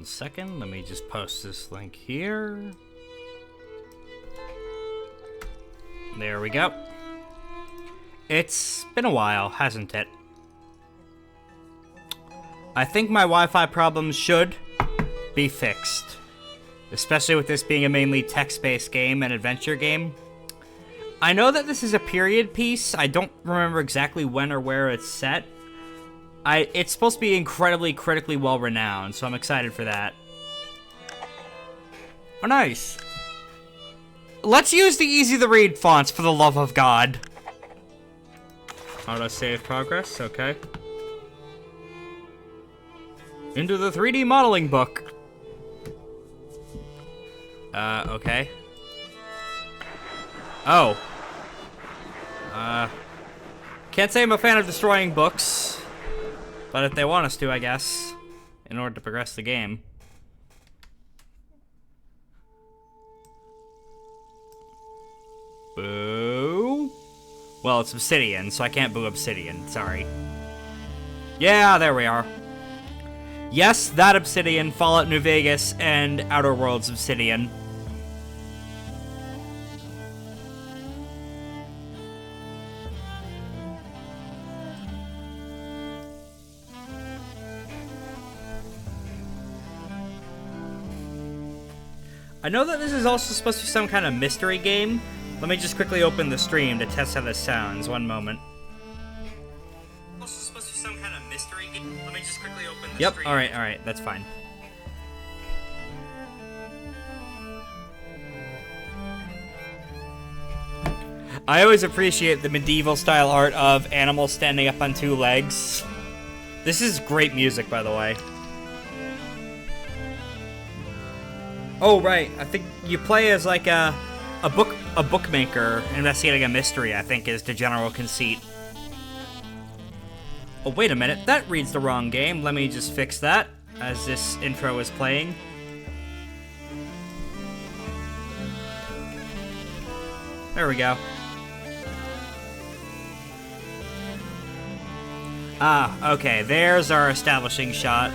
second. Let me just post this link here. There we go. It's been a while, hasn't it? I think my Wi-Fi problems should be fixed. Especially with this being a mainly text-based game and adventure game. I know that this is a period piece. I don't remember exactly when or where it's set. It's supposed to be incredibly, critically well-renowned, so I'm excited for that. Oh, nice. Let's use the easy-to-read fonts, for the love of God. Auto save progress, okay. Into the 3D modeling book. Okay. Oh. Can't say I'm a fan of destroying books. But if they want us to, I guess. In order to progress the game. Boo. Well, it's obsidian, so I can't boo obsidian. Sorry. Yeah, there we are. Yes, that obsidian, Fallout New Vegas, and Outer Worlds obsidian. I know that this is also supposed to be some kind of mystery game. Let me just quickly open the stream to test how this sounds. One moment. Also supposed to be some kind of mystery game. Let me just quickly open the stream. Yep, alright, that's fine. I always appreciate the medieval style art of animals standing up on two legs. This is great music, by the way. Oh, right. I think you play as like a bookmaker investigating a mystery, I think is the general conceit. Oh, wait a minute. That reads the wrong game. Let me just fix that as this intro is playing. There we go. Ah, okay. There's our establishing shot.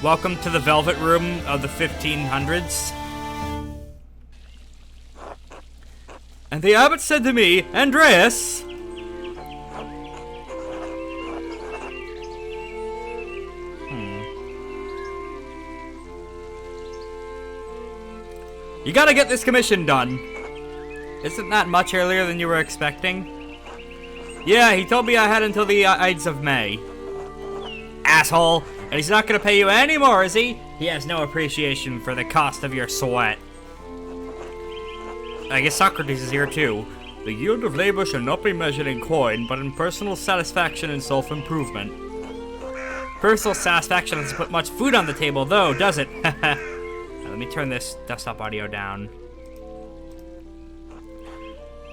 Welcome to the Velvet Room of the 1500s. And the abbot said to me, Andreas! You gotta get this commission done. Isn't that much earlier than you were expecting? Yeah, he told me I had until the Ides of May. Asshole! And he's not gonna pay you any more, is he? He has no appreciation for the cost of your sweat. I guess Socrates is here too. The yield of labor should not be measured in coin, but in personal satisfaction and self-improvement. Personal satisfaction doesn't put much food on the table though, does it? Let me turn this desktop audio down.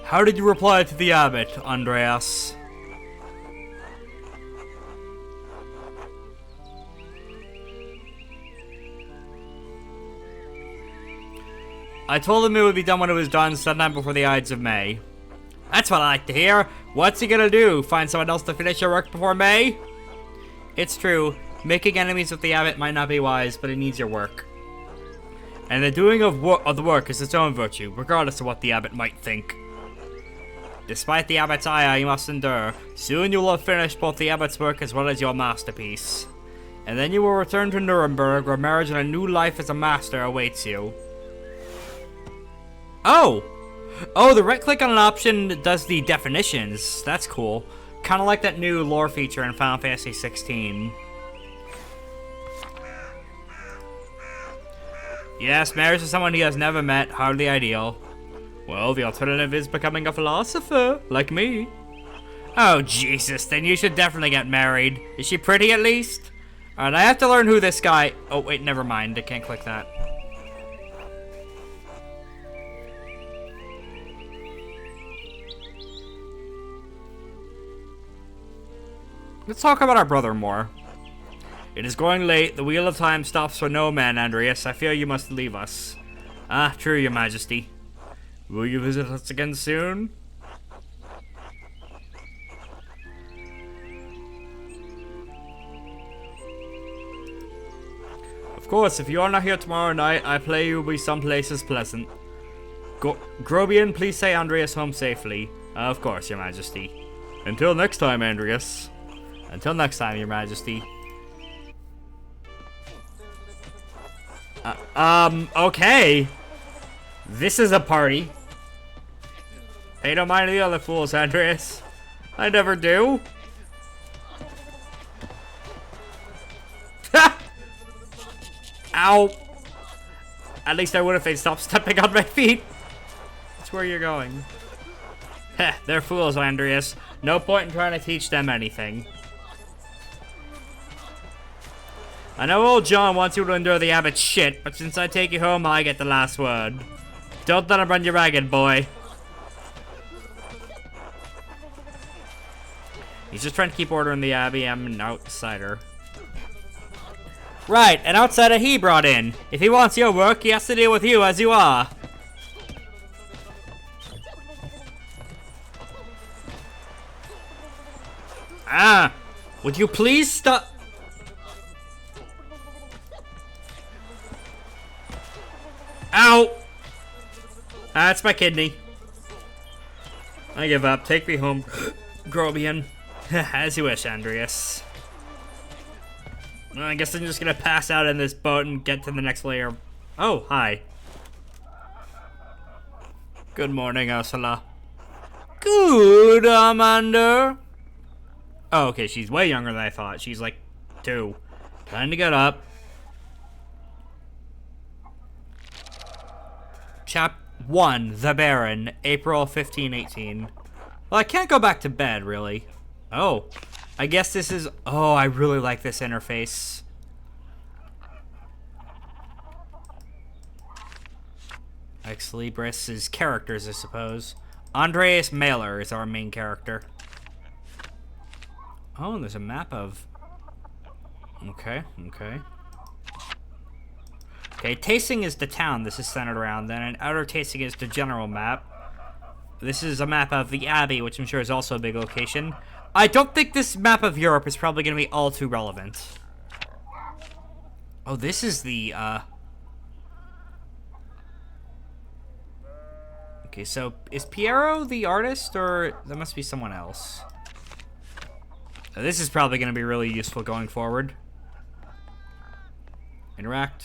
How did you reply to the abbot, Andreas? I told him it would be done when it was done, sometime before the Ides of May. That's what I like to hear. What's he gonna do? Find someone else to finish your work before May? It's true. Making enemies with the abbot might not be wise, but it needs your work. And the doing of the work is its own virtue, regardless of what the abbot might think. Despite the abbot's ire, you must endure. Soon you will have finished both the abbot's work as well as your masterpiece. And then you will return to Nuremberg, where marriage and a new life as a master awaits you. Oh! Oh, the right click on an option does the definitions. That's cool. Kind of like that new lore feature in Final Fantasy 16. Yes, marriage to someone he has never met, hardly ideal. Well, the alternative is becoming a philosopher, like me. Oh, Jesus, then you should definitely get married. Is she pretty at least? Alright, I have to learn who this guy... Oh, wait, never mind. I can't click that. Let's talk about our brother more. It is growing late. The wheel of time stops for no man, Andreas. I fear you must leave us. Ah, true, your majesty. Will you visit us again soon? Of course, if you are not here tomorrow night, I pray you will be some places pleasant. Grobian, please say Andreas home safely. Of course, your majesty. Until next time, Andreas. Until next time, your majesty. Okay. This is a party. Hey, don't mind the other fools, Andreas. I never do. Ow. At least I would if they'd stop stepping on my feet. That's where you're going. Heh, they're fools, Andreas. No point in trying to teach them anything. I know old John wants you to endure the abbot's shit, but since I take you home, I get the last word. Don't let him run you ragged, boy. He's just trying to keep order in the abbey. I'm an outsider. Right, an outsider he brought in. If he wants your work, he has to deal with you as you are. Ah, would you please stop? Ow! That's my kidney. I give up. Take me home, Grobian. As you wish, Andreas. Well, I guess I'm just gonna pass out in this boat and get to the next layer. Oh, hi. Good morning, Ursula. Good, Amanda. Oh, okay, she's way younger than I thought. She's like 2. Time to get up. Chap 1, The Baron, April 1518. Well, I can't go back to bed, really. Oh, I guess this is... Oh, I really like this interface. Ex Libris is characters, I suppose. Andreas Mailer is our main character. Oh, and there's a map of... Okay, okay. Okay, tasting is the town this is centered around, then, and outer tasting is the general map. This is a map of the Abbey, which I'm sure is also a big location. I don't think this map of Europe is probably going to be all too relevant. Oh, this is the, Okay, so, is Piero the artist, or that must be someone else? This is probably going to be really useful going forward. Interact.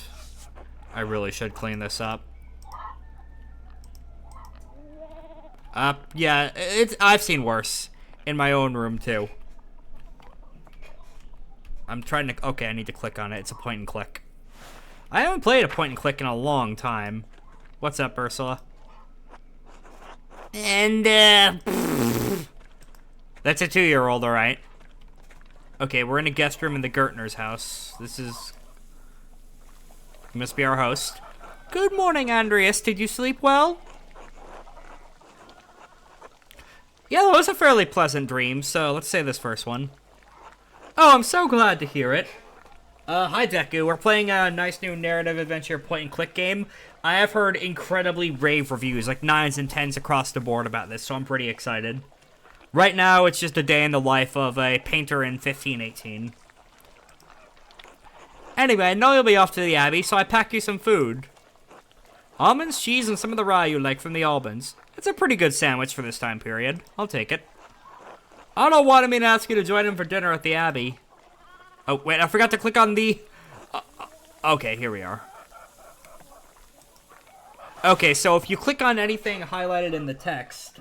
I really should clean this up. Yeah, I've seen worse. In my own room, too. I'm trying to... Okay, I need to click on it. It's a point and click. I haven't played a point and click in a long time. What's up, Ursula? And, That's a 2-year-old, alright. Okay, we're in a guest room in the Gertner's house. This is... must be our host. Good morning, Andreas. Did you sleep well? Yeah, that was a fairly pleasant dream, so let's say this first one. Oh, I'm so glad to hear it. Hi, Deku. We're playing a nice new narrative adventure point-and-click game. I have heard incredibly rave reviews, like 9s and 10s across the board about this, so I'm pretty excited. Right now, it's just a day in the life of a painter in 1518. Anyway, I know you'll be off to the Abbey, so I packed you some food. Almonds, cheese, and some of the rye you like from the Albans. It's a pretty good sandwich for this time period. I'll take it. Otto wanted me to ask you to join him for dinner at the Abbey. Oh, wait, I forgot to click on the... okay, here we are. Okay, so if you click on anything highlighted in the text,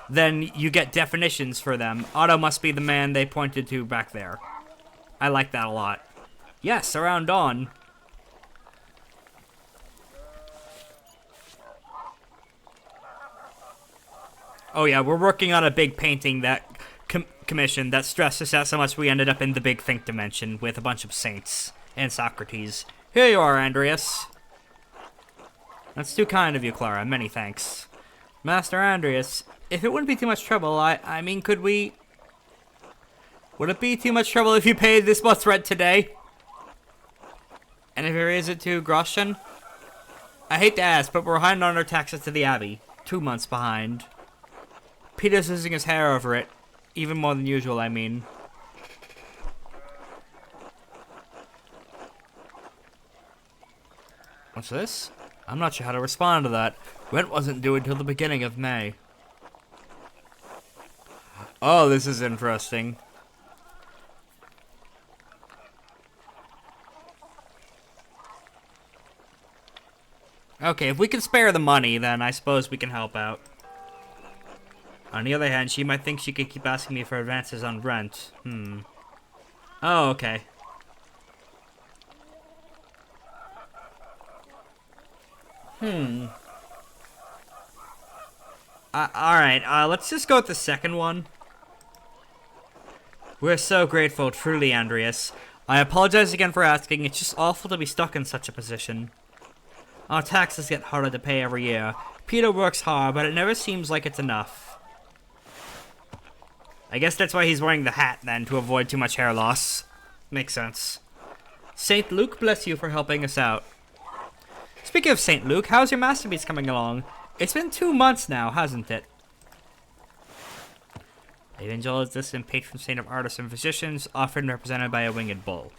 then you get definitions for them. Otto must be the man they pointed to back there. I like that a lot. Yes, around dawn. Oh yeah, we're working on a big painting that commission that stressed us out so much we ended up in the big think dimension with a bunch of saints and Socrates. Here you are, Andreas. That's too kind of you, Clara. Many thanks. Master Andreas, if it wouldn't be too much trouble, I mean, could we... Would it be too much trouble if you paid this month's rent today? And if you raise it to Groschen? I hate to ask, but we're behind on our taxes to the Abbey. 2 months behind. Peter's losing his hair over it. Even more than usual, I mean. What's this? I'm not sure how to respond to that. Rent wasn't due until the beginning of May. Oh, this is interesting. Okay, if we can spare the money, then I suppose we can help out. On the other hand, she might think she could keep asking me for advances on rent. Oh, okay. Alright, let's just go with the second one. We're so grateful, truly, Andreas. I apologize again for asking. It's just awful to be stuck in such a position. Our taxes get harder to pay every year. Peter works hard, but it never seems like it's enough. I guess that's why he's wearing the hat, then, to avoid too much hair loss. Makes sense. St. Luke bless you for helping us out. Speaking of St. Luke, how's your masterpiece coming along? It's been 2 months now, hasn't it? Evangel is this and patron saint of artists and physicians, often represented by a winged bull.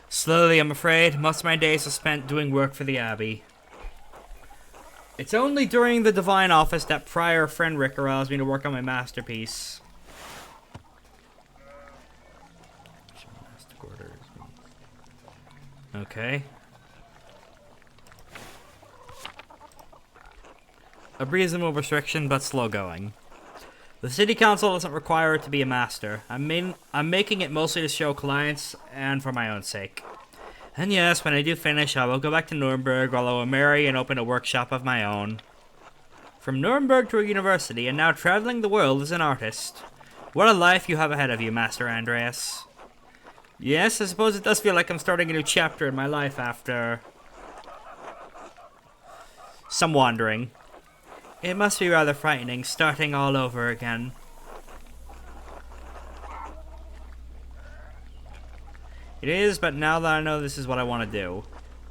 Slowly, I'm afraid. Most of my days are spent doing work for the Abbey. It's only during the Divine Office that Prior Frenric allows me to work on my masterpiece. Okay. A reasonable restriction, but slow going. The city council doesn't require it to be a master. I'm making it mostly to show clients and for my own sake. And yes, when I do finish, I will go back to Nuremberg, where I will marry and open a workshop of my own. From Nuremberg to a university, and now traveling the world as an artist. What a life you have ahead of you, Master Andreas. Yes, I suppose it does feel like I'm starting a new chapter in my life after some wandering. It must be rather frightening, starting all over again. It is, but now that I know this is what I want to do.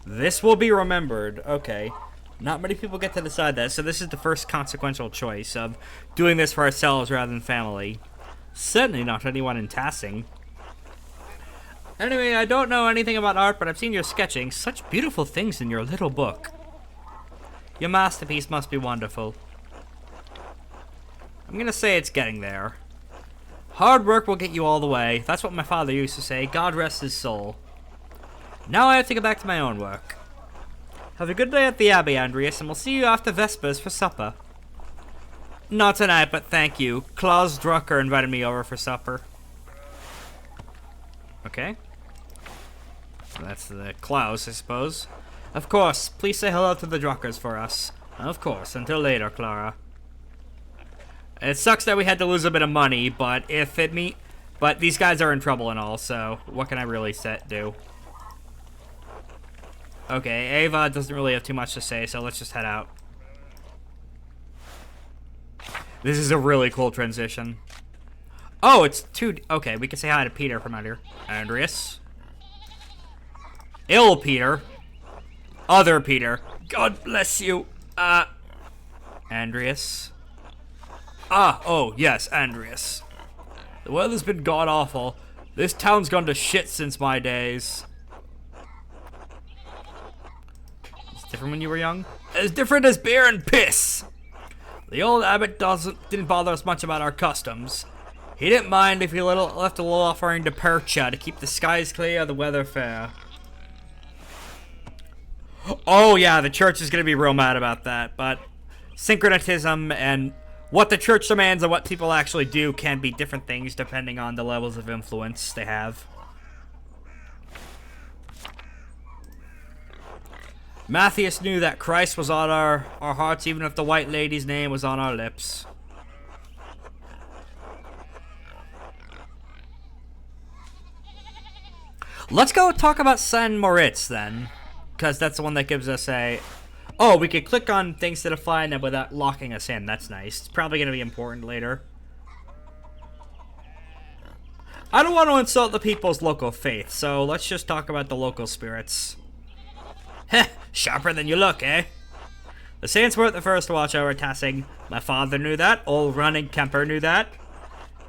This will be remembered. Okay. Not many people get to decide that, so this is the first consequential choice of doing this for ourselves rather than family. Certainly not anyone in Tassing. Anyway, I don't know anything about art, but I've seen your sketching. Such beautiful things in your little book. Your masterpiece must be wonderful. I'm gonna say it's getting there. Hard work will get you all the way. That's what my father used to say. God rest his soul. Now I have to get back to my own work. Have a good day at the Abbey, Andreas, and we'll see you after Vespers for supper. Not tonight, but thank you. Klaus Drucker invited me over for supper. Okay. That's the Klaus, I suppose. Of course. Please say hello to the Druckers for us. Of course. Until later, Clara. It sucks that we had to lose a bit of money, but but these guys are in trouble and all, so what can I really do? Okay, Ava doesn't really have too much to say, so let's just head out. This is a really cool transition. Oh, it's okay, we can say hi to Peter from out here. Andreas. Ill Peter. Other Peter. God bless you. Andreas. Oh, yes, Andreas. The weather's been god-awful. This town's gone to shit since my days. It's different when you were young? As different as beer and piss! The old abbot didn't bother us much about our customs. He didn't mind if we left a little offering to Percha to keep the skies clear, the weather fair. Oh yeah, the church is gonna be real mad about that, but syncretism and what the church demands and what people actually do can be different things depending on the levels of influence they have. Matthias knew that Christ was on our hearts even if the White Lady's name was on our lips. Let's go talk about San Moritz then, because that's the one that gives us a... Oh, we could click on things to define them without locking us in. That's nice. It's probably going to be important later. I don't want to insult the people's local faith, so let's just talk about the local spirits. Heh, sharper than you look, eh? The saints weren't the first to watch over Tassing. My father knew that. Old Running Kemper knew that.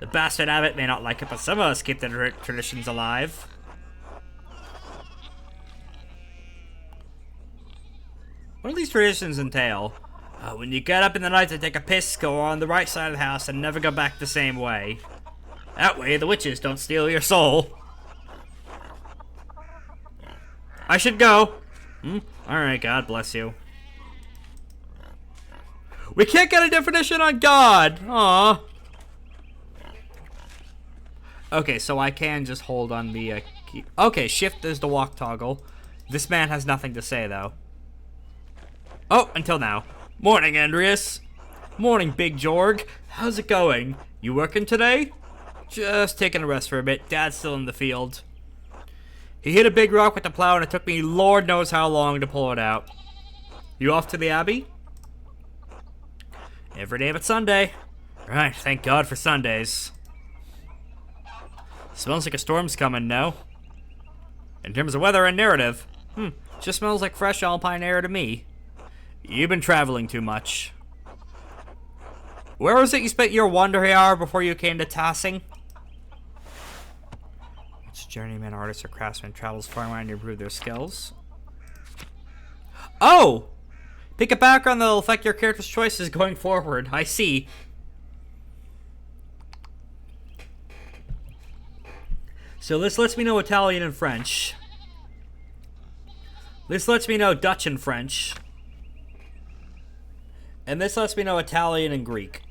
The bastard abbot may not like it, but some of us keep the traditions alive. What do these traditions entail? When you get up in the night to take a piss, go on the right side of the house and never go back the same way. That way, the witches don't steal your soul. I should go. Alright, God bless you. We can't get a definition on God. Aw. Okay, so I can just hold on the key. Okay, shift is the walk toggle. This man has nothing to say, though. Oh, until now. Morning, Andreas. Morning, Big Jorg. How's it going? You working today? Just taking a rest for a bit. Dad's still in the field. He hit a big rock with the plow and it took me Lord knows how long to pull it out. You off to the Abbey? Every day but Sunday. Right, thank God for Sundays. Smells like a storm's coming now. In terms of weather and narrative, just smells like fresh alpine air to me. You've been traveling too much. Where was it you spent your wandering hour before you came to Tassing? Which journeyman, artist, or craftsman travels far away to improve their skills? Oh! Pick a background that will affect your character's choices going forward. I see. So this lets me know Italian and French. This lets me know Dutch and French. And this lets me know Italian and Greek.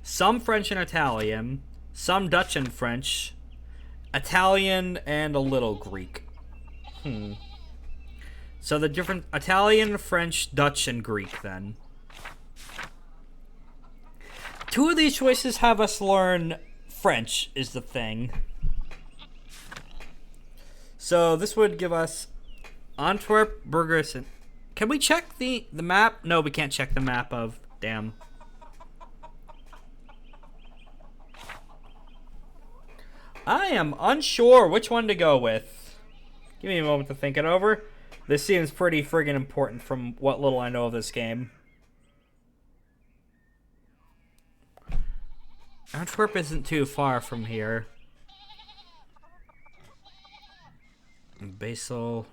Some French and Italian. Some Dutch and French. Italian and a little Greek. So the different Italian, French, Dutch, and Greek then. Two of these choices have us learn French is the thing. So this would give us Antwerp, Burgos, and... Can we check the map? No, we can't check the map of... Damn. I am unsure which one to go with. Give me a moment to think it over. This seems pretty friggin' important from what little I know of this game. Antwerp isn't too far from here. Basel...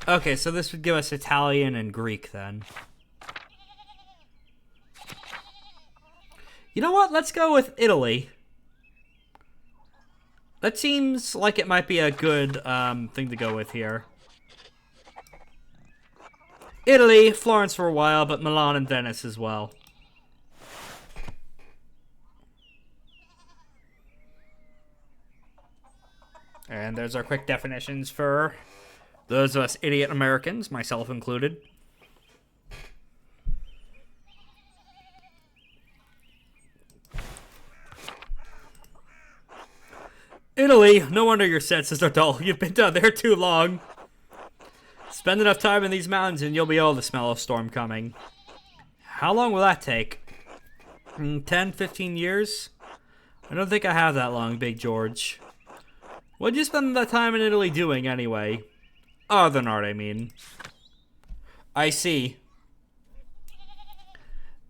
Okay, so this would give us Italian and Greek then. You know what? Let's go with Italy. That seems like it might be a good thing to go with here. Italy, Florence for a while, but Milan and Venice as well. And there's our quick definitions for those of us idiot Americans, myself included. Italy, no wonder your senses are dull. You've been down there too long. Spend enough time in these mountains and you'll be able to smell a storm coming. How long will that take? 10, 15 years? I don't think I have that long, Big George. What'd you spend that time in Italy doing, anyway? Other than art, I mean. I see.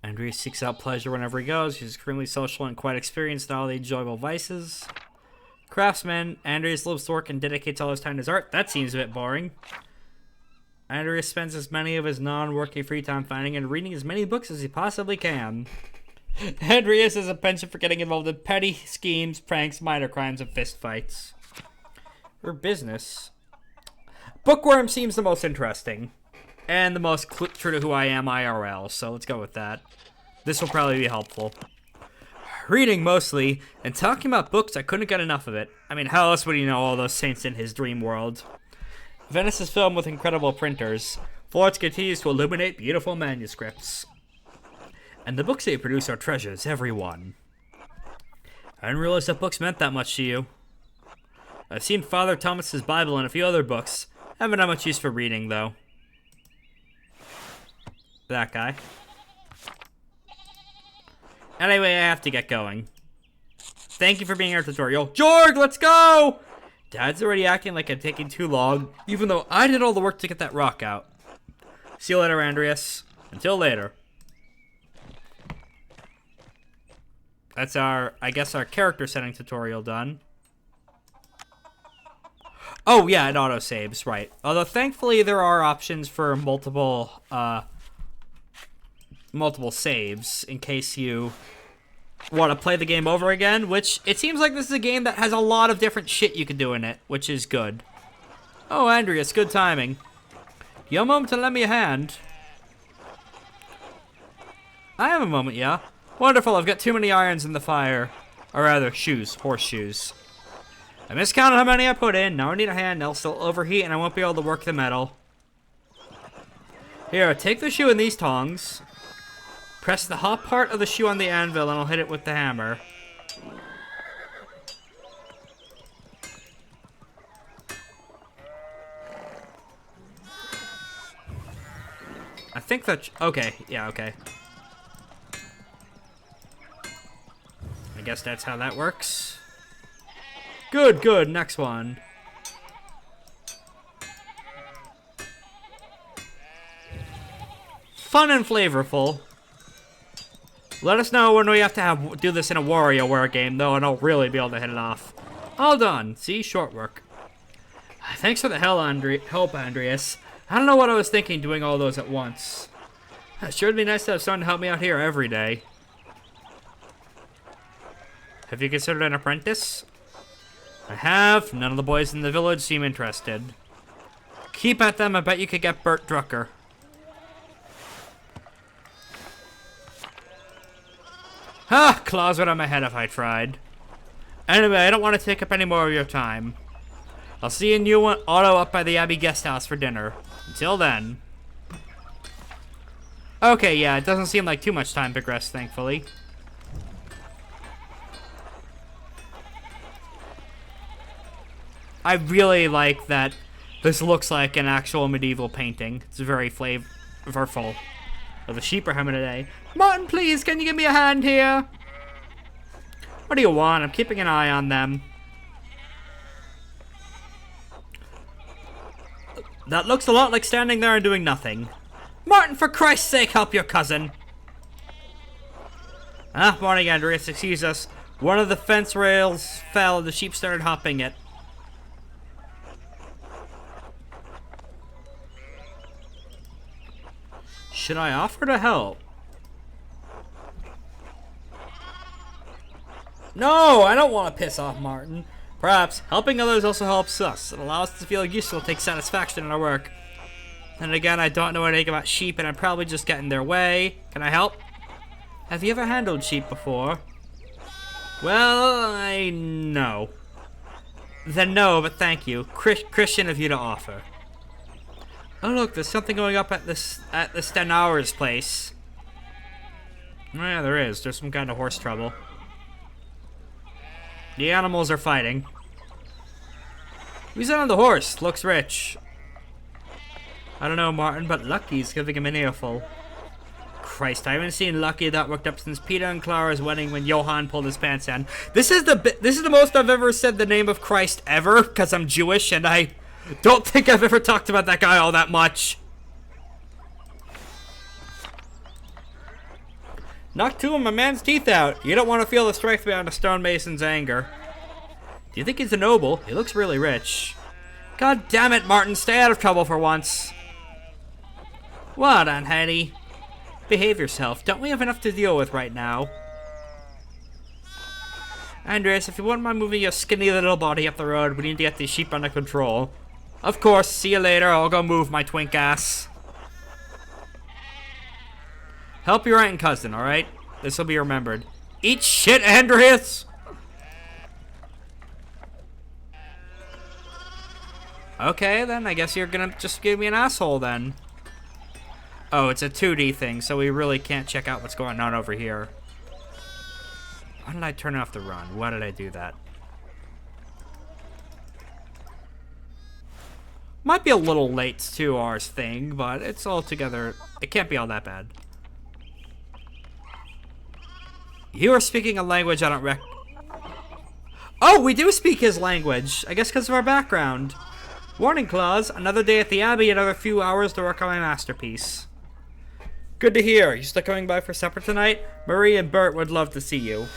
Andreas seeks out pleasure whenever he goes. He's extremely social and quite experienced in all the enjoyable vices. Craftsman. Andreas loves to work and dedicates all his time to his art. That seems a bit boring. Andreas spends as many of his non-working free time finding and reading as many books as he possibly can. Andreas has a penchant for getting involved in petty schemes, pranks, minor crimes, and fistfights. Or business. Bookworm seems the most interesting. And the most true to who I am IRL, so let's go with that. This will probably be helpful. Reading mostly, and talking about books, I couldn't get enough of it. I mean, how else would he know all those saints in his dream world? Venice is filled with incredible printers. Florence continues to illuminate beautiful manuscripts. And the books they produce are treasures, every one. I didn't realize that books meant that much to you. I've seen Father Thomas's Bible and a few other books. Haven't had much use for reading, though. That guy. Anyway, I have to get going. Thank you for being our tutorial. George, let's go! Dad's already acting like I'm taking too long, even though I did all the work to get that rock out. See you later, Andreas. Until later. That's our, I guess, our character setting tutorial done. Oh, yeah, it auto-saves, right. Although, thankfully, there are options for multiple saves in case you want to play the game over again, which it seems like this is a game that has a lot of different shit you can do in it, which is good. Oh, Andreas, good timing. You have a moment to lend me a hand? I have a moment, yeah. Wonderful, I've got too many irons in the fire. Or rather, horseshoes. I miscounted how many I put in. Now I need a hand. They'll still overheat and I won't be able to work the metal. Here, take the shoe and these tongs. Press the hot part of the shoe on the anvil and I'll hit it with the hammer. I think that... Okay, yeah, okay. I guess that's how that works. Good, good. Next one. Fun and flavorful. Let us know when we have to do this in a WarioWare game, though, and I'll really be able to hit it off. All done. See? Short work. Thanks for the help, Andreas. I don't know what I was thinking doing all those at once. It sure would be nice to have someone to help me out here every day. Have you considered an apprentice? I have. None of the boys in the village seem interested. Keep at them. I bet you could get Bert Drucker. Ah, claws would on my head if I tried. Anyway, I don't want to take up any more of your time. I'll see you in new auto up by the Abbey guest house for dinner. Until then. Okay, yeah, it doesn't seem like too much time progressed, thankfully. I really like that this looks like an actual medieval painting. It's very flavorful. Oh, the sheep are having a day. Martin, please, can you give me a hand here? What do you want? I'm keeping an eye on them. That looks a lot like standing there and doing nothing. Martin, for Christ's sake, help your cousin. Ah, morning, Andreas. Excuse us. One of the fence rails fell and the sheep started hopping it. Should I offer to help? No, I don't want to piss off Martin. Perhaps helping others also helps us. It allows us to feel useful and take satisfaction in our work. Then again, I don't know anything about sheep and I'm probably just getting in their way. Can I help? Have you ever handled sheep before? Well, I know. Then no, but thank you. Christian of you to offer. Oh look, there's something going up at the Stenauer's place. Yeah, there is. There's some kind of horse trouble. The animals are fighting. Who's on the horse? Looks rich. I don't know, Martin, but Lucky's giving him an earful. Christ, I haven't seen Lucky that worked up since Peter and Clara's wedding when Johann pulled his pants down. This is the most I've ever said the name of Christ ever, because I'm Jewish and I don't think I've ever talked about that guy all that much. Knocked two of my man's teeth out. You don't want to feel the strength behind a stonemason's anger. Do you think he's a noble? He looks really rich. God damn it, Martin. Stay out of trouble for once. What, Aunt Hattie? Behave yourself. Don't we have enough to deal with right now? Andreas, if you wouldn't mind moving your skinny little body up the road, we need to get these sheep under control. Of course. See you later. I'll go move my twink ass. Help your aunt and cousin, alright? This will be remembered. Eat shit, Andreas! Okay, then. I guess you're gonna just give me an asshole, then. Oh, it's a 2D thing, so we really can't check out what's going on over here. Why did I turn off the run? Why did I do that? Might be a little late to our thing, but it's all together. It can't be all that bad. You are speaking a language I don't Oh, we do speak his language. I guess because of our background. Warning, Claus. Another day at the Abbey, another few hours to work on my masterpiece. Good to hear. You still coming by for supper tonight? Marie and Bert would love to see you.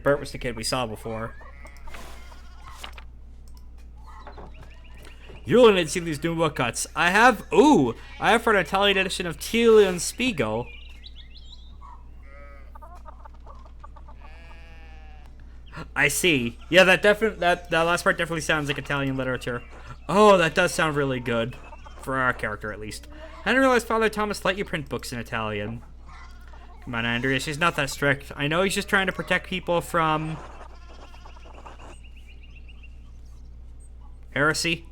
Bert was the kid we saw before. You'll need to see these new woodcuts. I have for an Italian edition of Teal and Spiegel. I see. Yeah, that last part definitely sounds like Italian literature. Oh, that does sound really good. For our character, at least. I didn't realize Father Thomas let you print books in Italian. Come on, Andrea, she's not that strict. I know he's just trying to protect people from... heresy.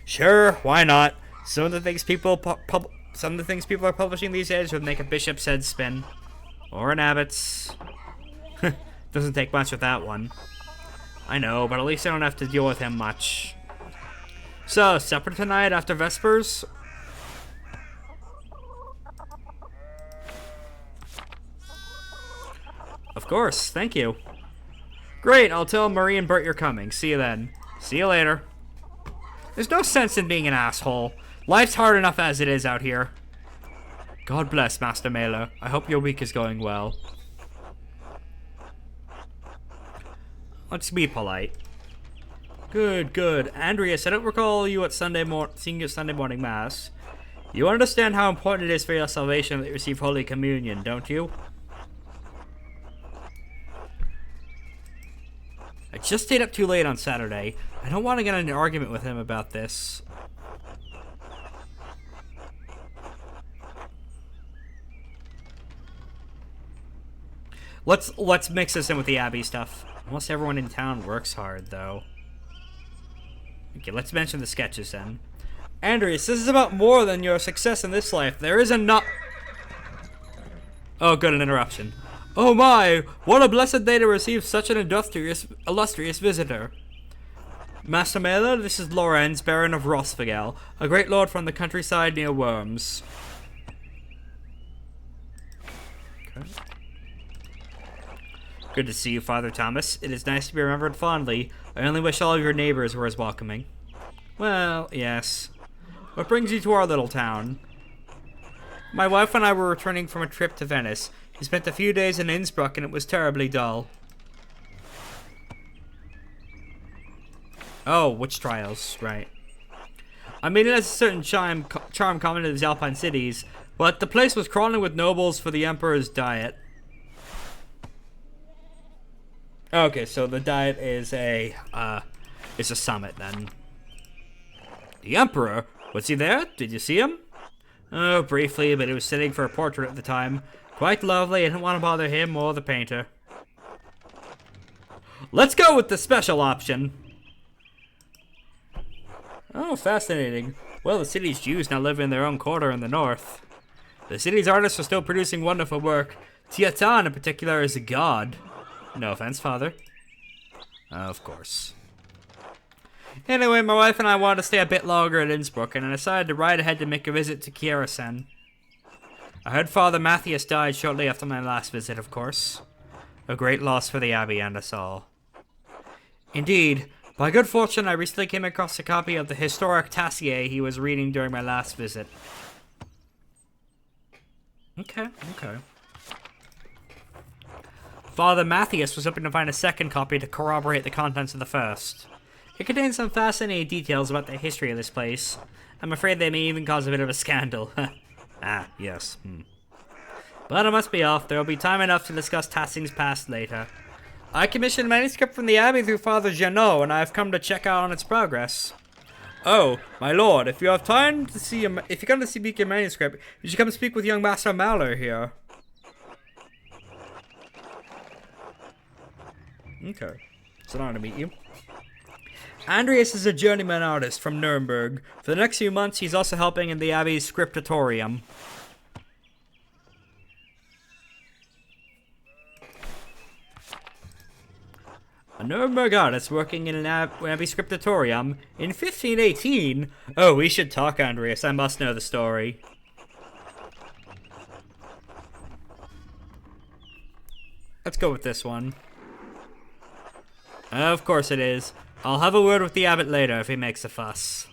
Sure, why not? Some of the things people are publishing these days would make a bishop's head spin. Or an abbot's. Doesn't take much with that one. I know, but at least I don't have to deal with him much. So, supper tonight after Vespers? Of course, thank you. Great, I'll tell Marie and Bert you're coming. See you then. See you later. There's no sense in being an asshole. Life's hard enough as it is out here. God bless, Master Mailer. I hope your week is going well. Let's be polite. Good, good. Andreas, I don't recall you at seeing you at Sunday morning Mass. You understand how important it is for your salvation that you receive Holy Communion, don't you? I just stayed up too late on Saturday. I don't want to get in an argument with him about this. Let's mix this in with the Abbey stuff. Almost everyone in town works hard, though. Okay, let's mention the sketches then. Andreas, this is about more than your success in this life. There is Oh, good, an interruption. Oh my, what a blessed day to receive such an illustrious visitor. Master Mailer, this is Lorenz, Baron of Rosvigel, a great lord from the countryside near Worms. Okay. Good to see you, Father Thomas. It is nice to be remembered fondly. I only wish all of your neighbors were as welcoming. Well, yes. What brings you to our little town? My wife and I were returning from a trip to Venice. We spent a few days in Innsbruck and it was terribly dull. Oh, witch trials, right. I mean, it has a certain charm common to these Alpine cities, but the place was crawling with nobles for the Emperor's diet. Okay, so the diet is a summit then. The Emperor? Was he there? Did you see him? Oh, briefly, but he was sitting for a portrait at the time. Quite lovely, I didn't want to bother him or the painter. Let's go with the special option. Oh, fascinating. Well, the city's Jews now live in their own quarter in the north. The city's artists are still producing wonderful work. Tiatan, in particular, is a god. No offense, Father. Of course. Anyway, my wife and I wanted to stay a bit longer at Innsbruck, and I decided to ride ahead to make a visit to Kieresen. I heard Father Matthias died shortly after my last visit, of course. A great loss for the Abbey and us all. Indeed, by good fortune, I recently came across a copy of the historic Tassier he was reading during my last visit. Okay. Father Matthias was hoping to find a second copy to corroborate the contents of the first. It contains some fascinating details about the history of this place. I'm afraid they may even cause a bit of a scandal. Ah, yes. But I must be off. There will be time enough to discuss Tassing's past later. I commissioned a manuscript from the Abbey through Father Janot, and I have come to check out on its progress. Oh, my lord, if you have time to see if you come to speak your manuscript, you should come speak with young Master Mauler here. Okay. It's an honor to meet you. Andreas is a journeyman artist from Nuremberg. For the next few months, he's also helping in the Abbey's scriptorium. A Nuremberg artist working in an Abbey scriptorium in 1518? Oh, we should talk, Andreas. I must know the story. Let's go with this one. Of course it is. I'll have a word with the abbot later if he makes a fuss.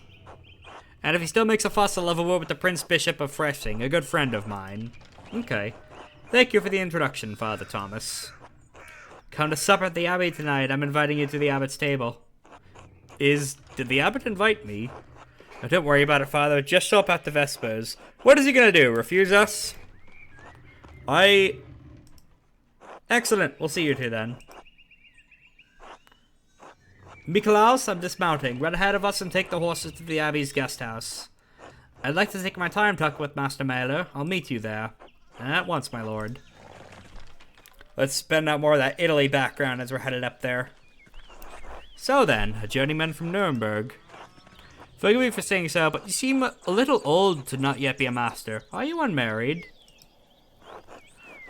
And if he still makes a fuss, I'll have a word with the Prince Bishop of Freshing, a good friend of mine. Okay. Thank you for the introduction, Father Thomas. Come to supper at the abbey tonight. I'm inviting you to the abbot's table. Did the abbot invite me? Oh, don't worry about it, Father. Just show up at the Vespers. What is he gonna do? Refuse us? Excellent. We'll see you two then. Nikolaus, I'm dismounting. Run ahead of us and take the horses to the abbey's guest house. I'd like to take my time talking with Master Mailer. I'll meet you there. At once, my lord. Let's spend out more of that Italy background as we're headed up there. So then, a journeyman from Nuremberg. Forgive me for saying so, but you seem a little old to not yet be a master. Are you unmarried?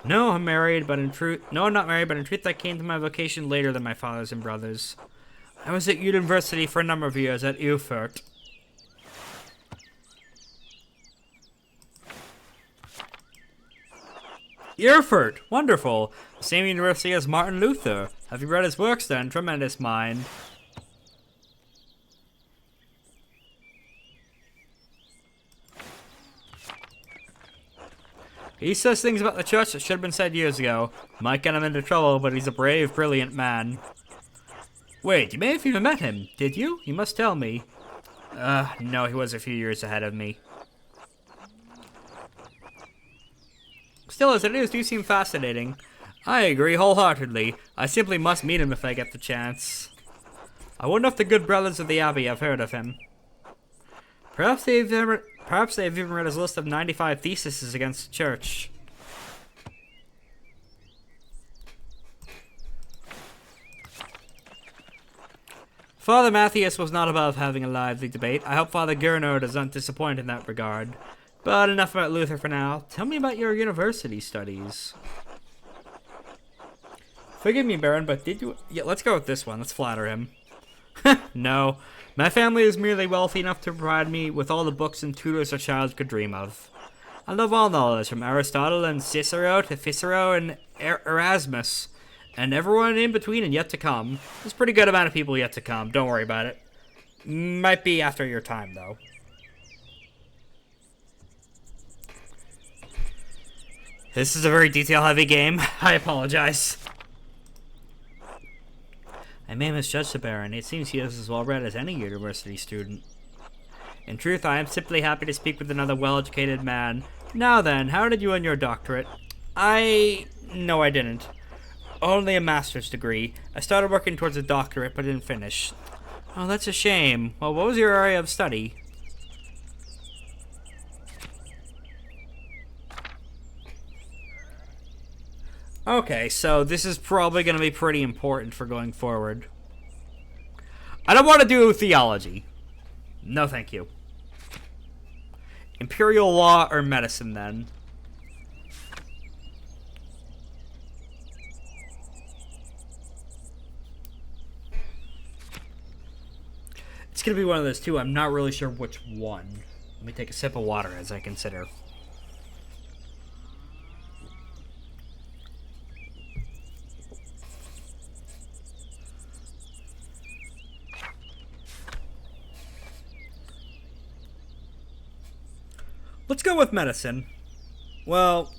No, I'm married, but in truth... No, I'm not married, but in truth I came to my vocation later than my fathers and brothers. I was at university for a number of years at Erfurt. Erfurt! Wonderful! The same university as Martin Luther. Have you read his works then? Tremendous mind. He says things about the church that should have been said years ago. Might get him into trouble, but he's a brave, brilliant man. Wait, you may have even met him, did you? You must tell me. No, he was a few years ahead of me. Still, his ideas do seem fascinating. I agree wholeheartedly. I simply must meet him if I get the chance. I wonder if the good brothers of the Abbey have heard of him. Perhaps they've even read his list of 95 theses against the church. Father Matthias was not above having a lively debate. I hope Father Gernot does not disappoint in that regard. But enough about Luther for now. Tell me about your university studies. Forgive me, Baron, but did you... Yeah, let's go with this one. Let's flatter him. No. My family is merely wealthy enough to provide me with all the books and tutors a child could dream of. I love all knowledge, from Aristotle and Cicero to Cicero and Erasmus. And everyone in between and yet to come. There's a pretty good amount of people yet to come. Don't worry about it. Might be after your time, though. This is a very detail-heavy game. I apologize. I may misjudge the Baron. It seems he is as well-read as any university student. In truth, I am simply happy to speak with another well-educated man. Now then, how did you earn your doctorate? No, I didn't. Only a master's degree. I started working towards a doctorate, but didn't finish. Oh, that's a shame. Well, what was your area of study? Okay, so this is probably going to be pretty important for going forward. I don't want to do theology. No, thank you. Imperial law or medicine, then? It's going to be one of those two. I'm not really sure which one. Let me take a sip of water as I consider. Let's go with medicine. Well,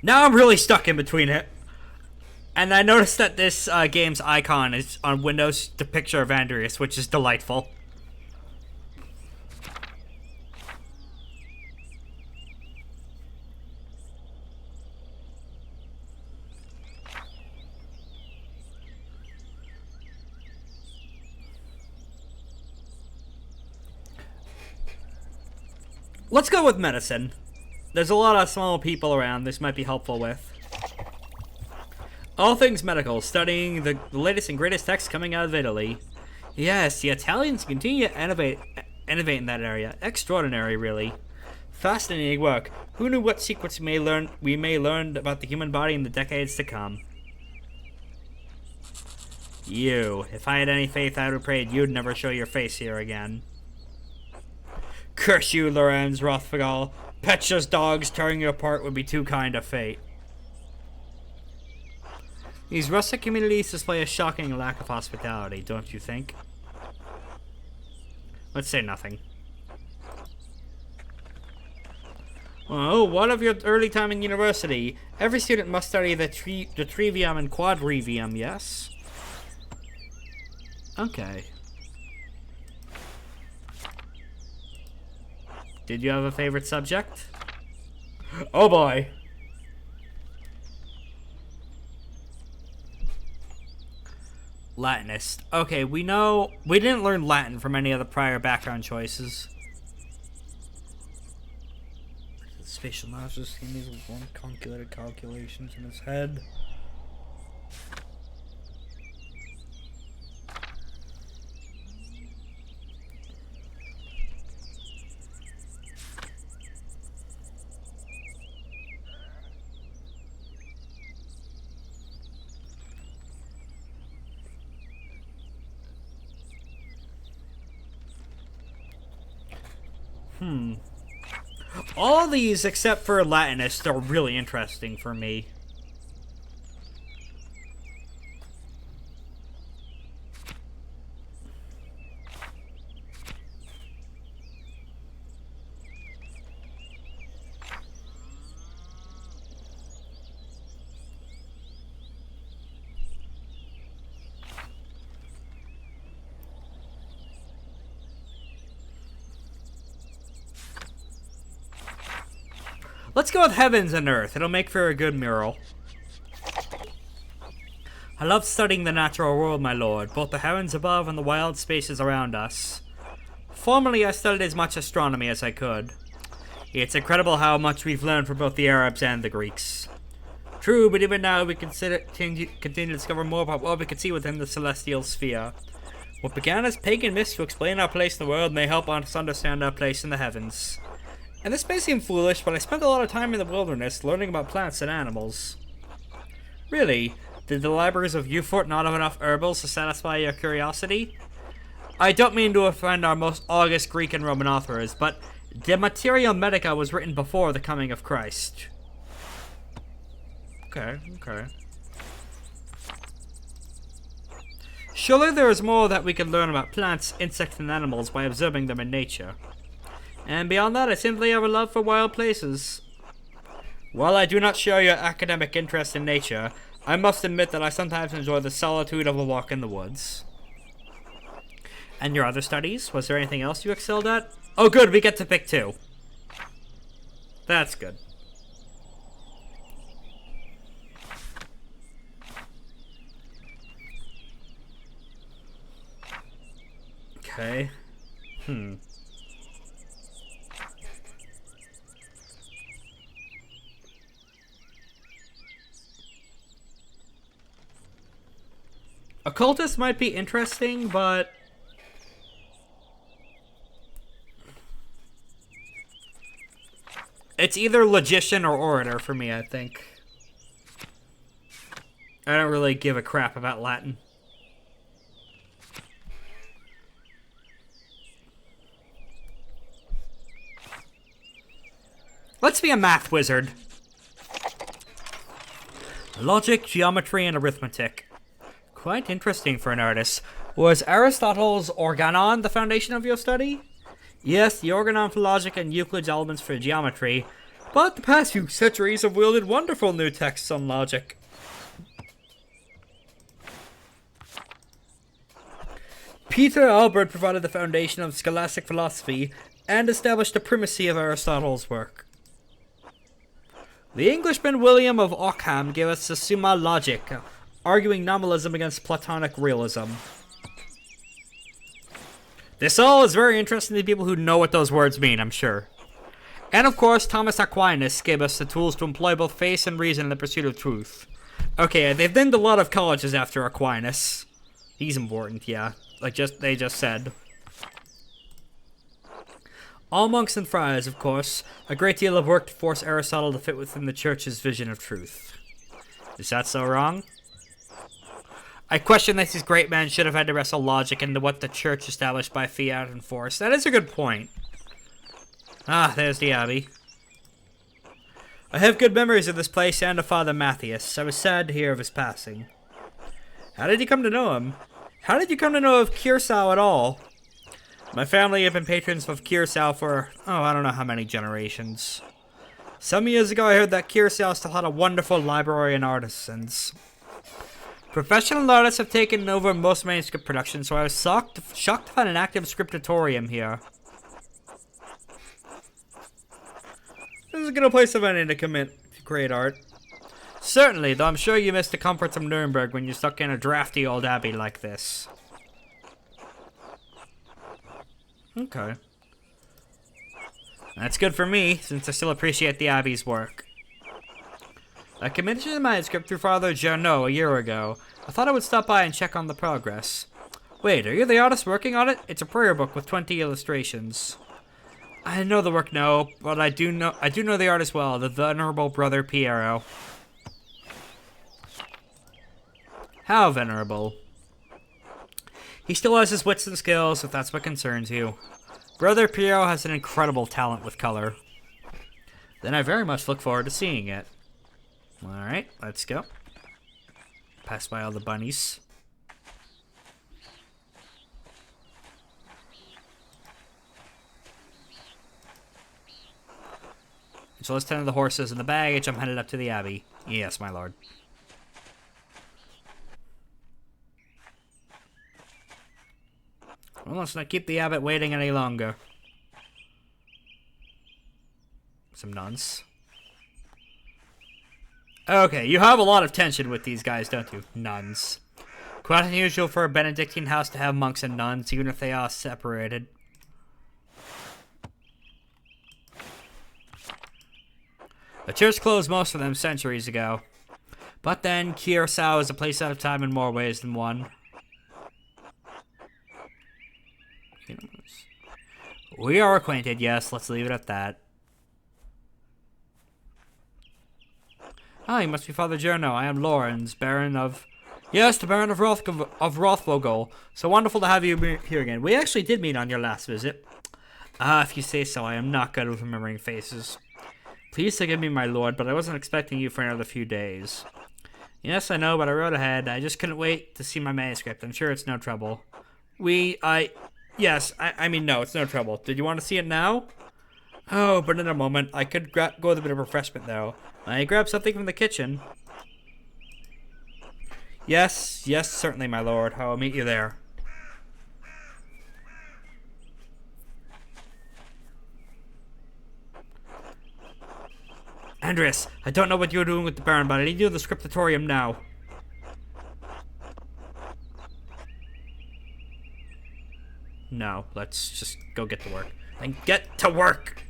Now I'm really stuck in between it. And I noticed that this game's icon is on Windows the picture of Andreas, which is delightful. Let's go with medicine. There's a lot of small people around this might be helpful with. All things medical, studying the latest and greatest texts coming out of Italy. Yes, the Italians continue to innovate in that area. Extraordinary, really. Fascinating work. Who knew what secrets we may learn about the human body in the decades to come? You. If I had any faith, I would have prayed you'd never show your face here again. Curse you, Lorenz Rothfugal. Petra's dogs tearing you apart would be too kind a fate. These rustic communities display a shocking lack of hospitality, don't you think? Let's say nothing. Oh, what of your early time in university? Every student must study the trivium and quadrivium, yes? Okay. Did you have a favorite subject? Oh boy! Latinist. Okay, we know... We didn't learn Latin from any of the prior background choices. Spatial analysis, he needs one calculated calculations in his head. All these, except for Latinist, are really interesting for me. Let's go with heavens and earth. It'll make for a good mural. I love studying the natural world, my lord, both the heavens above and the wild spaces around us. Formerly, I studied as much astronomy as I could. It's incredible how much we've learned from both the Arabs and the Greeks. True, but even now we continue to discover more about what we can see within the celestial sphere. What began as pagan myths to explain our place in the world may help us understand our place in the heavens. And this may seem foolish, but I spent a lot of time in the wilderness learning about plants and animals. Really? Did the libraries of Ufort not have enough herbals to satisfy your curiosity? I don't mean to offend our most august Greek and Roman authors, but De Materia Medica was written before the coming of Christ. Okay. Surely there is more that we can learn about plants, insects, and animals by observing them in nature. And beyond that, I simply have a love for wild places. While I do not share your academic interest in nature, I must admit that I sometimes enjoy the solitude of a walk in the woods. And your other studies? Was there anything else you excelled at? Oh good, we get to pick two. That's good. Okay. Occultist might be interesting, but... It's either logician or orator for me, I think. I don't really give a crap about Latin. Let's be a math wizard. Logic, geometry, and arithmetic. Quite interesting for an artist. Was Aristotle's Organon the foundation of your study? Yes, the Organon for logic and Euclid's Elements for geometry, but the past few centuries have wielded wonderful new texts on logic. Peter Albert provided the foundation of scholastic philosophy and established the primacy of Aristotle's work. The Englishman William of Ockham gave us the Summa Logica, arguing nominalism against Platonic realism. This all is very interesting to people who know what those words mean, I'm sure. And of course, Thomas Aquinas gave us the tools to employ both faith and reason in the pursuit of truth. Okay, they've named a lot of colleges after Aquinas. He's important, yeah. They just said. All monks and friars, of course, a great deal of work to force Aristotle to fit within the church's vision of truth. Is that so wrong? I question that these great men should have had to wrestle logic into what the church established by fiat and force. That is a good point. Ah, there's the Abbey. I have good memories of this place and of Father Matthias. I was sad to hear of his passing. How did you come to know him? How did you come to know of Curacao at all? My family have been patrons of Curacao for, I don't know how many generations. Some years ago I heard that Curacao still had a wonderful library and artisans. Professional artists have taken over most manuscript production, so I was shocked to find an active scriptatorium here. This is a good place of any to commit to create art. Certainly, though I'm sure you missed the comforts of Nuremberg when you're stuck in a drafty old abbey like this. Okay. That's good for me, since I still appreciate the abbey's work. I commissioned the manuscript through Father Journeau a year ago. I thought I would stop by and check on the progress. Wait, are you the artist working on it? It's a prayer book with 20 illustrations. I know the work now, but I do know the artist well, the Venerable Brother Piero. How venerable? He still has his wits and skills, if that's what concerns you. Brother Piero has an incredible talent with color. Then I very much look forward to seeing it. Alright, let's go. Pass by all the bunnies. So let's tend to the horses and the baggage. I'm headed up to the Abbey. Yes, my lord. Well, let's not keep the abbot waiting any longer. Some nuns. Okay, you have a lot of tension with these guys, don't you? Nuns. Quite unusual for a Benedictine house to have monks and nuns, even if they are separated. The church closed most of them centuries ago. But then, Curacao is a place out of time in more ways than one. We are acquainted, yes, let's leave it at that. Ah, you must be Father Journeau. I am Lorenz, Baron of... Yes, the Baron of Rothvogel. So wonderful to have you here again. We actually did meet on your last visit. Ah, if you say so, I am not good with remembering faces. Please forgive me, my lord, but I wasn't expecting you for another few days. Yes, I know, but I wrote ahead. I just couldn't wait to see my manuscript. I'm sure it's no trouble. Yes, I mean, no, it's no trouble. Did you want to see it now? Oh, but in a moment. I could go with a bit of refreshment, though. I grabbed something from the kitchen. Yes, certainly, my lord. I will meet you there. Andres, I don't know what you're doing with the Baron, but I need you in the scriptatorium now. No, let's just go get to work. Then get to work!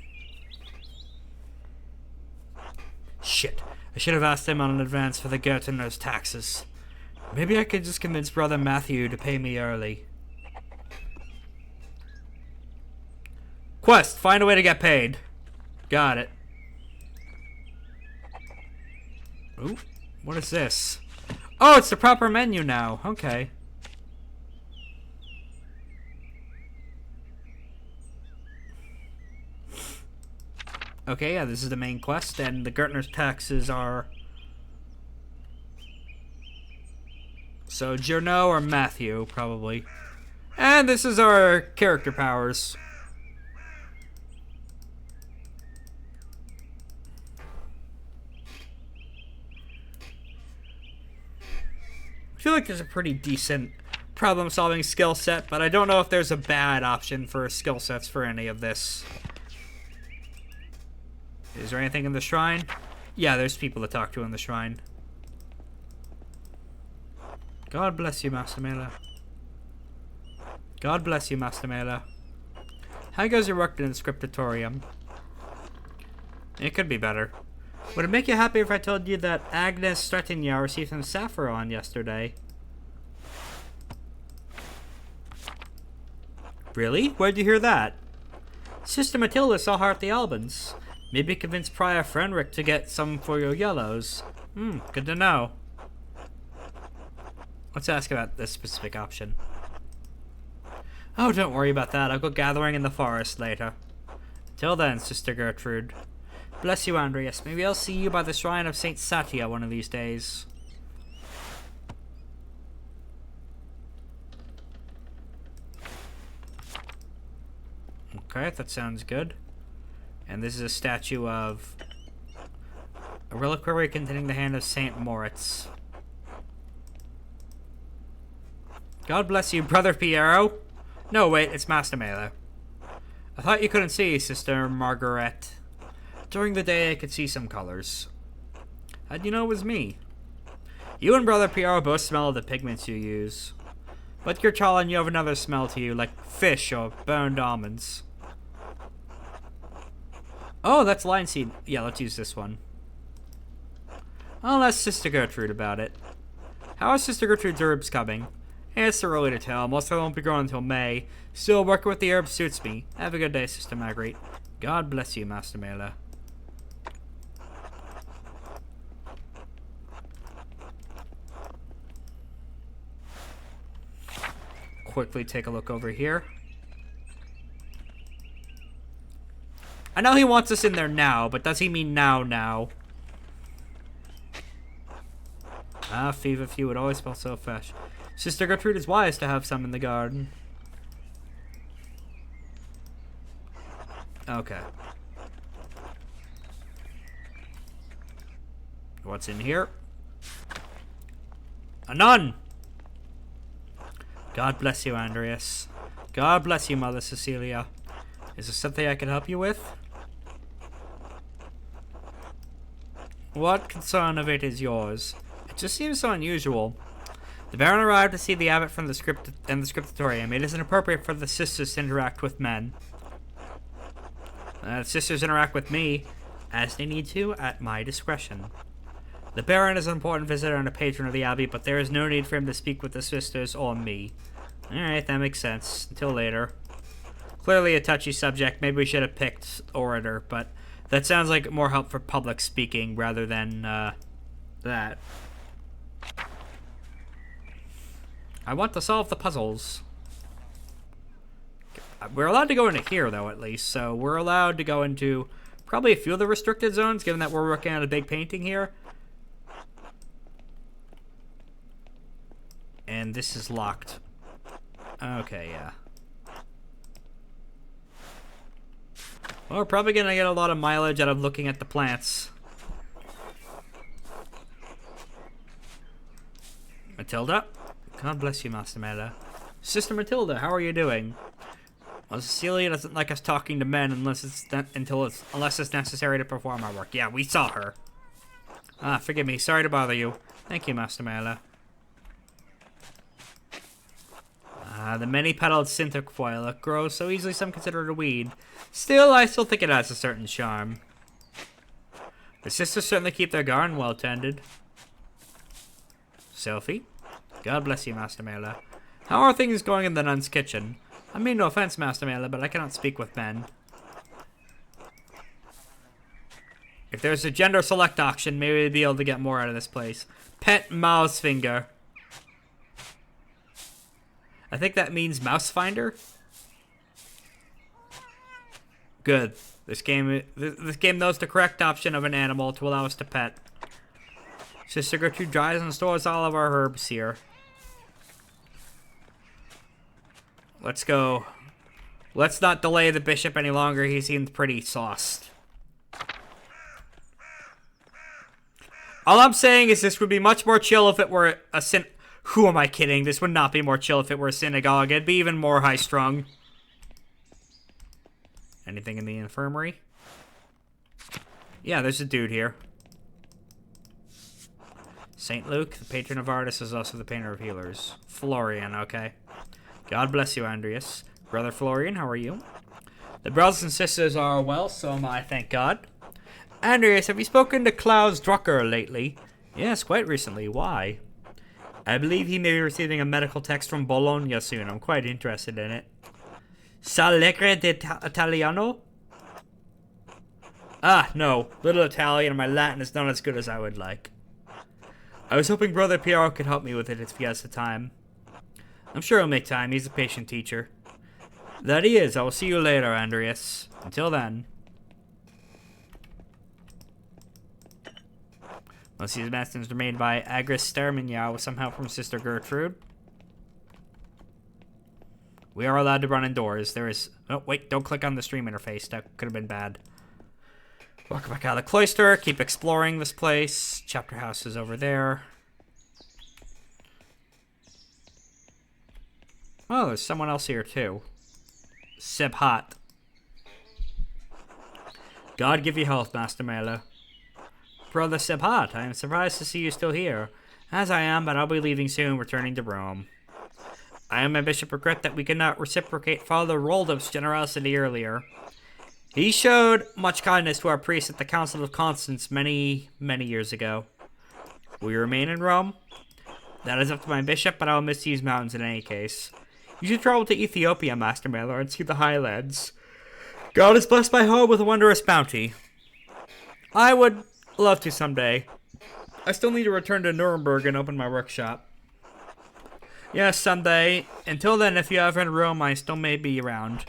Shit. I should have asked him on an advance for the Gertner's taxes. Maybe I could just convince Brother Matthew to pay me early. Quest, find a way to get paid. Got it. Ooh, what is this? Oh, it's the proper menu now. Okay. Okay, yeah, this is the main quest, and the Gertner's taxes are... So, Journeau or Matthew, probably. And this is our character powers. I feel like there's a pretty decent problem-solving skill set, but I don't know if there's a bad option for skill sets for any of this. Is there anything in the shrine? Yeah, there's people to talk to in the shrine. God bless you, Master Mela. God bless you, Master Mela. How goes your work in the scriptatorium? It could be better. Would it make you happy if I told you that Agnes Stratigna received some saffron yesterday? Really? Where'd you hear that? Sister Matilda saw her at the Albans. Maybe convince Prior Frenric to get some for your yellows. Good to know. Let's ask about this specific option. Oh, don't worry about that. I'll go gathering in the forest later. Till then, Sister Gertrude. Bless you, Andreas. Maybe I'll see you by the shrine of Saint Satya one of these days. Okay, that sounds good. And this is a statue of a reliquary containing the hand of Saint Moritz. God bless you, Brother Piero. No, wait, it's Master Mela. I thought you couldn't see, Sister Margaret. During the day, I could see some colors. How'd you know it was me? You and Brother Piero both smell the pigments you use. But you're tall and you have another smell to you, like fish or burned almonds. Oh, that's linseed. Yeah, let's use this one. I'll ask Sister Gertrude about it. How are Sister Gertrude's herbs coming? It's too early to tell. Most of them won't be growing until May. Still, working with the herbs suits me. Have a good day, Sister Marguerite. God bless you, Master Mela. Quickly take a look over here. I know he wants us in there now, but does he mean now? Ah, fever few, it always smells so fresh. Sister Gertrude is wise to have some in the garden. Okay. What's in here? A nun! God bless you, Andreas. God bless you, Mother Cecilia. Is there something I can help you with? What concern of it is yours? It just seems so unusual. The Baron arrived to see the abbot from the scriptorium. It isn't appropriate for the sisters to interact with men. The sisters interact with me, as they need to, at my discretion. The Baron is an important visitor and a patron of the abbey, but there is no need for him to speak with the sisters or me. Alright, that makes sense. Until later. Clearly a touchy subject. Maybe we should have picked orator, but that sounds like more help for public speaking rather than, that. I want to solve the puzzles. We're allowed to go into here, though, at least. So we're allowed to go into probably a few of the restricted zones, given that we're working on a big painting here. And this is locked. Okay, yeah. Well, we're probably going to get a lot of mileage out of looking at the plants. Matilda? God bless you, Master Mela. Sister Matilda, how are you doing? Well, Cecilia doesn't like us talking to men unless it's necessary to perform our work. Yeah, we saw her. Ah, forgive me. Sorry to bother you. Thank you, Master Mela. The many-petaled cinquefoil. It grows so easily some consider it a weed. Still, I still think it has a certain charm. The sisters certainly keep their garden well tended. Sophie? God bless you, Master Mela. How are things going in the nun's kitchen? I mean no offense, Master Mela, but I cannot speak with men. If there's a gender select auction, maybe we'd be able to get more out of this place. Pet mouse finger. I think that means mouse finder. Good. This game knows the correct option of an animal to allow us to pet. Sister Gertrude dries and stores all of our herbs here. Let's go. Let's not delay the bishop any longer. He seems pretty sauced. All I'm saying is this would be much more chill if it were a Who am I kidding? This would not be more chill if it were a synagogue. It'd be even more high-strung. Anything in the infirmary? Yeah, there's a dude here. St. Luke, the patron of artists, is also the painter of healers. Florian, okay. God bless you, Andreas. Brother Florian, how are you? The brothers and sisters are well, so am I, thank God. Andreas, have you spoken to Klaus Drucker lately? Yes, quite recently. Why? I believe he may be receiving a medical text from Bologna soon. I'm quite interested in it. S'allegre d'Italiano? Ah, no. Little Italian and my Latin is not as good as I would like. I was hoping Brother Piero could help me with it if he has the time. I'm sure he'll make time. He's a patient teacher. That he is. I will see you later, Andreas. Until then. Most of these medicines are made by Agris Sterminyow with some help from Sister Gertrude. We are allowed to run indoors. There is... Oh, wait. Don't click on the stream interface. That could have been bad. Walk back out of the cloister. Keep exploring this place. Chapter house is over there. Oh, there's someone else here, too. Sebhat. God give you health, Master Mela. Brother Sebhat, I am surprised to see you still here. As I am, but I'll be leaving soon, returning to Rome. I and my bishop regret that we could not reciprocate Father Roldup's generosity earlier. He showed much kindness to our priests at the Council of Constance many, many years ago. Will you remain in Rome? That is up to my bishop, but I will miss these mountains in any case. You should travel to Ethiopia, Master Mela, and see the highlands. God has blessed my home with a wondrous bounty. I would love to someday. I still need to return to Nuremberg and open my workshop. Yes, someday. Until then, if you're ever in Rome, I still may be around.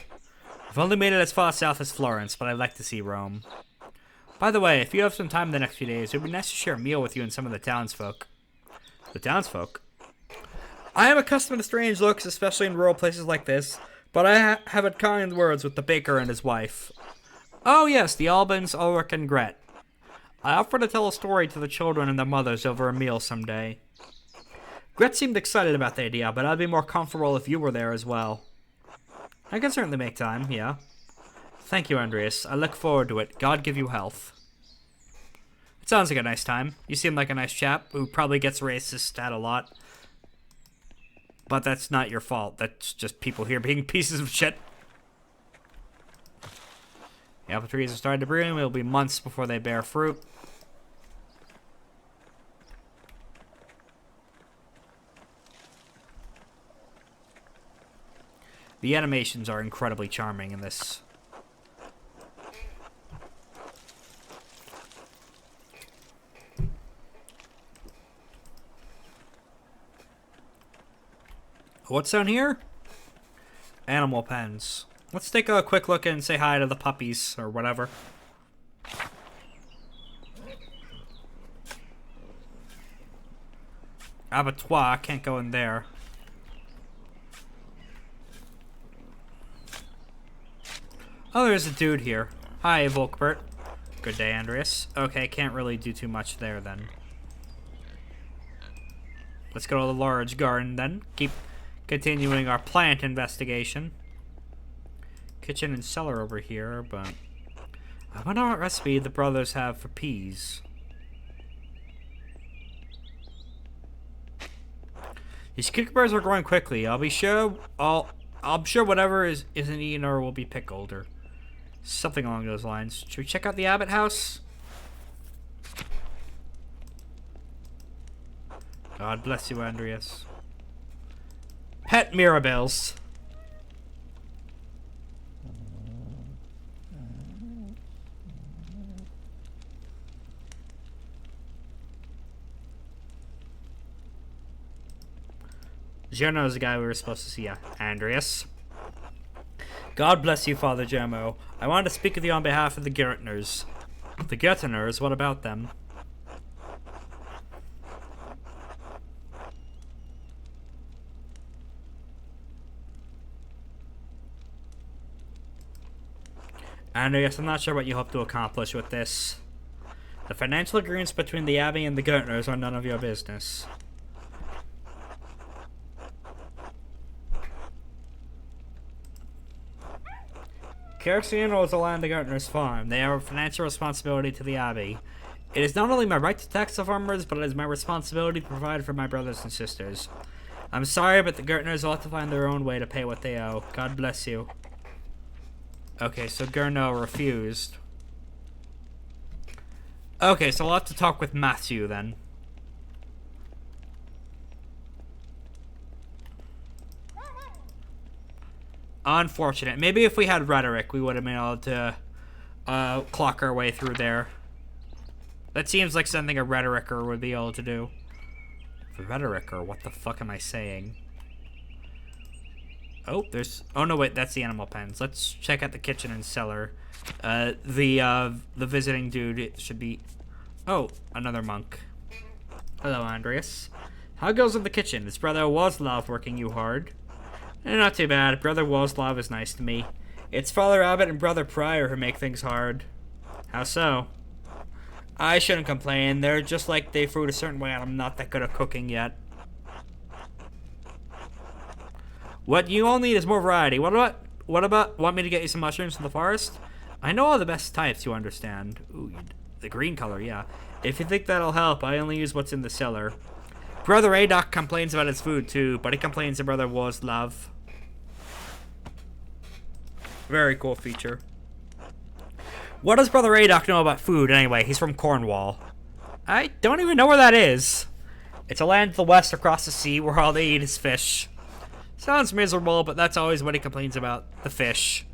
I've only made it as far south as Florence, but I'd like to see Rome. By the way, if you have some time in the next few days, it would be nice to share a meal with you and some of the townsfolk. The townsfolk? I am accustomed to strange looks, especially in rural places like this, but I have had kind words with the baker and his wife. Oh yes, the Albans, Ulrich, and Gret. I offer to tell a story to the children and their mothers over a meal someday. Gret seemed excited about the idea, but I'd be more comfortable if you were there as well. I can certainly make time, yeah. Thank you, Andreas. I look forward to it. God give you health. It sounds like a nice time. You seem like a nice chap who probably gets racist at a lot. But that's not your fault. That's just people here being pieces of shit. The apple trees are starting to bloom. It'll be months before they bear fruit. The animations are incredibly charming in this. What's down here? Animal pens. Let's take a quick look and say hi to the puppies, or whatever. Abattoir, can't go in there. Oh, there's a dude here. Hi, Volkbert. Good day, Andreas. Okay, can't really do too much there, then. Let's go to the large garden, then. Keep continuing our plant investigation. Kitchen and cellar over here, but I wonder what recipe the brothers have for peas. These cucumbers are growing quickly. I'm sure whatever isn't eaten or will be pickled or something along those lines. Should we check out the Abbott house? God bless you, Andreas. Pet Mirabelles. Gerno is the guy we were supposed to see, Andreas. God bless you, Father Germo. I wanted to speak with you on behalf of the Gertners. The Gertners? What about them? Andreas, I'm not sure what you hope to accomplish with this. The financial agreements between the Abbey and the Gertners are none of your business. Kersian owns the land the Gertners farm. They have a financial responsibility to the Abbey. It is not only my right to tax the farmers, but it is my responsibility to provide for my brothers and sisters. I'm sorry, but the Gertners will have to find their own way to pay what they owe. God bless you. Okay, so Gurno refused. Okay, so we'll have to talk with Matthew then. Unfortunate. Maybe if we had rhetoric, we would have been able to clock our way through there. That seems like something a rhetoricer would be able to do. The rhetoricer? What the fuck am I saying? Oh, there's... Oh, no, wait, that's the animal pens. Let's check out the kitchen and cellar. The visiting dude should be... Oh, another monk. Hello, Andreas. How goes in the kitchen? Is Brother Wozlov working you hard? Not too bad. Brother Wozlov is nice to me. It's Father Abbott and Brother Pryor who make things hard. How so? I shouldn't complain. They're just like they fruit a certain way, and I'm not that good at cooking yet. What you all need is more variety. What about want me to get you some mushrooms from the forest? I know all the best types, you understand. Ooh, the green color, yeah. If you think that'll help, I only use what's in the cellar. Brother Adok complains about his food too, but he complains to Brother Wozlov. Very cool feature. What does Brother Adok know about food anyway? He's from Cornwall. I don't even know where that is. It's a land to the west across the sea where all they eat is fish. Sounds miserable, but that's always what he complains about, the fish.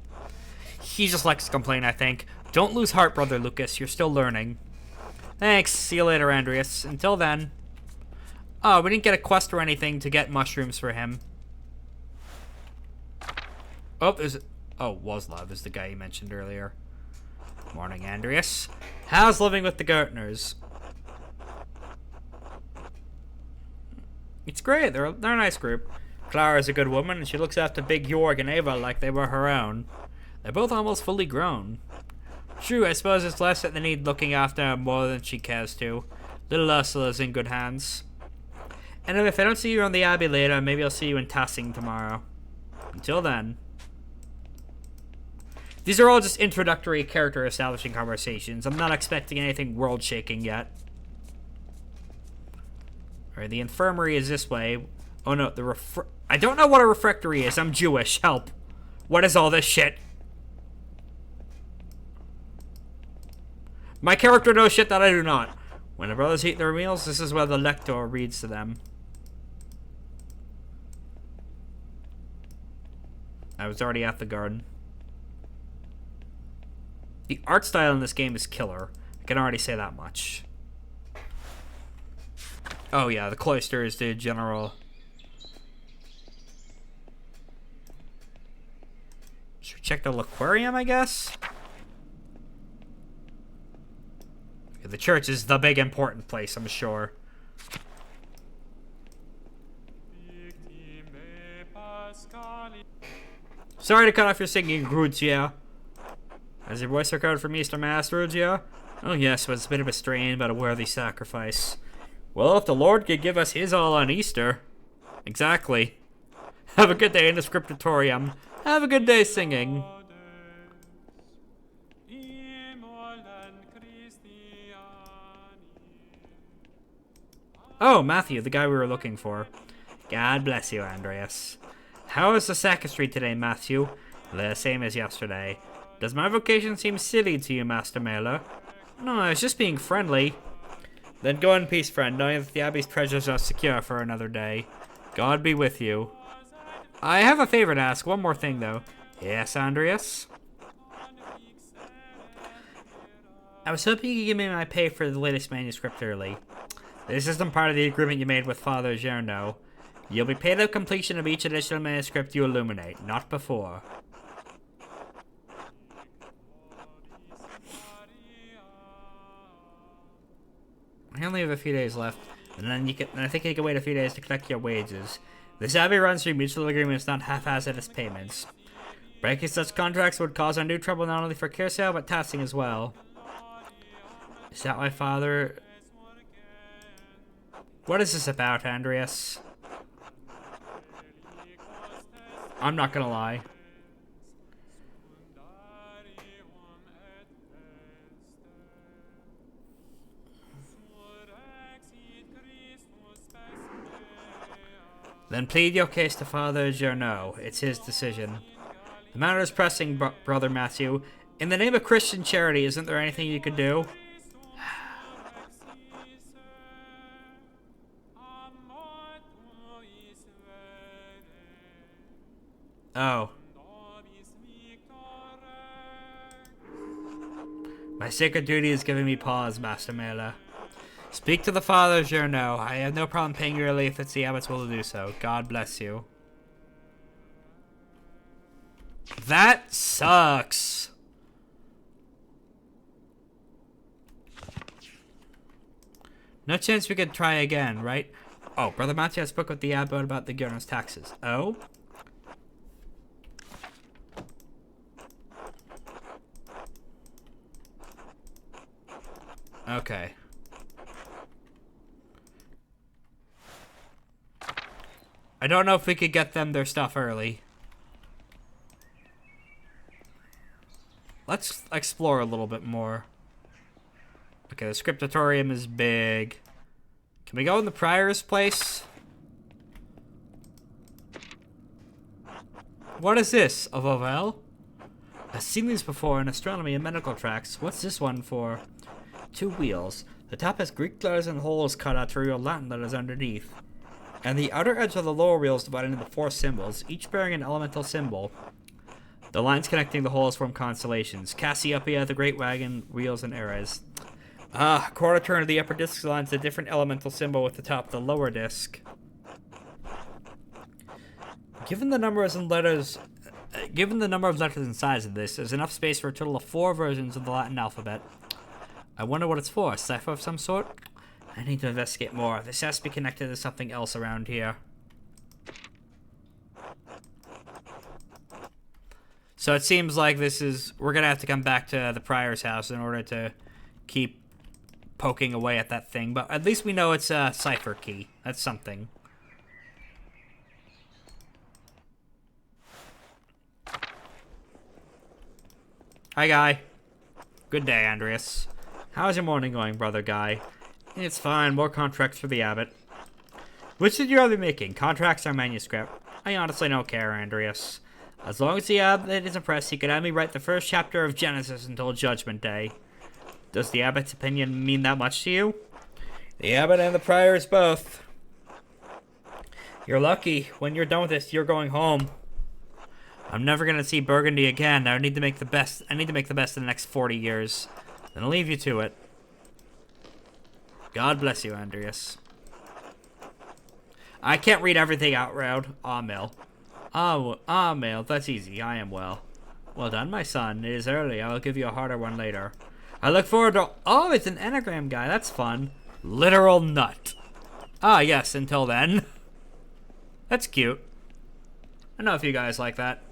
He just likes to complain, I think. Don't lose heart, Brother Lucas. You're still learning. Thanks. See you later, Andreas. Until then. Oh, we didn't get a quest or anything to get mushrooms for him. Oh, there's... Oh, Wozlov is the guy you mentioned earlier. Morning, Andreas. How's living with the Gartners? It's great. They're a nice group. Clara's a good woman, and she looks after Big Jorg and Ava like they were her own. They're both almost fully grown. True, I suppose it's less that they need looking after more than she cares to. Little Ursula's in good hands. And if I don't see you on the Abbey later, maybe I'll see you in Tassing tomorrow. Until then. These are all just introductory character establishing conversations. I'm not expecting anything world shaking yet. Alright, the infirmary is this way. Oh no, I don't know what a refectory is. I'm Jewish. Help. What is all this shit? My character knows shit that I do not. When the brothers eat their meals, this is where the lector reads to them. I was already at the garden. The art style in this game is killer. I can already say that much. Oh yeah, the cloister is the general... Should we check the aquarium, I guess? The church is the big important place, I'm sure. Sorry to cut off your singing, Gruzia. Has your voice recovered from Easter Mass, Gruzia? Oh yes, but it's a bit of a strain, but a worthy sacrifice. Well, if the Lord could give us his all on Easter. Exactly. Have a good day in the scriptorium. Have a good day singing. Oh, Matthew, the guy we were looking for. God bless you, Andreas. How is the sacristy today, Matthew? The same as yesterday. Does my vocation seem silly to you, Master Mailer? No, I was just being friendly. Then go in peace, friend, knowing that the Abbey's treasures are secure for another day. God be with you. I have a favor to ask. One more thing, though. Yes, Andreas? I was hoping you could give me my pay for the latest manuscript early. This isn't part of the agreement you made with Father Gerno. You'll be paid at completion of each additional manuscript you illuminate, not before. I only have a few days left, and then I think you can wait a few days to collect your wages. This Abbey runs through mutual agreements, not half-hazardous payments. Breaking such contracts would cause undue trouble not only for Kirsale, but Tassing as well. Is that why Father... What is this about, Andreas? I'm not gonna lie. Then plead your case to Father Gerno. It's his decision. The matter is pressing, Brother Matthew. In the name of Christian charity, isn't there anything you could do? Oh. My sacred duty is giving me pause, Master Mela. Speak to the Father Gerno. I have no problem paying you early if it's the Abbot's will to do so. God bless you. That sucks. No chance we could try again, right? Oh, Brother Matthew spoke with the abbot about the governor's taxes. Oh? Okay. I don't know if we could get them their stuff early. Let's explore a little bit more. Okay, the scriptatorium is big. Can we go in the prior's place? What is this? A Vauvel? I've seen these before in astronomy and medical tracts. What's this one for? 2 wheels. The top has Greek letters and holes cut out to reveal Latin letters underneath. And the outer edge of the lower wheel is divided into 4 symbols, each bearing an elemental symbol. The lines connecting the holes form constellations. Cassiopeia, the Great Wagon, Wheels, and Ares. A quarter turn of the upper disc aligns a different elemental symbol with the top of the lower disc. Given the number of letters and size of this, there's enough space for a total of 4 versions of the Latin alphabet. I wonder what it's for. A cipher of some sort? I need to investigate more. This has to be connected to something else around here. So it seems like we're gonna have to come back to the prior's house in order to keep poking away at that thing. But at least we know it's a cipher key. That's something. Hi, Guy. Good day, Andreas. How's your morning going, brother Guy? It's fine. More contracts for the abbot. Which did you rather be making, contracts or manuscript? I honestly don't care, Andreas. As long as the abbot is impressed, he could have me write the first chapter of Genesis until Judgment Day. Does the abbot's opinion mean that much to you? The abbot and the priors both. You're lucky. When you're done with this, you're going home. I'm never gonna see Burgundy again. I need to make the best in the next 40 years. Then I'll leave you to it. God bless you, Andreas. I can't read everything out loud. Mail. Mail. That's easy. I am well. Well done, my son. It is early. I will give you a harder one later. I look forward to... Oh, it's an anagram guy. That's fun. Literal nut. Ah, yes. Until then. That's cute. I know if you guys like that.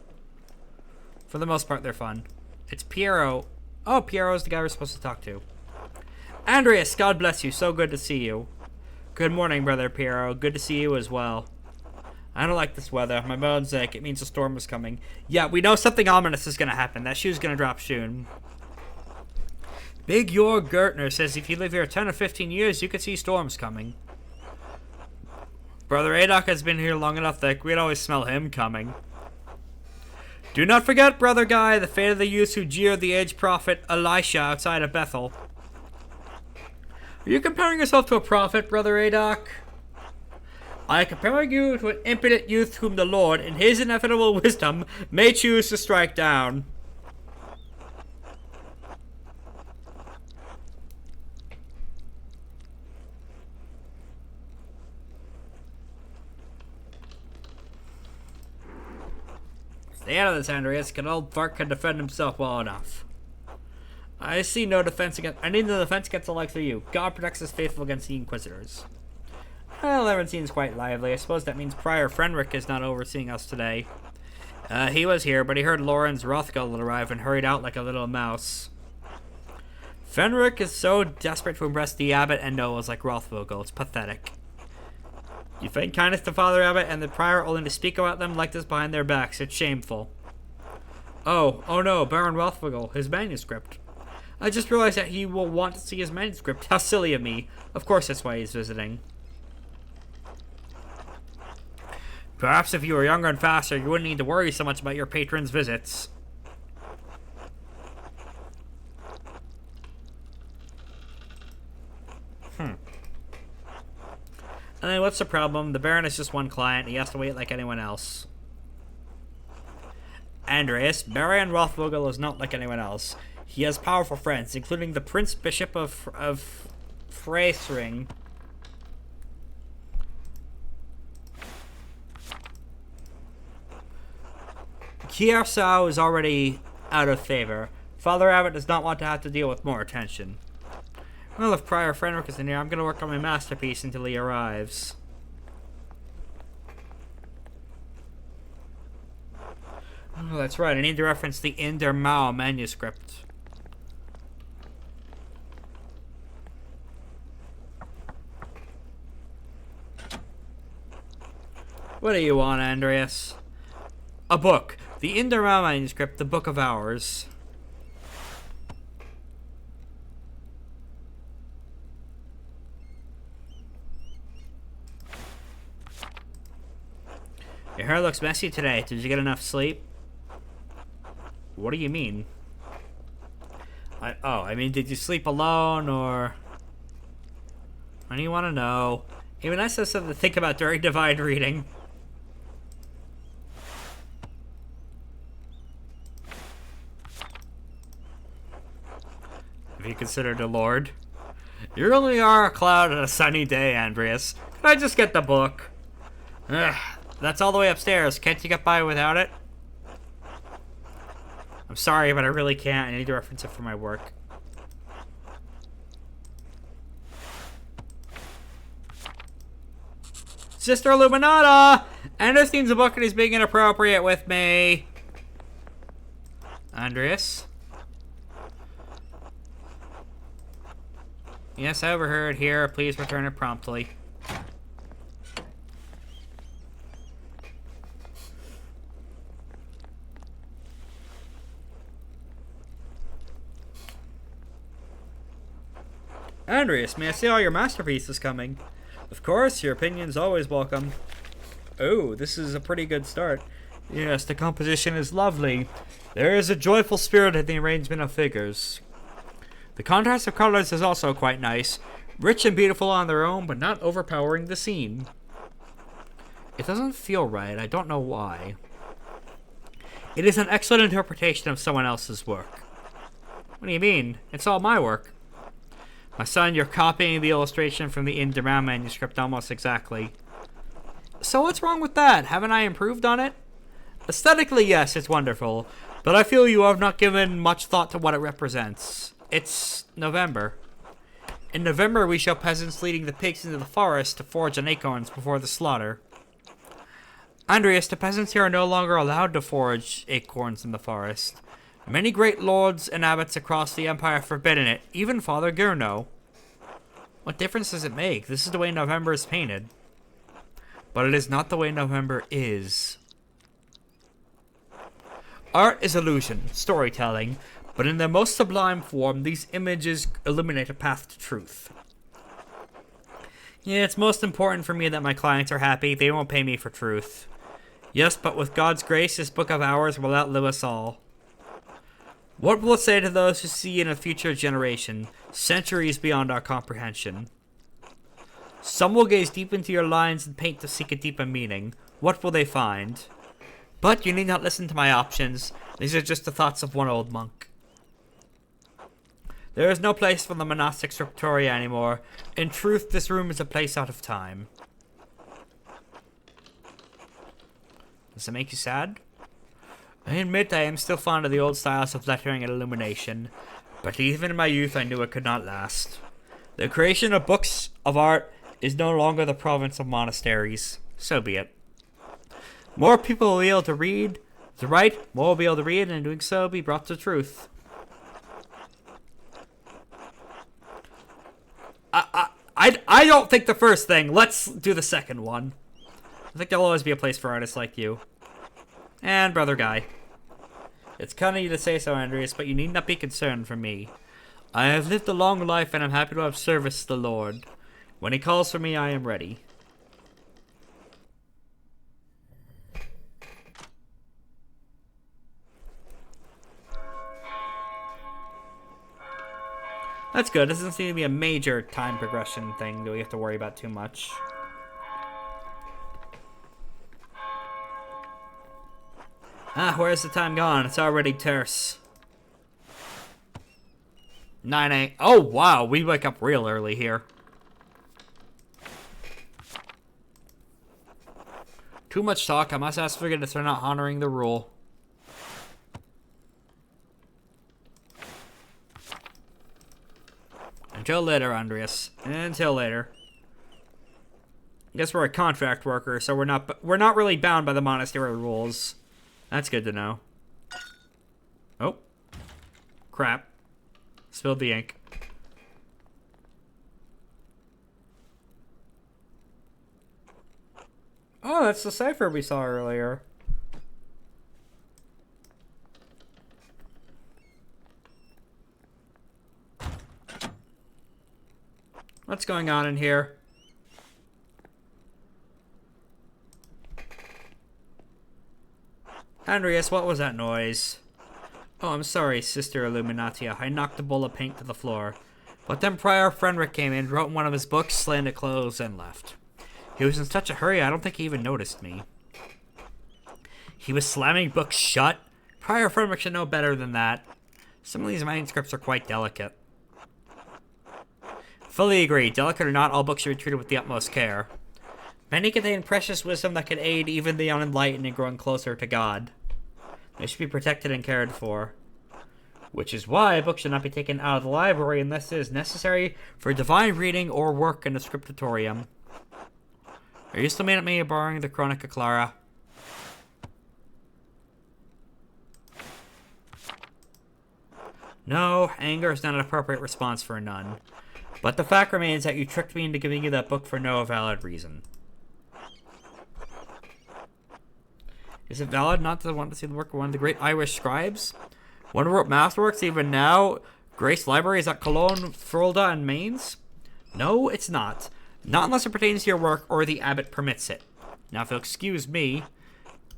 For the most part, they're fun. It's Piero. Oh, Piero's the guy we're supposed to talk to. Andreas, God bless you. So good to see you. Good morning, brother Piero. Good to see you as well. I don't like this weather. My bone's ache. It means a storm is coming. Yeah, we know something ominous is going to happen. That shoe's going to drop soon. Big Jorg Gertner says if you live here 10 or 15 years, you could see storms coming. Brother Adok has been here long enough that we'd always smell him coming. Do not forget, brother Guy, the fate of the youths who jeered the aged prophet Elisha outside of Bethel. Are you comparing yourself to a prophet, brother Adok? I compare you to an impotent youth whom the Lord, in his ineffable wisdom, may choose to strike down. Stay out of this, Andreas. An old fart can defend himself well enough. I see no defense against... I need no defense against the likes of you. God protects his faithful against the Inquisitors. Well, everyone seems quite lively. I suppose that means Prior Fenric is not overseeing us today. He was here, but he heard Lorenz Rothgold arrive and hurried out like a little mouse. Fenric is so desperate to impress the abbot and nobles like Rothvogel. It's pathetic. You feign kindness to Father Abbot and the prior only to speak about them like this behind their backs. It's shameful. Oh no, Baron Rothvogel, his manuscript. I just realized that he will want to see his manuscript. How silly of me. Of course that's why he's visiting. Perhaps if you were younger and faster, you wouldn't need to worry so much about your patron's visits. And then what's the problem? The Baron is just one client. He has to wait like anyone else. Andreas, Baron Rothvogel is not like anyone else. He has powerful friends, including the Prince Bishop of Freisring. Kiersau is already out of favor. Father Abbott does not want to have to deal with more attention. Well, if Prior Fenric is in here, I'm going to work on my masterpiece until he arrives. Oh, that's right. I need to reference the Inder Mao manuscript. What do you want, Andreas? A book. The Inder Mao manuscript, the Book of Hours. Your hair looks messy today. Did you get enough sleep? What do you mean? I mean, did you sleep alone, or... What do you want to know? Even I said something to think about during Divine Reading. Have you considered a lord? You really are a cloud on a sunny day, Andreas. Can I just get the book? Ugh. That's all the way upstairs. Can't you get by without it? I'm sorry, but I really can't. I need to reference it for my work. Sister Illuminata! Andreas needs a book and he's being inappropriate with me. Andreas? Yes, I overheard. Here, please return it promptly. Andreas, may I see all your masterpieces coming? Of course, your opinion's always welcome. Oh, this is a pretty good start. Yes, the composition is lovely. There is a joyful spirit in the arrangement of figures. The contrast of colors is also quite nice. Rich and beautiful on their own, but not overpowering the scene. It doesn't feel right. I don't know why. It is an excellent interpretation of someone else's work. What do you mean? It's all my work. My son, you're copying the illustration from the Inder Mao manuscript almost exactly. So what's wrong with that? Haven't I improved on it? Aesthetically, yes, it's wonderful. But I feel you have not given much thought to what it represents. It's November. In November, we show peasants leading the pigs into the forest to forage on acorns before the slaughter. Andreas, the peasants here are no longer allowed to forage acorns in the forest. Many great lords and abbots across the empire forbidden it, even Father Gurno. What difference does it make? This is the way November is painted. But it is not the way November is. Art is illusion, storytelling, but in their most sublime form, these images illuminate a path to truth. Yeah, it's most important for me that my clients are happy. They won't pay me for truth. Yes, but with God's grace, this Book of Hours will outlive us all. What will it say to those who see in a future generation, centuries beyond our comprehension? Some will gaze deep into your lines and paint to seek a deeper meaning. What will they find? But you need not listen to my options. These are just the thoughts of one old monk. There is no place for the monastic scriptoria anymore. In truth, this room is a place out of time. Does it make you sad? I admit I am still fond of the old styles of lettering and illumination, but even in my youth I knew it could not last. The creation of books of art is no longer the province of monasteries. So be it. More people will be able to read, to write, more will be able to read, and in doing so be brought to truth. I don't think the first thing. Let's do the second one. I think there'll always be a place for artists like you. And Brother Guy. It's kind of you to say so, Andreas, but you need not be concerned for me. I have lived a long life and I'm happy to have service the Lord. When he calls for me, I am ready. That's good. This doesn't seem to be a major time progression thing that we have to worry about too much. Ah, where's the time gone? It's already terse. 9 a.m. Oh, wow. We wake up real early here. Too much talk. I must ask forgiveness for not honoring the rule. Until later, Andreas. Until later. I guess we're a contract worker, so we're not really bound by the monastery rules. That's good to know. Oh. Crap. Spilled the ink. Oh, that's the cipher we saw earlier. What's going on in here? Andreas, what was that noise? Oh, I'm sorry, Sister Illuminatia. I knocked a bowl of paint to the floor. But then Prior Fenric came in, wrote in one of his books, slammed it closed, and left. He was in such a hurry, I don't think he even noticed me. He was slamming books shut? Prior Fenric should know better than that. Some of these manuscripts are quite delicate. Fully agree. Delicate or not, all books should be treated with the utmost care. Many contain precious wisdom that can aid even the unenlightened in growing closer to God. They should be protected and cared for. Which is why a book should not be taken out of the library unless it is necessary for divine reading or work in the scriptorium. Are you still mad at me borrowing the Chronica Clara? No, anger is not an appropriate response for a nun. But the fact remains that you tricked me into giving you that book for no valid reason. Is it valid not to want to see the work of one of the great Irish scribes? One who wrote masterworks even now? Grace Libraries at Cologne, Fulda, and Mainz? No, it's not. Not unless it pertains to your work or the abbot permits it. Now, if you'll excuse me...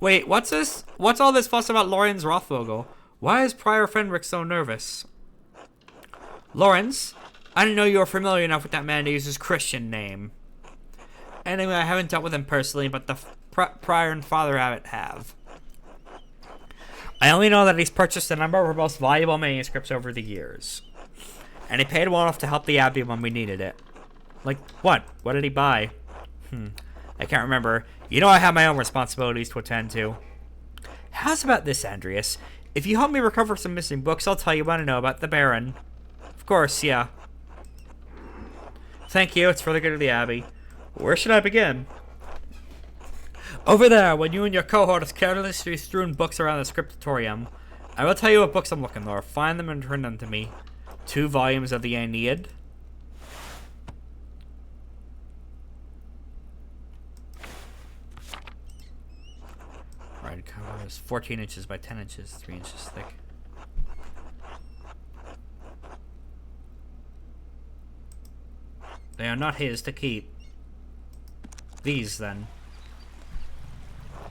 Wait, what's this? What's all this fuss about Lorenz Rothvogel? Why is Prior Fenric so nervous? Lorenz? I didn't know you were familiar enough with that man to use his Christian name. Anyway, I haven't dealt with him personally, but the Prior and Father Abbot have. I only know that he's purchased a number of our most valuable manuscripts over the years. And he paid well enough to help the Abbey when we needed it. Like, what? What did he buy? I can't remember. You know I have my own responsibilities to attend to. How's about this, Andreas? If you help me recover some missing books, I'll tell you what I know about the Baron. Of course, yeah. Thank you, it's for the good of the Abbey. Where should I begin? Over there, when you and your cohort have carelessly strewn books around the scriptorium, I will tell you what books I'm looking for. Find them and return them to me. 2 volumes of the Aeneid. Right, cover is 14 inches by 10 inches, 3 inches thick. They are not his to keep. These, then.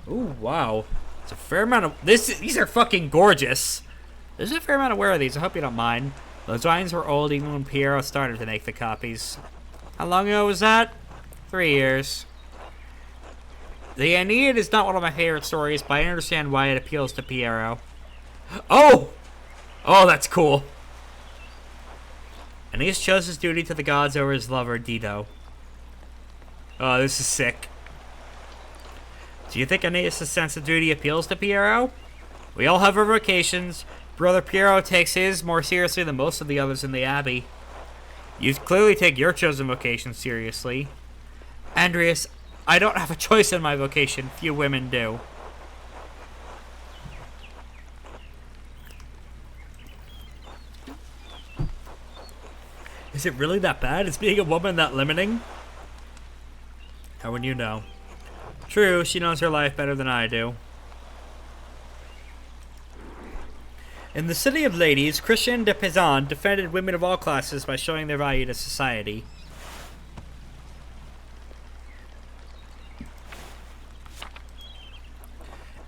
Ooh, wow. It's a fair amount of... These are fucking gorgeous. There's a fair amount of wear of these. I hope you don't mind. Those drawings were old even when Piero started to make the copies. How long ago was that? 3 years. The Aeneid is not one of my favorite stories, but I understand why it appeals to Piero. Oh! Oh, that's cool. Aeneas chose his duty to the gods over his lover, Dido. Oh, this is sick. Do you think Aeneas' sense of duty appeals to Piero? We all have our vocations. Brother Piero takes his more seriously than most of the others in the Abbey. You clearly take your chosen vocation seriously. Andreas, I don't have a choice in my vocation. Few women do. Is it really that bad? Is being a woman that limiting? How would you know? True, she knows her life better than I do. In the City of Ladies, Christian de Pizan defended women of all classes by showing their value to society.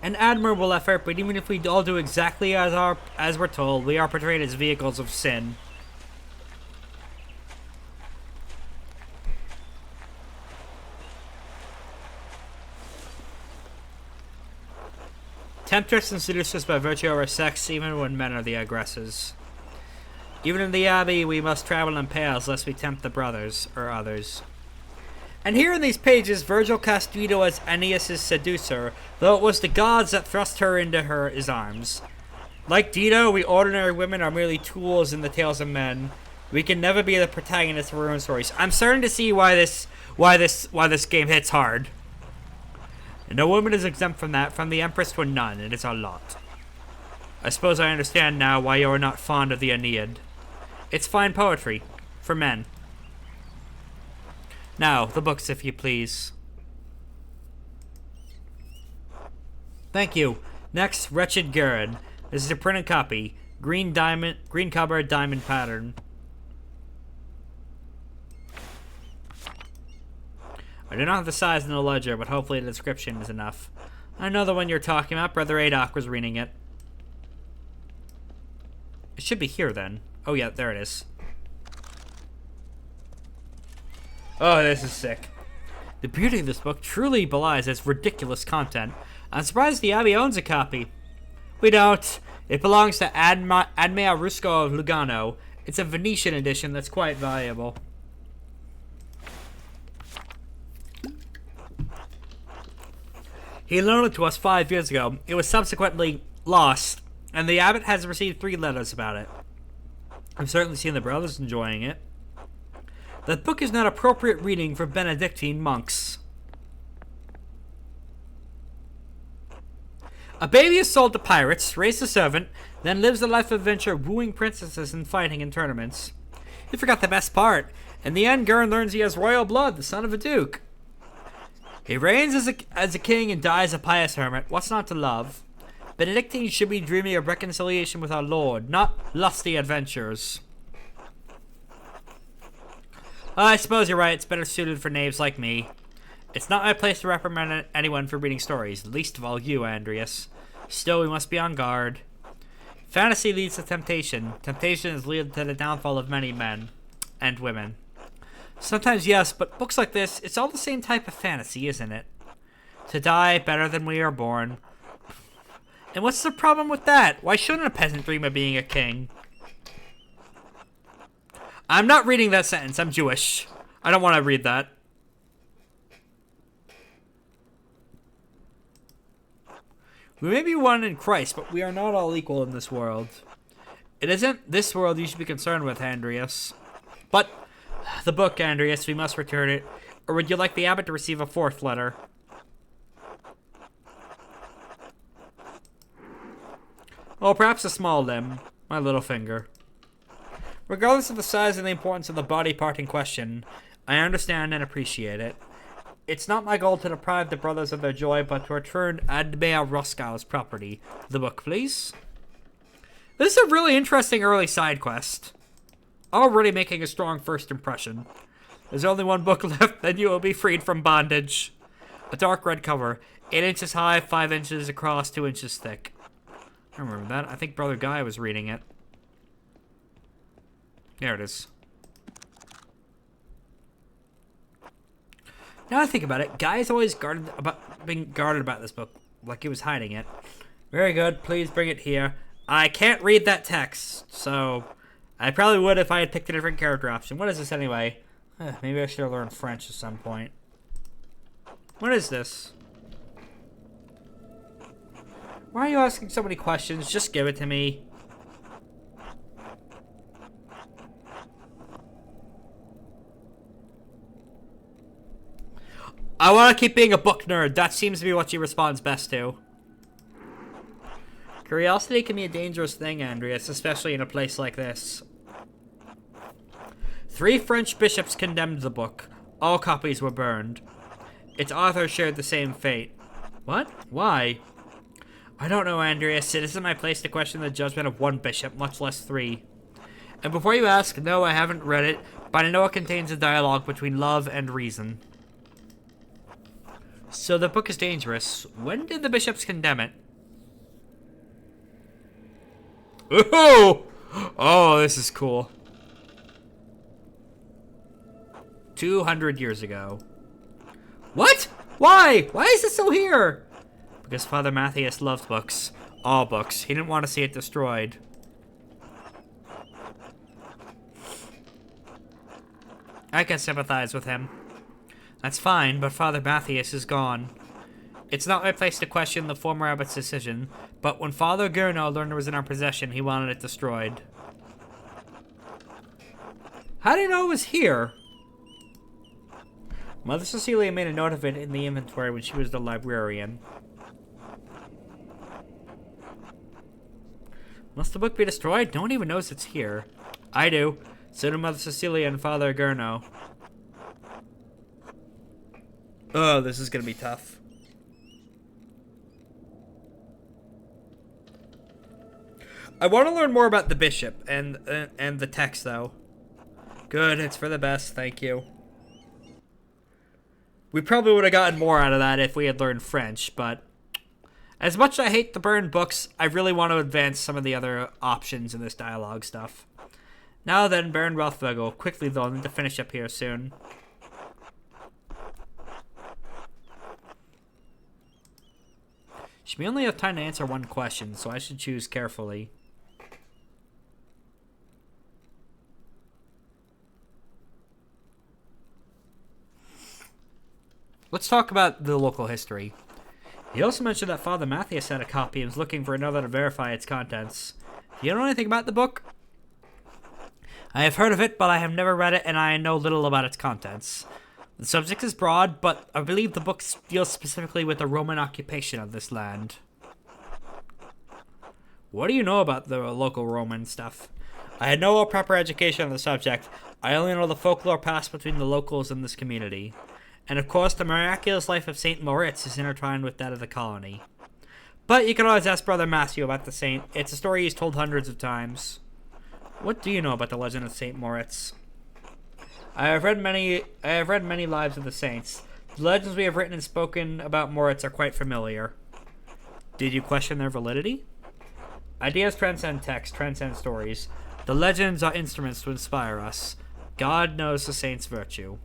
An admirable effort, but even if we all do exactly as we're told, we are portrayed as vehicles of sin. Temptress and seducers by virtue of our sex, even when men are the aggressors. Even in the Abbey, we must travel in pairs, lest we tempt the brothers, or others. And here in these pages, Virgil cast Dido as Aeneas' seducer, though it was the gods that thrust her into his arms. Like Dido, we ordinary women are merely tools in the tales of men. We can never be the protagonist of our own stories. I'm starting to see why this game hits hard. No woman is exempt from that, from the Empress to a nun. It is a lot. I suppose I understand now why you are not fond of the Aeneid. It's fine poetry. For men. Now, the books, if you please. Thank you. Next, Wretched Garrod. This is a printed copy. Green cover, diamond pattern. I do not have the size in the ledger, but hopefully the description is enough. I know the one you're talking about. Brother Adoc was reading it. It should be here, then. Oh, yeah, there it is. Oh, this is sick. The beauty of this book truly belies its ridiculous content. I'm surprised the Abbey owns a copy. We don't. It belongs to Admea Rusco of Lugano. It's a Venetian edition that's quite valuable. He loaned it to us 5 years ago. It was subsequently lost, and the abbot has received 3 letters about it. I've certainly seen the brothers enjoying it. That book is not appropriate reading for Benedictine monks. A baby is sold to pirates, raised a servant, then lives a life of adventure wooing princesses and fighting in tournaments. You forgot the best part. In the end, Gurn learns he has royal blood, the son of a duke. He reigns as a king and dies a pious hermit. What's not to love? Benedictines should be dreaming of reconciliation with our Lord, not lusty adventures. I suppose you're right. It's better suited for knaves like me. It's not my place to reprimand anyone for reading stories, least of all you, Andreas. Still, we must be on guard. Fantasy leads to temptation. Temptation is leading to the downfall of many men and women. Sometimes, yes, but books like this, it's all the same type of fantasy, isn't it? To die better than we are born. And what's the problem with that? Why shouldn't a peasant dream of being a king? I'm not reading that sentence. I'm Jewish. I don't want to read that. We may be one in Christ, but we are not all equal in this world. It isn't this world you should be concerned with, Andreas. But the book, Andreas, we must return it. Or would you like the abbot to receive a 4th letter? Oh, perhaps a small limb. My little finger. Regardless of the size and the importance of the body part in question, I understand and appreciate it. It's not my goal to deprive the brothers of their joy, but to return Admea Ruscow's property. The book, please. This is a really interesting early side quest. Already making a strong first impression. There's only one book left, then you will be freed from bondage. A dark red cover, 8 inches high, 5 inches across, 2 inches thick. I remember that. I think Brother Guy was reading it. There it is. Now I think about it, Guy's always been guarded about this book, like he was hiding it. Very good, please bring it here. I can't read that text, so I probably would if I had picked a different character option. What is this anyway? Maybe I should have learned French at some point. What is this? Why are you asking so many questions? Just give it to me. I want to keep being a book nerd. That seems to be what she responds best to. Curiosity can be a dangerous thing, Andreas, especially in a place like this. 3 French bishops condemned the book. All copies were burned. Its author shared the same fate. What? Why? I don't know, Andreas. It isn't my place to question the judgment of 1 bishop, much less 3. And before you ask, no, I haven't read it, but I know it contains a dialogue between love and reason. So the book is dangerous. When did the bishops condemn it? Oh! Oh, this is cool. 200 years ago. What? Why? Why is it still here? Because Father Matthias loved books. All books. He didn't want to see it destroyed. I can sympathize with him. That's fine, but Father Matthias is gone. It's not my place to question the former abbot's decision, but when Father Gurnall learned it was in our possession, he wanted it destroyed. How do you know it was here? Mother Cecilia made a note of it in the inventory when she was the librarian. Must the book be destroyed? No one even knows it's here. I do. So do Mother Cecilia and Father Gurno. Oh, this is gonna be tough. I want to learn more about the bishop and the text, though. Good, it's for the best, thank you. We probably would have gotten more out of that if we had learned French, but as much as I hate the burned books, I really want to advance some of the other options in this dialogue stuff. Now then, Baron Rothvogel. Quickly, though, I need to finish up here soon. She may only have time to answer one question, so I should choose carefully. Let's talk about the local history. He also mentioned that Father Matthias had a copy and was looking for another to verify its contents. Do you know anything about the book? I have heard of it, but I have never read it, and I know little about its contents. The subject is broad, but I believe the book deals specifically with the Roman occupation of this land. What do you know about the local Roman stuff? I had no proper education on the subject. I only know the folklore passed between the locals in this community. And of course, the miraculous life of St. Moritz is intertwined with that of the colony. But you can always ask Brother Matthew about the saint. It's a story he's told hundreds of times. What do you know about the legend of St. Moritz? I have read many lives of the saints. The legends we have written and spoken about Moritz are quite familiar. Did you question their validity? Ideas transcend text, transcend stories. The legends are instruments to inspire us. God knows the saint's virtue.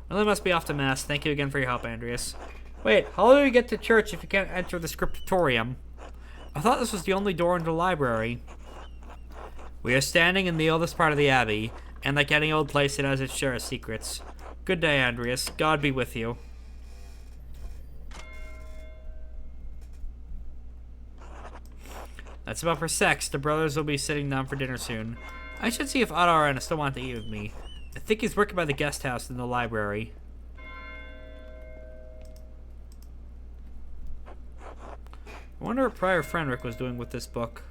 Well, I must be off to mass. Thank you again for your help, Andreas. Wait, how do we get to church if you can't enter the scriptorium? I thought this was the only door into the library. We are standing in the oldest part of the abbey, and like any old place, it has its share of secrets. Good day, Andreas. God be with you. That's about for sex. The brothers will be sitting down for dinner soon. I should see if Otto still want to eat with me. I think he's working by the guest house in the library. I wonder what Prior Fenric was doing with this book.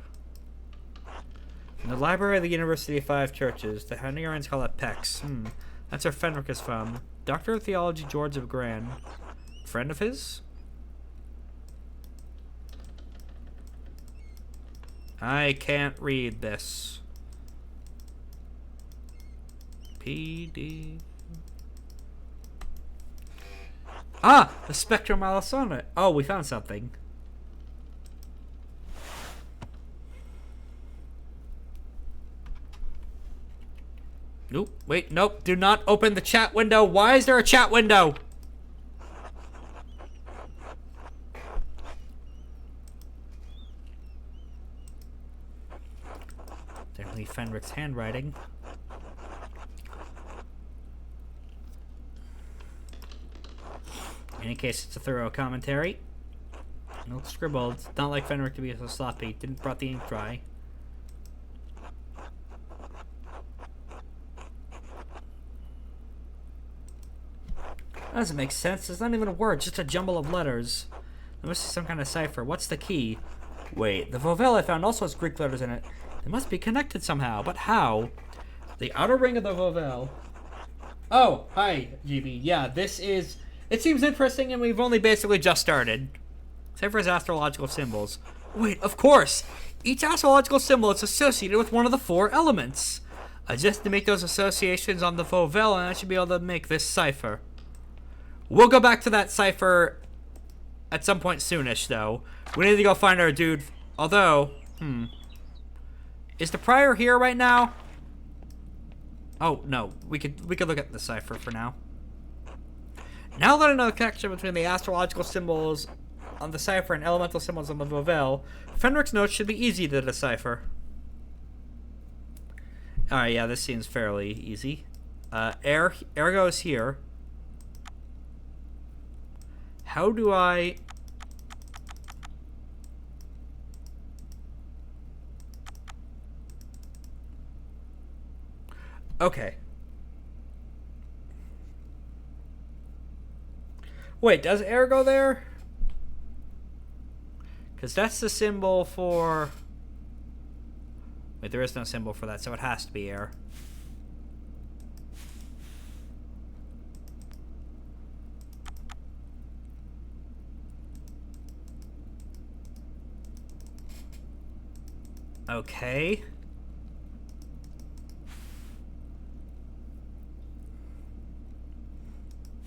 In the library of the University of Five Churches, the Hungarians call it PEX. That's where Fenric is from. Doctor of Theology George of Gran. Friend of his? I can't read this. PD. Ah! The Spectrum Malasona. Oh, we found something. Nope. Wait, nope. Do not open the chat window. Why is there a chat window? Definitely Fenric's handwriting. In any case, it's a thorough commentary. No scribbled. It's not like Fenric to be so sloppy. Didn't brought the ink dry. That doesn't make sense. It's not even a word, just a jumble of letters. There must be some kind of cipher. What's the key? Wait, the Vauvel I found also has Greek letters in it. They must be connected somehow, but how? The outer ring of the Vauvel. Oh, hi, GB. Yeah, this is... It seems interesting, and we've only basically just started. Except for his astrological symbols. Wait, of course! Each astrological symbol is associated with one of the four elements. I just need to make those associations on the Vauvel, and I should be able to make this cipher. We'll go back to that cipher at some point soonish, though. We need to go find our dude. Although, is the prior here right now? Oh no, we could look at the cipher for now. Now that I know the connection between the astrological symbols on the cipher and elemental symbols on the Vauvel, Fenric's notes should be easy to decipher. Alright, yeah, this seems fairly easy. Ergo is here. How do I... Okay. Wait, does air go there? Because that's the symbol for... Wait, there is no symbol for that, so it has to be air. Okay.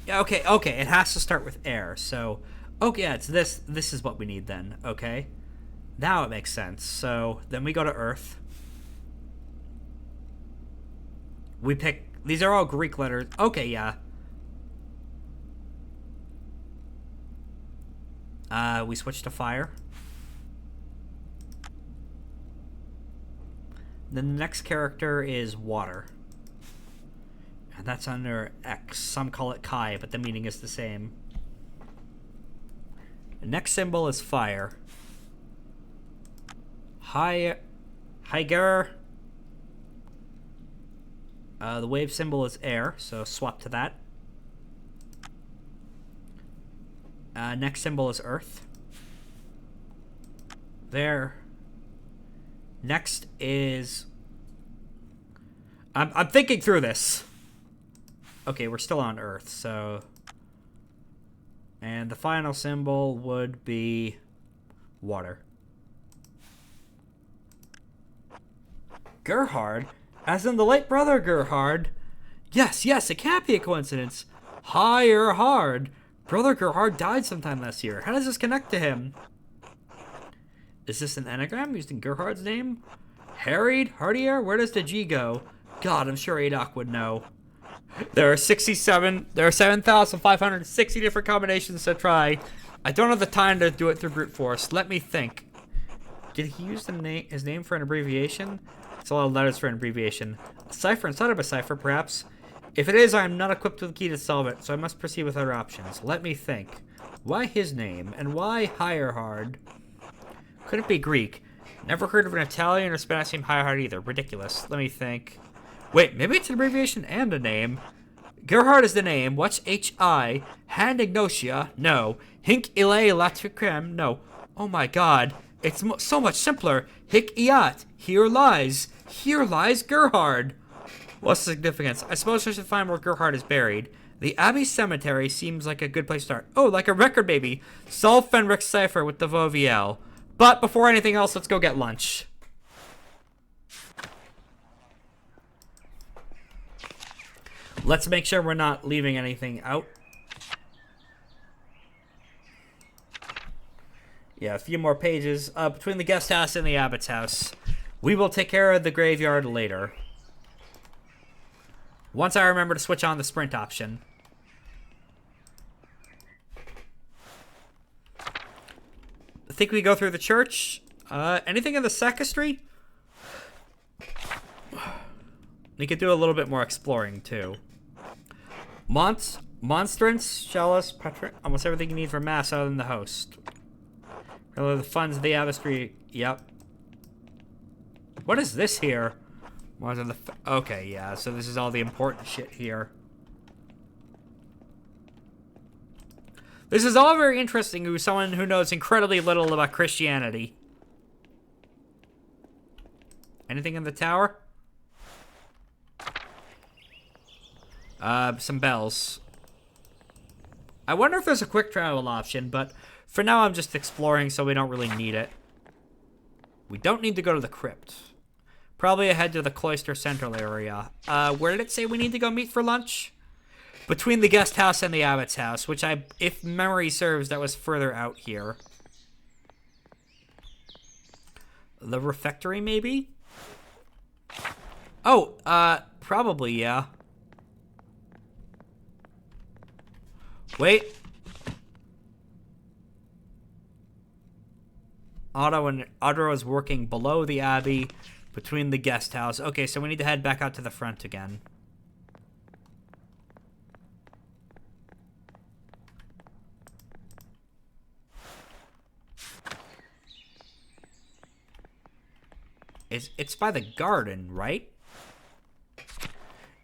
Yeah, okay, okay. It has to start with air, so... Okay, yeah, it's this. This is what we need then, okay? Now it makes sense. So, then we go to Earth. We pick... These are all Greek letters. Okay, yeah. We switch to fire. Then the next character is water. And that's under X. Some call it Chi, but the meaning is the same. The next symbol is fire. Higer. The wave symbol is air, so swap to that. Next symbol is earth. There. Next is... I'm thinking through this. Okay, we're still on earth, so... And the final symbol would be water. Gerhard? As in the late brother Gerhard? Yes, it can't be a coincidence. Higher hard. Brother Gerhard died sometime last year. How does this connect to him? Is this an anagram used in Gerhard's name? Harried? Hardier? Where does the G go? God, I'm sure Adok would know. There are 7,560 different combinations to try. I don't have the time to do it through brute force. Let me think. Did he use his name for an abbreviation? It's a lot of letters for an abbreviation. A cipher inside of a cipher, perhaps? If it is, I am not equipped with a key to solve it, so I must proceed with other options. Let me think. Why his name? And why higher hard? Could it be Greek? Never heard of an Italian or Spanish name higher hard either. Ridiculous. Let me think. Wait, maybe it's an abbreviation and a name. Gerhard is the name. What's H-I? Hand Ignotia? No. Hink Ile Latricrem? No. Oh my god. It's so much simpler. Hic Iat. Here lies. Here lies Gerhard. What's the significance? I suppose I should find where Gerhard is buried. The Abbey Cemetery seems like a good place to start. Oh, like a record baby. Solve Fenrich's cipher with the Voviel. But before anything else, let's go get lunch. Let's make sure we're not leaving anything out. Yeah, a few more pages. Between the guest house and the abbot's house. We will take care of the graveyard later. Once I remember to switch on the sprint option. I think we go through the church. Anything in the sacristy? We could do a little bit more exploring, too. Monstrance, chalice, almost everything you need for mass other than the host. Really, the funds of the abbey. Yep. What is this here? Okay, yeah, so this is all the important shit here. This is all very interesting to someone who knows incredibly little about Christianity. Anything in the tower? Some bells. I wonder if there's a quick travel option, but for now I'm just exploring, so we don't really need it. We don't need to go to the crypt. Probably ahead to the cloister central area. Where did it say we need to go meet for lunch? Between the guest house and the abbot's house, which if memory serves, that was further out here. The refectory, maybe? Oh, probably, yeah. Wait. Otto is working below the abbey, between the guest house. Okay, so we need to head back out to the front again. It's by the garden, right?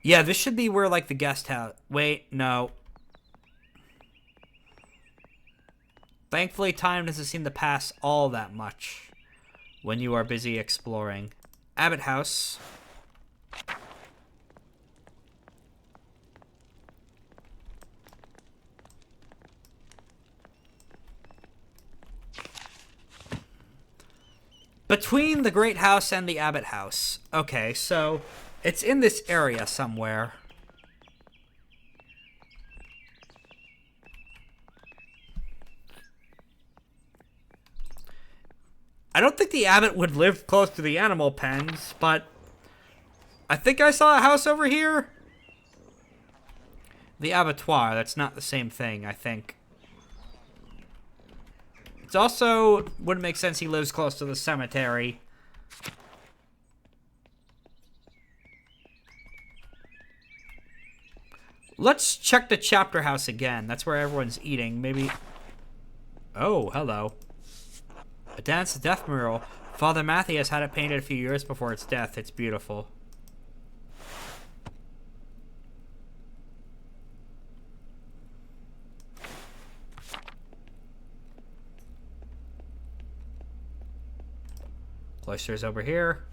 Yeah, this should be where, like, the guest house... Wait, no. Thankfully, time doesn't seem to pass all that much when you are busy exploring. Abbott House. Between the Great House and the Abbott House. Okay, so it's in this area somewhere. I don't think the Abbot would live close to the animal pens, but I think I saw a house over here. The abattoir, that's not the same thing, I think. It's also wouldn't make sense he lives close to the cemetery. Let's check the chapter house again. That's where everyone's eating. Maybe... Oh, hello. A dance death mural. Father Matthias had it painted a few years before its death. It's beautiful. Cloister's over here.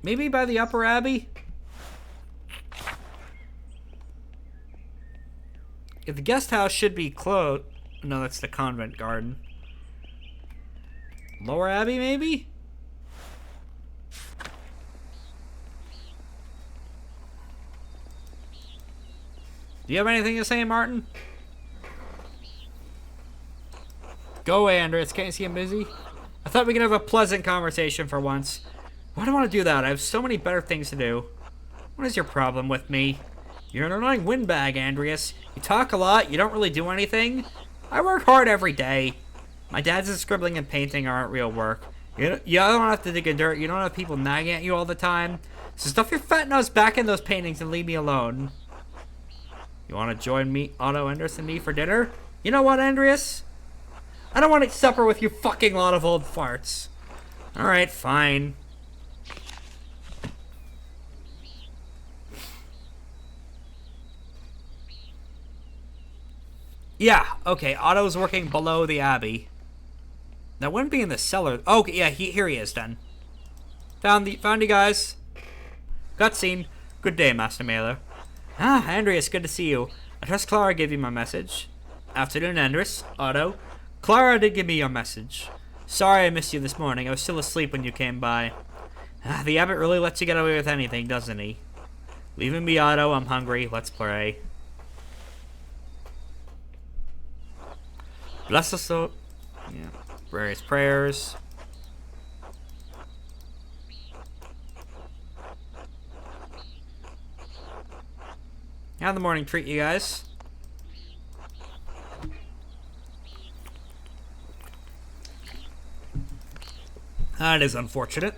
Maybe by the Upper Abbey? If the guest house should be closed... No, that's the convent garden. Lower Abbey, maybe? Do you have anything to say, Martin? Go away, Andreas. Can't you see I'm busy? I thought we could have a pleasant conversation for once. Why do I want to do that? I have so many better things to do. What is your problem with me? You're an annoying windbag, Andreas. You talk a lot, you don't really do anything. I work hard every day. My dad's scribbling and painting aren't real work. You don't have to dig in dirt. You don't have people nagging at you all the time. So stuff your fat nose back in those paintings and leave me alone. You want to join me, Otto, Andreas, and me for dinner? You know what, Andreas? I don't want to eat supper with you fucking lot of old farts. Alright, fine. Yeah, okay, Otto's working below the Abbey. That wouldn't be in the cellar. Oh, yeah, here he is, then. Found you guys. Cutscene. Good day, Master Mailer. Ah, Andreas, good to see you. I trust Clara gave you my message. Afternoon, Andreas. Otto. Clara did give me your message. Sorry I missed you this morning. I was still asleep when you came by. Ah, the Abbot really lets you get away with anything, doesn't he? Leaving me, Otto. I'm hungry. Let's pray. Bless us, so... Yeah. Various prayers. How the morning treat you guys? That is unfortunate.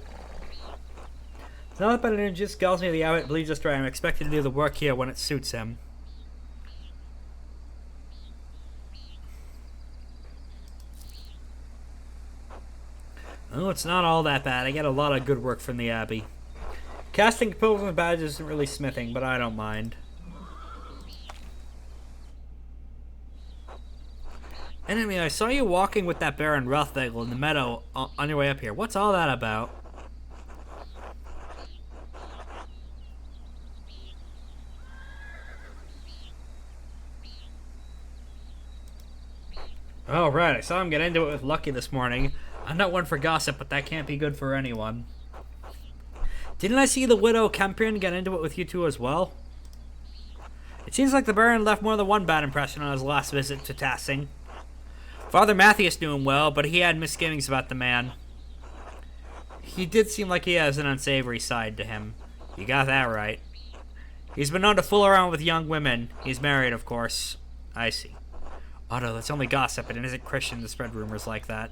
It's not that it just tells me the Abbot believes us right. I'm expected to do the work here when it suits him. Oh, it's not all that bad. I get a lot of good work from the Abbey. Casting pilgrim badges isn't really smithing, but I don't mind. Enemy, I saw you walking with that Baron Rothvagel in the meadow on your way up here. What's all that about? Oh, right. I saw him get into it with Lucky this morning. I'm not one for gossip, but that can't be good for anyone. Didn't I see the widow Kempion get into it with you two as well? It seems like the Baron left more than one bad impression on his last visit to Tassing. Father Matthias knew him well, but he had misgivings about the man. He did seem like he has an unsavory side to him. You got that right. He's been known to fool around with young women. He's married, of course. I see. Otto, that's only gossip, and it isn't Christian to spread rumors like that.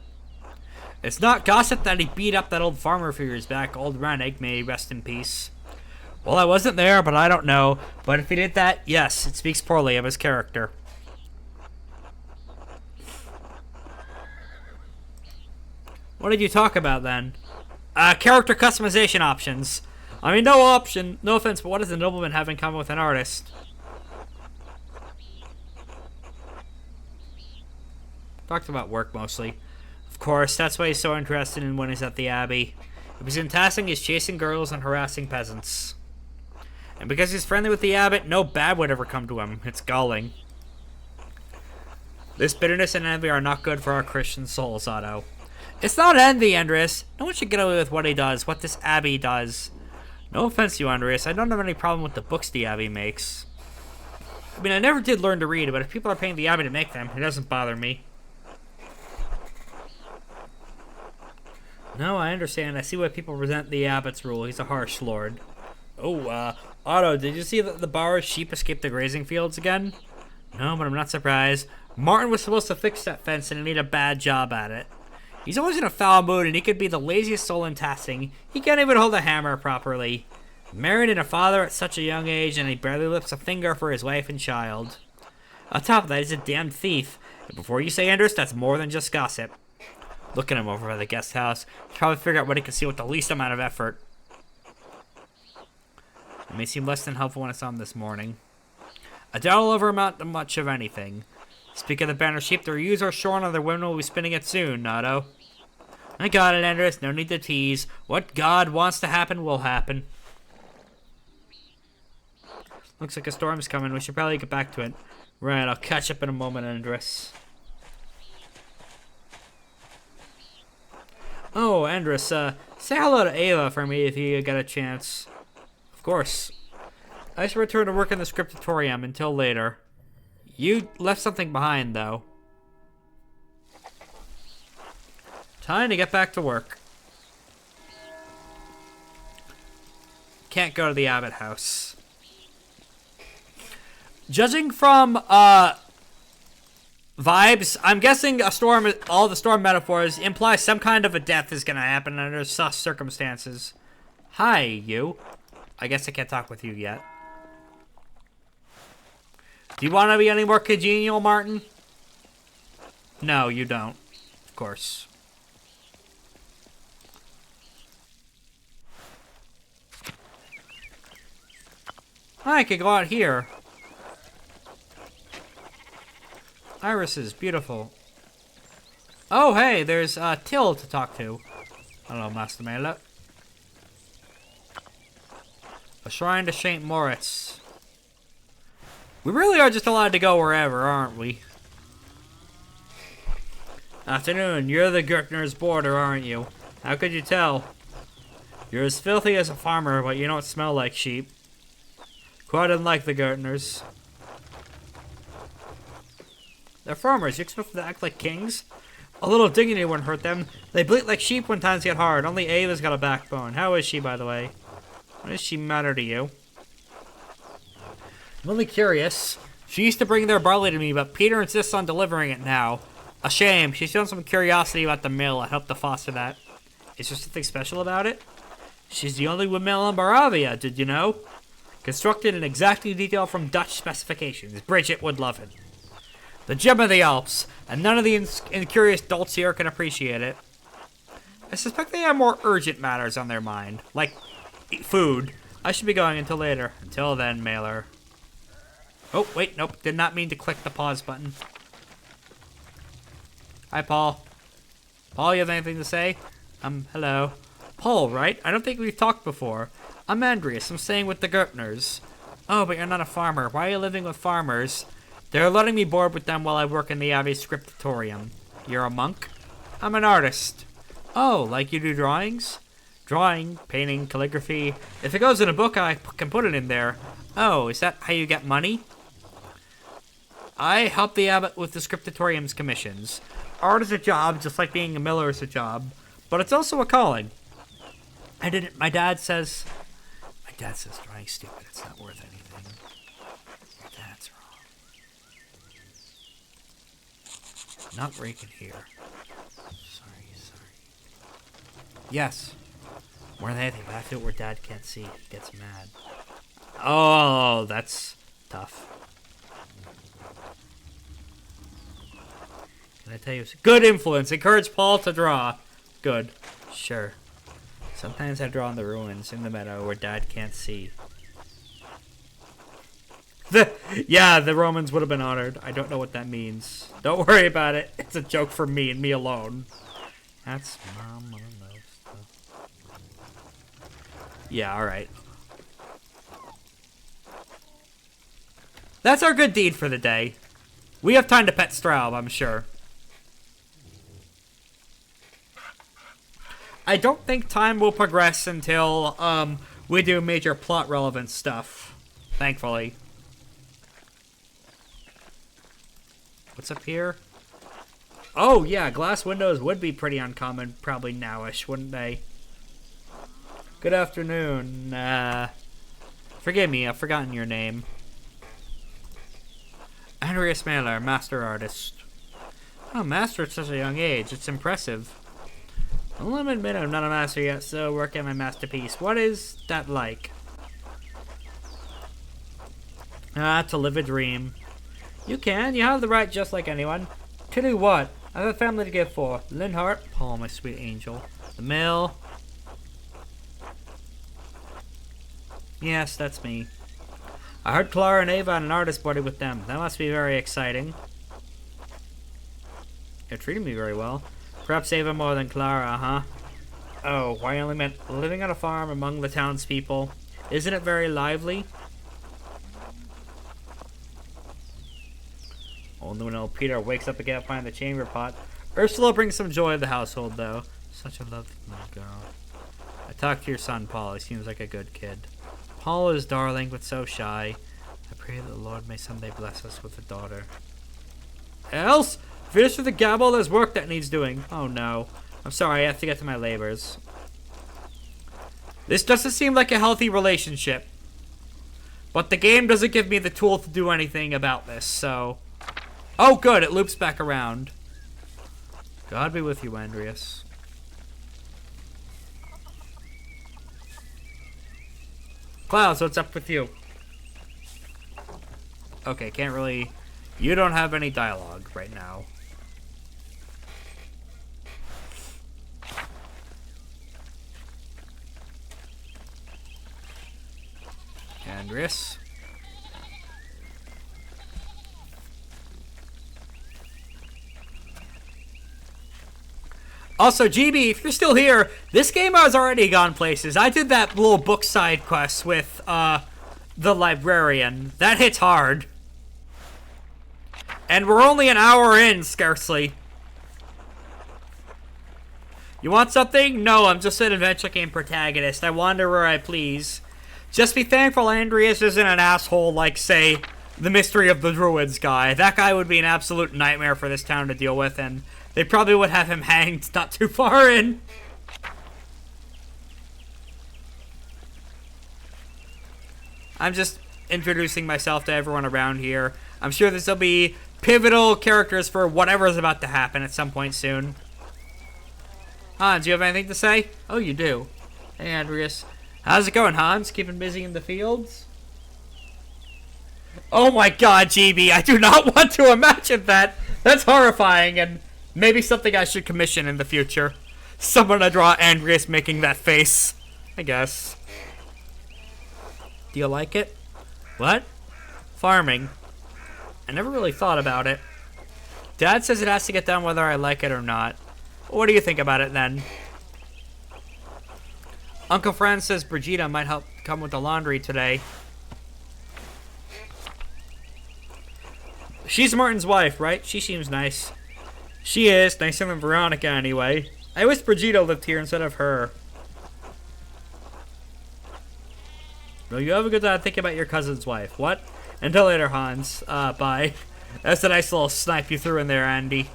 It's not gossip that he beat up that old farmer a few years back. Old Rannig, may he rest in peace. Well, I wasn't there, but I don't know. But if he did that, yes, it speaks poorly of his character. What did you talk about then? Character customization options. I mean, no option. No offense, but what does a nobleman have in common with an artist? Talked about work mostly. Of course, that's why he's so interested in when he's at the Abbey. If he's in tasking, he's chasing girls and harassing peasants. And because he's friendly with the abbot, no bad would ever come to him. It's galling. This bitterness and envy are not good for our Christian souls, Otto. It's not envy, Andreas. No one should get away with what he does, what this Abbey does. No offense to you, Andreas. I don't have any problem with the books the Abbey makes. I mean, I never did learn to read, but if people are paying the Abbey to make them, it doesn't bother me. No, I understand. I see why people resent the abbot's rule. He's a harsh lord. Oh, Otto, did you see that the Bauer's sheep escaped the grazing fields again? No, but I'm not surprised. Martin was supposed to fix that fence and he did a bad job at it. He's always in a foul mood and he could be the laziest soul in tasking. He can't even hold a hammer properly. Married and a father at such a young age and he barely lifts a finger for his wife and child. On top of that, he's a damned thief. And before you say Anders, that's more than just gossip. Look at him over by the guest house. He'll probably figure out what he can see with the least amount of effort. It may seem less than helpful when I saw him this morning. I doubt I'll ever amount to much of anything. Speak of the banner sheep, their ewes are shorn and their women will be spinning it soon, Otto. I got it, Andres. No need to tease. What God wants to happen will happen. Looks like a storm's coming. We should probably get back to it. Right, I'll catch up in a moment, Andres. Oh, Andres, say hello to Ava for me if you get a chance. Of course. I should return to work in the scriptatorium until later. You left something behind, though. Time to get back to work. Can't go to the Abbot house. Judging from, vibes, I'm guessing a storm, all the storm metaphors imply some kind of a death is gonna happen under such circumstances. Hi, you. I guess I can't talk with you yet. Do you want to be any more congenial, Martin? No, you don't. Of course. I could go out here. Iris is beautiful. Oh, hey, there's Till to talk to. Hello, Master Mela. A shrine to Saint Moritz. We really are just allowed to go wherever, aren't we? Afternoon, you're the Gertner's boarder, aren't you? How could you tell? You're as filthy as a farmer, but you don't smell like sheep. Quite unlike the Gertners. They're farmers. You expect them to act like kings? A little dignity wouldn't hurt them. They bleat like sheep when times get hard. Only Ava's got a backbone. How is she, by the way? What does she matter to you? I'm only curious. She used to bring their barley to me, but Peter insists on delivering it now. A shame. She's shown some curiosity about the mill. I hope to foster that. Is there something special about it? She's the only windmill in Moravia, did you know? Constructed in exactly detail from Dutch specifications. Bridget would love it. The gem of the Alps, and none of the incurious dolts here can appreciate it. I suspect they have more urgent matters on their mind, like food. I should be going until later. Until then, Mailer. Oh, wait, nope, did not mean to click the pause button. Hi, Paul. Paul, you have anything to say? Hello. Paul, right? I don't think we've talked before. I'm Andreas. I'm staying with the Gertners. Oh, but you're not a farmer. Why are you living with farmers? They're letting me board with them while I work in the Abbey's scriptatorium. You're a monk? I'm an artist. Oh, like you do drawings? Drawing, painting, calligraphy. If it goes in a book, I can put it in there. Oh, is that how you get money? I help the abbot with the scriptatorium's commissions. Art is a job, just like being a miller is a job. But it's also a calling. My dad says drawing's stupid. It's not worth anything. That's wrong. Not where you can hear. Sorry. Yes. More than anything, but I have to do it where Dad can't see. He gets mad. Oh, that's tough. Can I tell you? Good influence. Encourage Paul to draw. Good. Sure. Sometimes I draw in the ruins in the meadow where Dad can't see. Yeah, the Romans would have been honored. I don't know what that means. Don't worry about it. It's a joke for me and me alone. That's Mom. Yeah, alright. That's our good deed for the day. We have time to pet Straub, I'm sure. I don't think time will progress until we do major plot relevant stuff. Thankfully. What's up here? Oh yeah, glass windows would be pretty uncommon probably nowish, wouldn't they? Good afternoon. Forgive me, I've forgotten your name. Andreas Mailer, master artist. Oh, master at such a young age. It's impressive. I'll admit I'm not a master yet, so working on my masterpiece. What is that like? To live a dream. You have the right just like anyone. To do what? I have a family to give for. Linhart, Paul, my sweet angel. The mill. Yes, that's me. I heard Clara and Ava and an artist party with them. That must be very exciting. You're treating me very well. Perhaps Ava more than Clara, huh? Oh, why I only meant living on a farm among the townspeople. Isn't it very lively? Only when old Peter wakes up again to find the chamber pot. Ursula brings some joy to the household, though. Such a lovely little girl. I talked to your son, Paul. He seems like a good kid. Paul is darling, but so shy. I pray that the Lord may someday bless us with a daughter. Else, finish with the gabble. There's work that needs doing. Oh no. I'm sorry, I have to get to my labors. This doesn't seem like a healthy relationship. But the game doesn't give me the tool to do anything about this, so... Oh good, it loops back around. God be with you, Andreas. Clouds, what's up with you? Okay, can't really... You don't have any dialogue right now. Andreas. Also, GB, if you're still here, this game has already gone places. I did that little book side quest with, the librarian. That hits hard. And we're only an hour in, scarcely. You want something? No, I'm just an adventure game protagonist. I wander where I please. Just be thankful Andreas isn't an asshole like, say, the Mystery of the Druids guy. That guy would be an absolute nightmare for this town to deal with, and they probably would have him hanged not too far in. I'm just introducing myself to everyone around here. I'm sure this will be pivotal characters for whatever is about to happen at some point soon. Hans, do you have anything to say? Oh, you do. Hey, Andreas. How's it going, Hans? Keeping busy in the fields? Oh my god, GB, I do not want to imagine that. That's horrifying, and maybe something I should commission in the future. Someone to draw Andreas making that face. I guess. Do you like it? What? Farming. I never really thought about it. Dad says it has to get done whether I like it or not. What do you think about it then? Uncle Franz says Brigida might help come with the laundry today. She's Martin's wife, right? She seems nice. She is. Nicer than Veronica, anyway. I wish Brigida lived here instead of her. Well, you have a good time thinking about your cousin's wife. What? Until later, Hans. Bye. That's a nice little snipe you threw in there, Andy.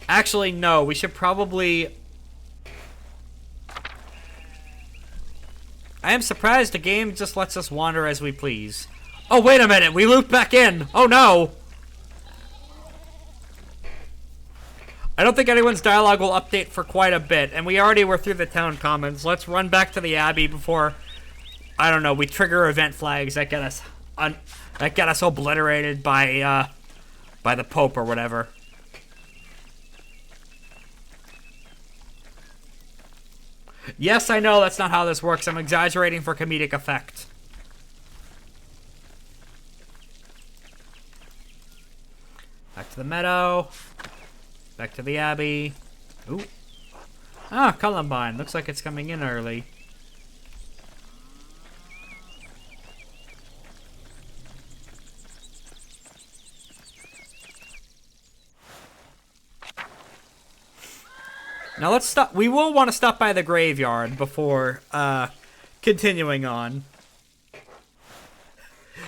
Actually, no. We should probably... I am surprised the game just lets us wander as we please. Oh, wait a minute. We looped back in. Oh, no. I don't think anyone's dialogue will update for quite a bit. And we already were through the town commons. Let's run back to the Abbey before, I don't know, we trigger event flags that get us that got us obliterated by the Pope or whatever. Yes, I know that's not how this works. I'm exaggerating for comedic effect. Back to the meadow. Back to the abbey. Ooh. Ah, Columbine. Looks like it's coming in early. Now let's stop. We will want to stop by the graveyard before continuing on.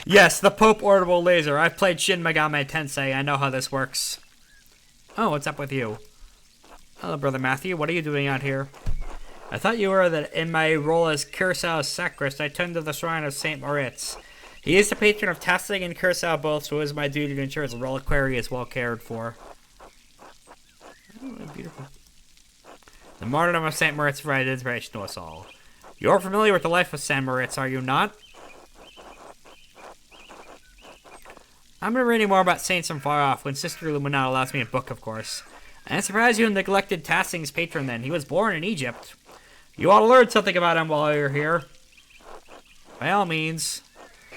Yes, the Pope Orbital Laser. I've played Shin Megami Tensei. I know how this works. Oh, what's up with you? Hello, Brother Matthew. What are you doing out here? I thought you were that in my role as Cursaw's sacrist, I turned to the shrine of St. Moritz. He is the patron of Tasling and Cursaw both, so it is my duty to ensure his reliquary is well cared for. Oh, beautiful. The martyrdom of St. Moritz provided inspiration to us all. You're familiar with the life of St. Moritz, are you not? I'm going to read more about saints from far off when Sister Illuminata allows me a book, of course. I'm surprised you neglected Tassing's patron then. He was born in Egypt. You ought to learn something about him while you're here. By all means.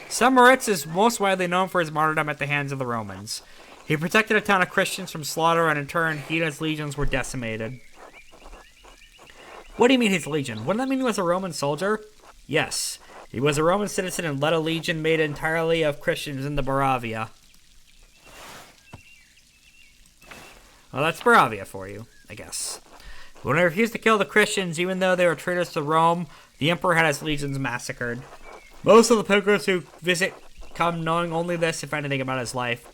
St. Moritz is most widely known for his martyrdom at the hands of the Romans. He protected a town of Christians from slaughter, and in turn, he and his legions were decimated. What do you mean his legion? Wouldn't that mean he was a Roman soldier? Yes. He was a Roman citizen and led a legion made entirely of Christians in the Moravia. Well, that's Moravia for you, I guess. When he refused to kill the Christians, even though they were traitors to Rome, the emperor had his legions massacred. Most of the pilgrims who visit come knowing only this, if anything, about his life.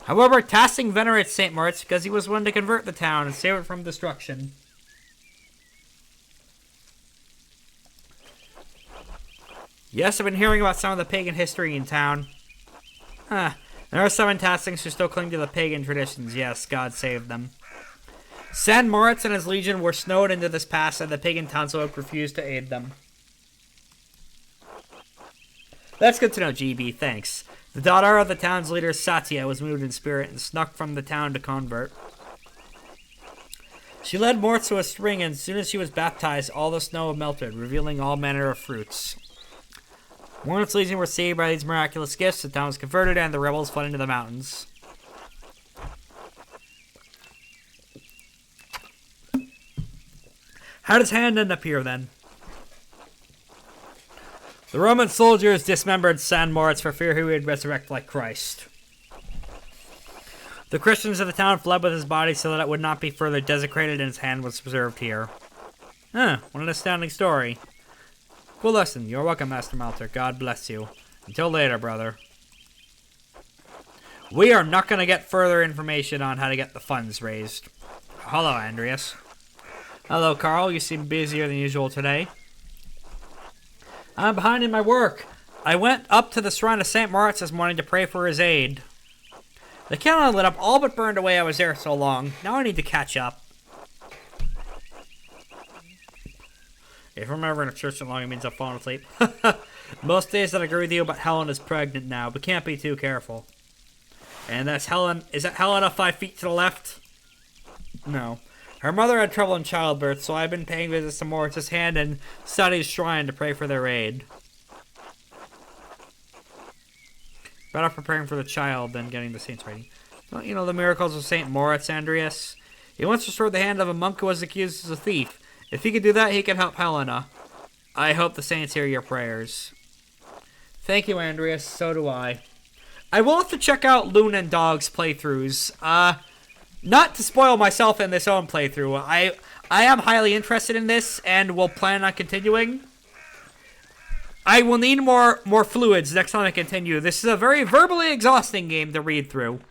However, Tassing venerates St. Moritz because he was one to convert the town and save it from destruction. Yes, I've been hearing about some of the pagan history in town. There are some in Tassings who still cling to the pagan traditions. Yes, God save them. St. Moritz and his legion were snowed into this pass, and the pagan townsfolk refused to aid them. That's good to know, GB, thanks. The daughter of the town's leader, Satya, was moved in spirit and snuck from the town to convert. She led Moritz to a spring, and as soon as she was baptized, all the snow melted, revealing all manner of fruits. Moritz's legion were saved by these miraculous gifts, the town was converted, and the rebels fled into the mountains. How does Hand end up here, then? The Roman soldiers dismembered St. Moritz for fear he would resurrect like Christ. The Christians of the town fled with his body so that it would not be further desecrated, and his hand was preserved here. What an astounding story. Cool lesson. You're welcome, Master Malter. God bless you. Until later, brother. We are not going to get further information on how to get the funds raised. Hello, Andreas. Hello, Carl. You seem busier than usual today. I'm behind in my work. I went up to the shrine of St. Moritz this morning to pray for his aid. The candle lit up, all but burned away. I was there so long. Now I need to catch up. If I'm ever in a church so long, it means I've fallen asleep. Most days I'd agree with you, but Helen is pregnant now. We can't be too careful. And that's Helen. Is that Helena 5 feet to the left? No. Her mother had trouble in childbirth, so I've been paying visits to Moritz's hand and studies shrine to pray for their aid. Better preparing for the child than getting the saints ready. Well, you know the miracles of St. Moritz, Andreas? He once restored the hand of a monk who was accused as a thief. If he could do that, he can help Helena. I hope the saints hear your prayers. Thank you, Andreas. So do I. I will have to check out Loon and Dog's playthroughs. Not to spoil myself in this own playthrough. I am highly interested in this and will plan on continuing. I will need more fluids next time I continue. This is a very verbally exhausting game to read through.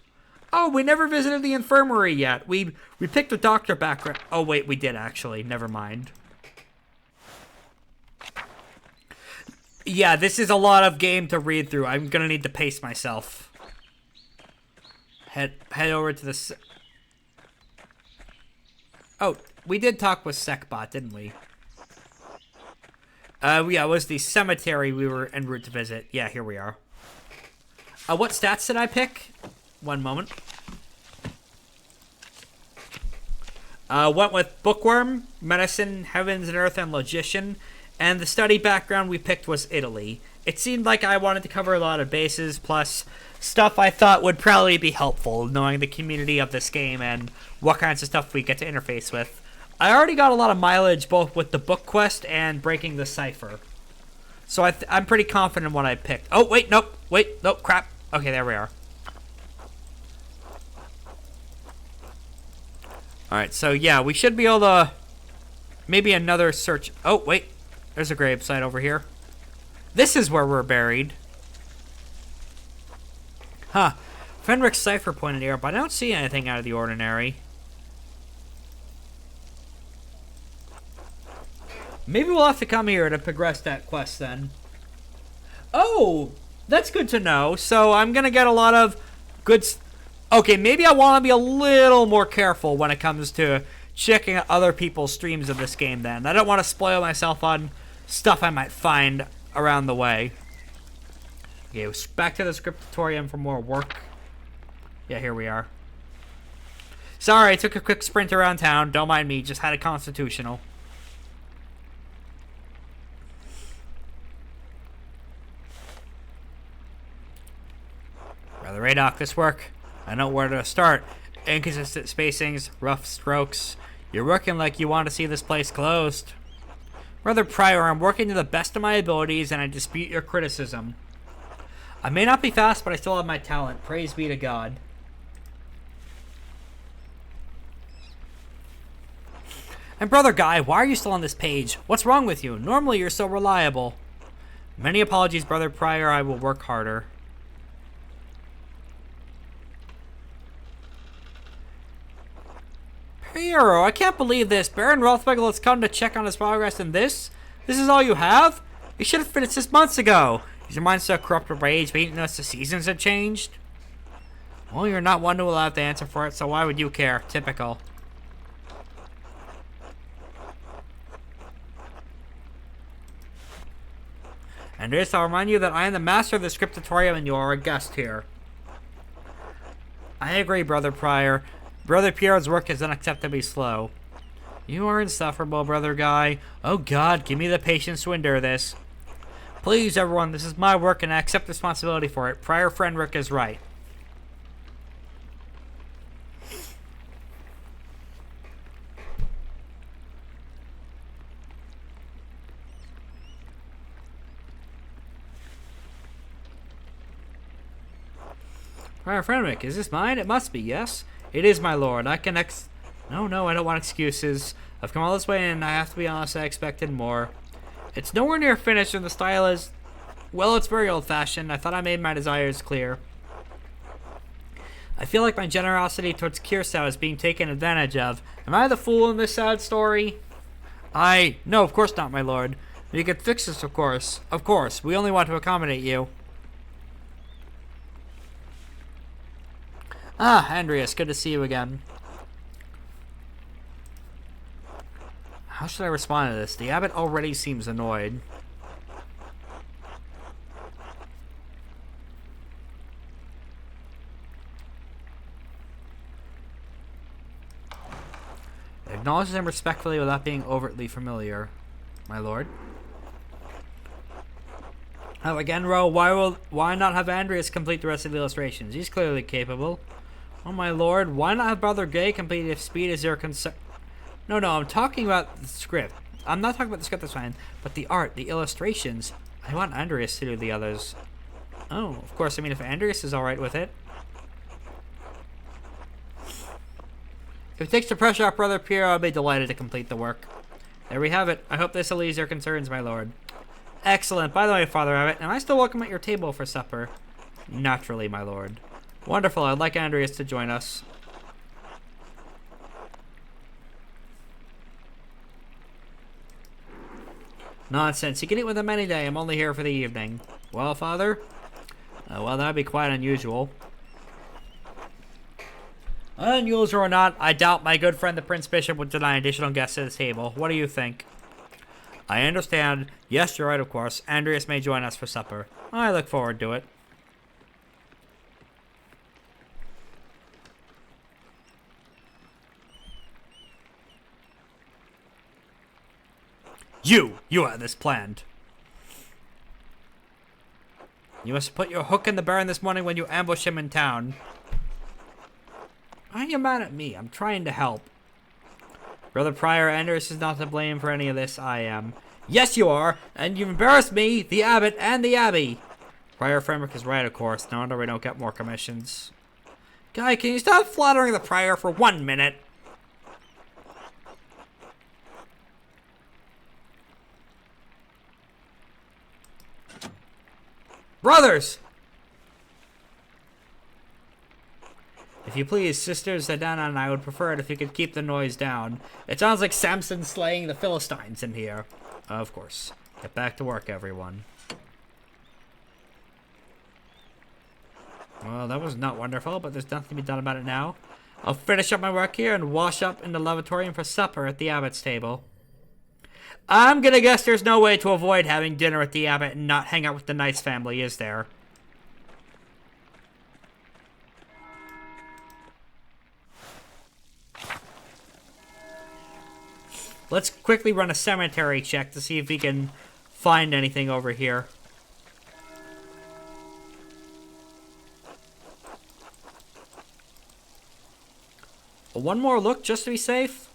Oh, we never visited the infirmary yet. We picked a doctor background. Oh, wait, we did actually. Never mind. Yeah, this is a lot of game to read through. I'm gonna need to pace myself. Head over to the... Oh, we did talk with Secbot, didn't we? Yeah, it was the cemetery we were en route to visit. Yeah, here we are. What stats did I pick? One moment. Went with Bookworm, Medicine, Heavens and Earth, and Logician. And the study background we picked was Italy. It seemed like I wanted to cover a lot of bases, plus stuff I thought would probably be helpful, knowing the community of this game and what kinds of stuff we get to interface with. I already got a lot of mileage both with the book quest and breaking the cipher. So I'm pretty confident in what I picked. Oh, wait, nope, crap. Okay, there we are. Alright, so yeah, we should be able to... Maybe another search... Oh, wait. There's a gravesite over here. This is where we're buried. Huh. Fenrich's cipher pointed here, but I don't see anything out of the ordinary. Maybe we'll have to come here to progress that quest then. Oh, that's good to know. So I'm going to get a lot of good... Okay, maybe I want to be a little more careful when it comes to checking out other people's streams of this game then. I don't want to spoil myself on stuff I might find around the way. Okay, back to the scriptorium for more work. Yeah, here we are. Sorry, I took a quick sprint around town. Don't mind me, just had a constitutional. Brother Radok, this work, I know where to start. Inconsistent spacings, rough strokes. You're working like you want to see this place closed. Brother Prior, I'm working to the best of my abilities and I dispute your criticism. I may not be fast, but I still have my talent. Praise be to God. And Brother Guy, why are you still on this page? What's wrong with you? Normally you're so reliable. Many apologies, Brother Prior. I will work harder. Hero, I can't believe this. Baron Rothwigel has come to check on his progress in this? This is all you have? You should have finished this months ago. Is your mind so corrupted by age, but unless the seasons have changed? Well, you're not one who will have to answer for it, so why would you care? Typical. And this, I'll remind you that I am the master of the scriptorium and you are a guest here. I agree, Brother Prior. Brother Pierre's work is unacceptably slow. You are insufferable, Brother Guy. Oh God, give me the patience to endure this. Please, everyone, this is my work and I accept responsibility for it. Prior Fenrich is right. Prior Fenrich, is this mine? It must be, yes? It is, my lord. I can No, I don't want excuses. I've come all this way and I have to be honest, I expected more. It's nowhere near finished and the style is... Well, it's very old-fashioned. I thought I made my desires clear. I feel like my generosity towards Kirsau is being taken advantage of. Am I the fool in this sad story? No, of course not, my lord. You could fix this, of course. Of course. We only want to accommodate you. Ah, Andreas, good to see you again. How should I respond to this? The abbot already seems annoyed. Acknowledges him respectfully without being overtly familiar, my lord. Oh, again, Ro, why not have Andreas complete the rest of the illustrations? He's clearly capable. Oh, my lord, why not have Brother Gay complete if speed is your concern? No, I'm talking about the script. I'm not talking about the script, that's fine. But the art, the illustrations. I want Andreas to do the others. Oh, of course, I mean, if Andreas is alright with it. If it takes the pressure off Brother Pierre, I'll be delighted to complete the work. There we have it. I hope this alleviates your concerns, my lord. Excellent. By the way, Father Abbot, am I still welcome at your table for supper? Naturally, my lord. Wonderful. I'd like Andreas to join us. Nonsense. You can eat with him any day. I'm only here for the evening. Well, Father? Well, that'd be quite unusual. Unusual or not, I doubt my good friend the Prince Bishop would deny additional guests at his table. What do you think? I understand. Yes, you're right, of course. Andreas may join us for supper. I look forward to it. You had this planned. You must have put your hook in the Baron this morning when you ambushed him in town. Why are you mad at me? I'm trying to help. Brother Prior Anders is not to blame for any of this. I am. Yes, you are, and you've embarrassed me, the abbot, and the abbey. Prior Frederick is right, of course. No wonder we don't get more commissions. Guy, can you stop flattering the prior for 1 minute? Brothers! If you please, sisters, Adana and I would prefer it if you could keep the noise down. It sounds like Samson slaying the Philistines in here. Of course. Get back to work, everyone. Well, that was not wonderful, but there's nothing to be done about it now. I'll finish up my work here and wash up in the lavatorium for supper at the abbot's table. I'm gonna guess there's no way to avoid having dinner at the abbot and not hang out with the Knights family, is there? Let's quickly run a cemetery check to see if we can find anything over here. One more look just to be safe.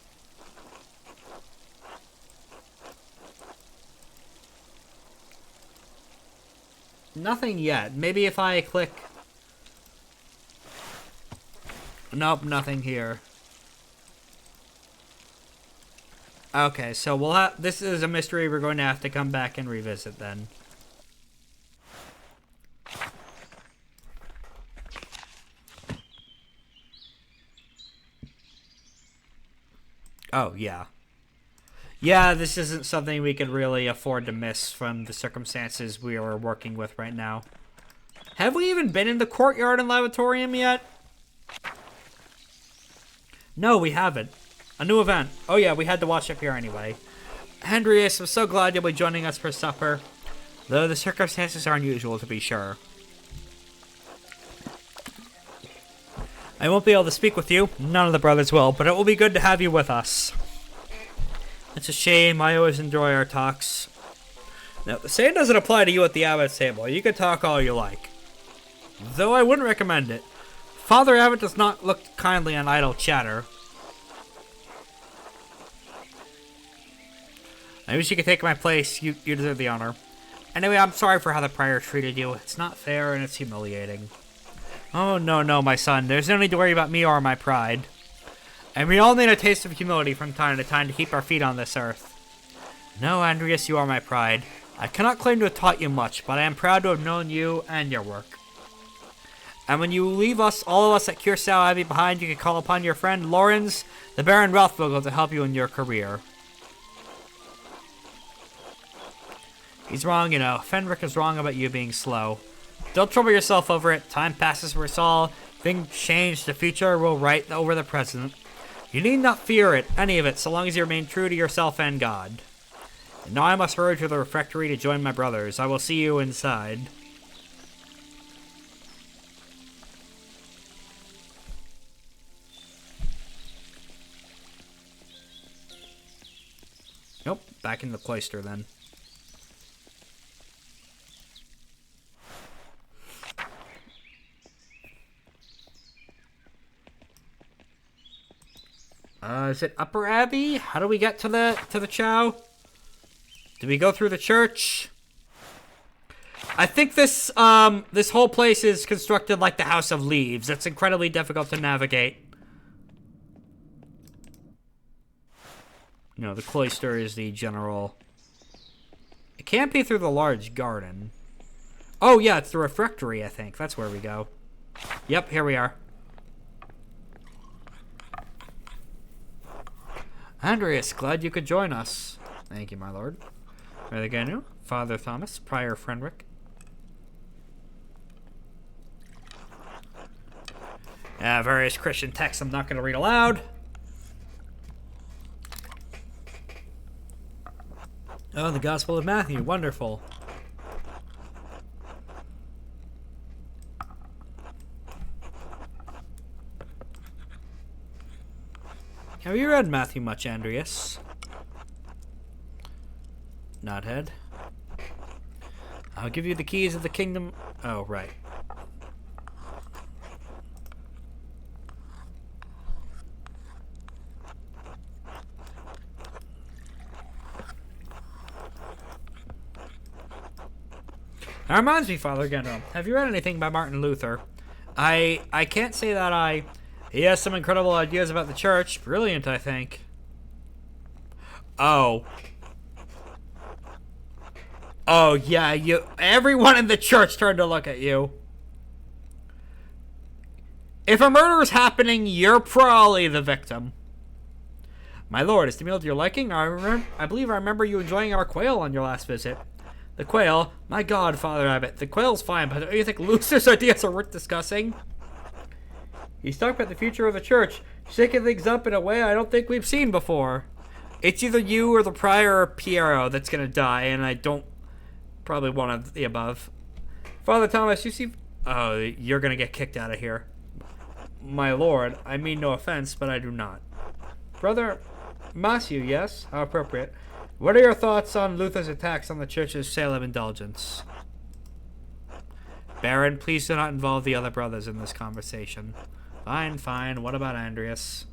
Nothing yet. Maybe if I click... Nope, nothing here. Okay, so we'll have... This is a mystery we're going to have to come back and revisit then. Oh, yeah. Yeah, this isn't something we could really afford to miss from the circumstances we are working with right now. Have we even been in the courtyard and lavatorium yet? No, we haven't. A new event. Oh yeah, we had to watch up here anyway. Andreas, I'm so glad you'll be joining us for supper. Though the circumstances are unusual, to be sure. I won't be able to speak with you. None of the brothers will, but it will be good to have you with us. It's a shame. I always enjoy our talks. Now, the same doesn't apply to you at the abbot's table. You can talk all you like. Though I wouldn't recommend it. Father Abbot does not look kindly on idle chatter. I wish you could take my place. You deserve the honor. Anyway, I'm sorry for how the prior treated you. It's not fair and it's humiliating. Oh, no, my son. There's no need to worry about me or my pride. And we all need a taste of humility from time to time to keep our feet on this earth. No, Andreas, you are my pride. I cannot claim to have taught you much, but I am proud to have known you and your work. And when you leave us, all of us at Curacao Abbey behind, you can call upon your friend Lorenz, the Baron Rothvogel, to help you in your career. He's wrong, you know. Fenric is wrong about you being slow. Don't trouble yourself over it. Time passes for us all. Things change. The future will right over the present. You need not fear it, any of it, so long as you remain true to yourself and God. And now I must hurry to the refectory to join my brothers. I will see you inside. Nope, back in the cloister then. Is it Upper Abbey? How do we get to the Chow? Do we go through the church? I think this this whole place is constructed like the House of Leaves. It's incredibly difficult to navigate. No, the cloister is the general. It can't be through the large garden. Oh yeah, it's the refectory, I think. That's where we go. Yep, here we are. Andreas, glad you could join us. Thank you, my lord. Religanu, Father Thomas, Prior Fenric. Various Christian texts I'm not going to read aloud. Oh, the Gospel of Matthew. Wonderful. Have you read Matthew much, Andreas? knothead. I'll give you the keys of the kingdom. Oh, right. That reminds me, Father Gendo, have you read anything by Martin Luther? I can't say that He has some incredible ideas about the church. Brilliant, I think. Oh. Oh, yeah, everyone in the church turned to look at you. If a murder is happening, you're probably the victim. My lord, is the meal to your liking? I believe I remember you enjoying our quail on your last visit. The quail? My god, Father Abbot, the quail's fine, but don't you think Luther's ideas are worth discussing? He's talking about the future of the church, shaking things up in a way I don't think we've seen before. It's either you or the prior Piero that's gonna die, and I don't probably one of the above. Father Thomas, you see... Oh, you're gonna get kicked out of here. My lord, I mean no offense, but I do not. Brother Matthew, yes? How appropriate. What are your thoughts on Luther's attacks on the church's sale of indulgence? Baron, please do not involve the other brothers in this conversation. Fine, fine. What about Andreas?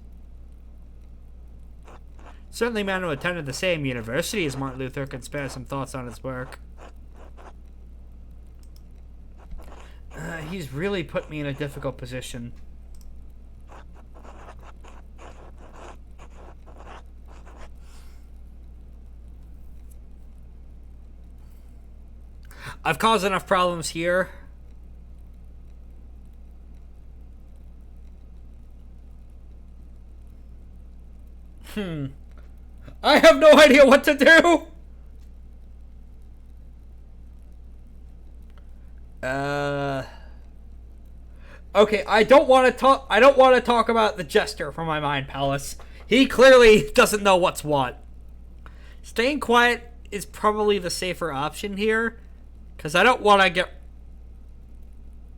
Certainly a man who attended the same university as Martin Luther can spare some thoughts on his work. He's really put me in a difficult position. I've caused enough problems here. I have no idea what to do. Okay, I don't want to talk about the jester from my mind palace. He clearly doesn't know what's what. Staying quiet is probably the safer option here. Because I don't want to get...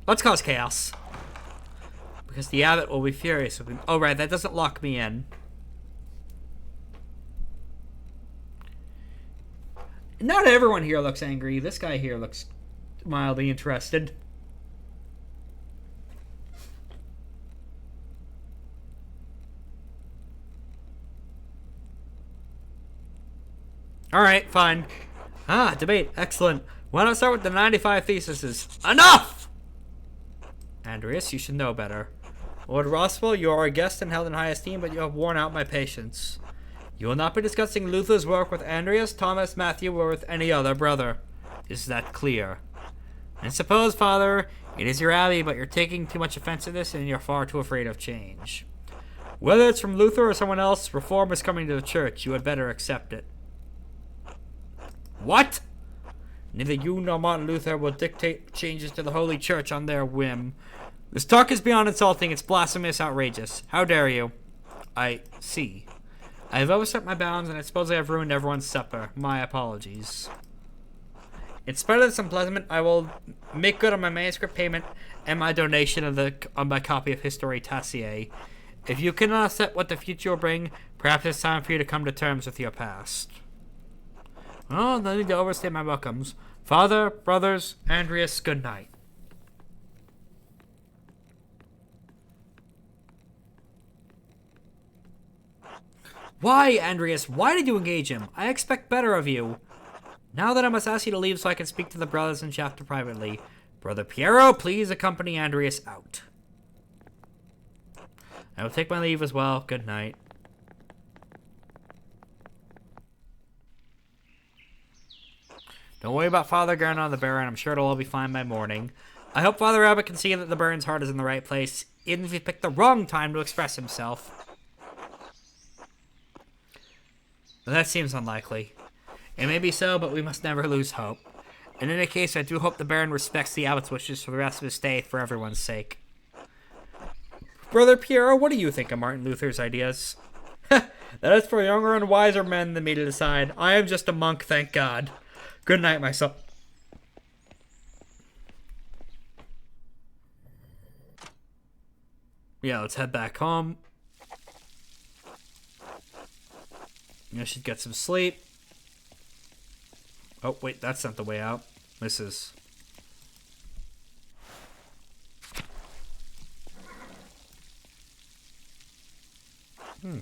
Let's cause chaos. Because the abbot will be furious with me. Oh, right, that doesn't lock me in. Not everyone here looks angry. This guy here looks mildly interested. Alright, fine. Debate. Excellent. Why not start with the 95 theses? Enough! Andreas, you should know better. Lord Rosswell, you are a guest and held in high esteem, but you have worn out my patience. You will not be discussing Luther's work with Andreas, Thomas, Matthew, or with any other brother. Is that clear? And suppose, Father, it is your abbey, but you're taking too much offense to this and you're far too afraid of change. Whether it's from Luther or someone else, reform is coming to the church. You had better accept it. What? Neither you nor Martin Luther will dictate changes to the Holy Church on their whim. This talk is beyond insulting. It's blasphemous, outrageous. How dare you? I see. I have overstepped my bounds, and I suppose I have ruined everyone's supper. My apologies. In spite of this imprisonment, I will make good on my manuscript payment and my donation of my copy of History Tassier. If you cannot accept what the future will bring, perhaps it's time for you to come to terms with your past. Well, no need to overstay my welcomes. Father, brothers, Andreas, good night. Why, Andreas? Why did you engage him? I expect better of you. Now that I must ask you to leave so I can speak to the brothers in chapter privately. Brother Piero, please accompany Andreas out. I will take my leave as well. Good night. Don't worry about Father Garner and the Baron. I'm sure it'll all be fine by morning. I hope Father Abbot can see that the Baron's heart is in the right place, even if he picked the wrong time to express himself. But that seems unlikely. It may be so, but we must never lose hope. In any case, I do hope the Baron respects the Abbot's wishes for the rest of his stay for everyone's sake. Brother Piero, what do you think of Martin Luther's ideas? That is for younger and wiser men than me to decide. I am just a monk, thank God. Good night, my son. Yeah, let's head back home. I should get some sleep. Oh, wait, that's not the way out. This is...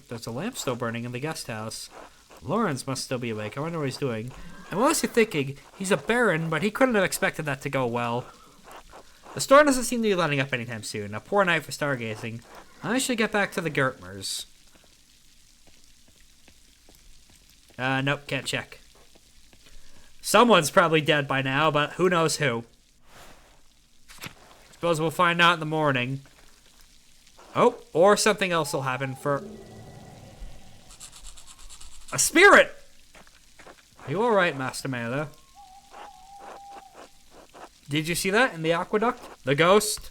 there's a lamp still burning in the guest house. Lawrence must still be awake. I wonder what he's doing. I'm honestly thinking, he's a baron, but he couldn't have expected that to go well. The storm doesn't seem to be letting up anytime soon. A poor night for stargazing. I should get back to the Gertmers. Nope, can't check. Someone's probably dead by now, but who knows who. Suppose we'll find out in the morning. Oh, or something else will happen for... a spirit! Are you alright, Master Mela? Did you see that in the aqueduct? The ghost?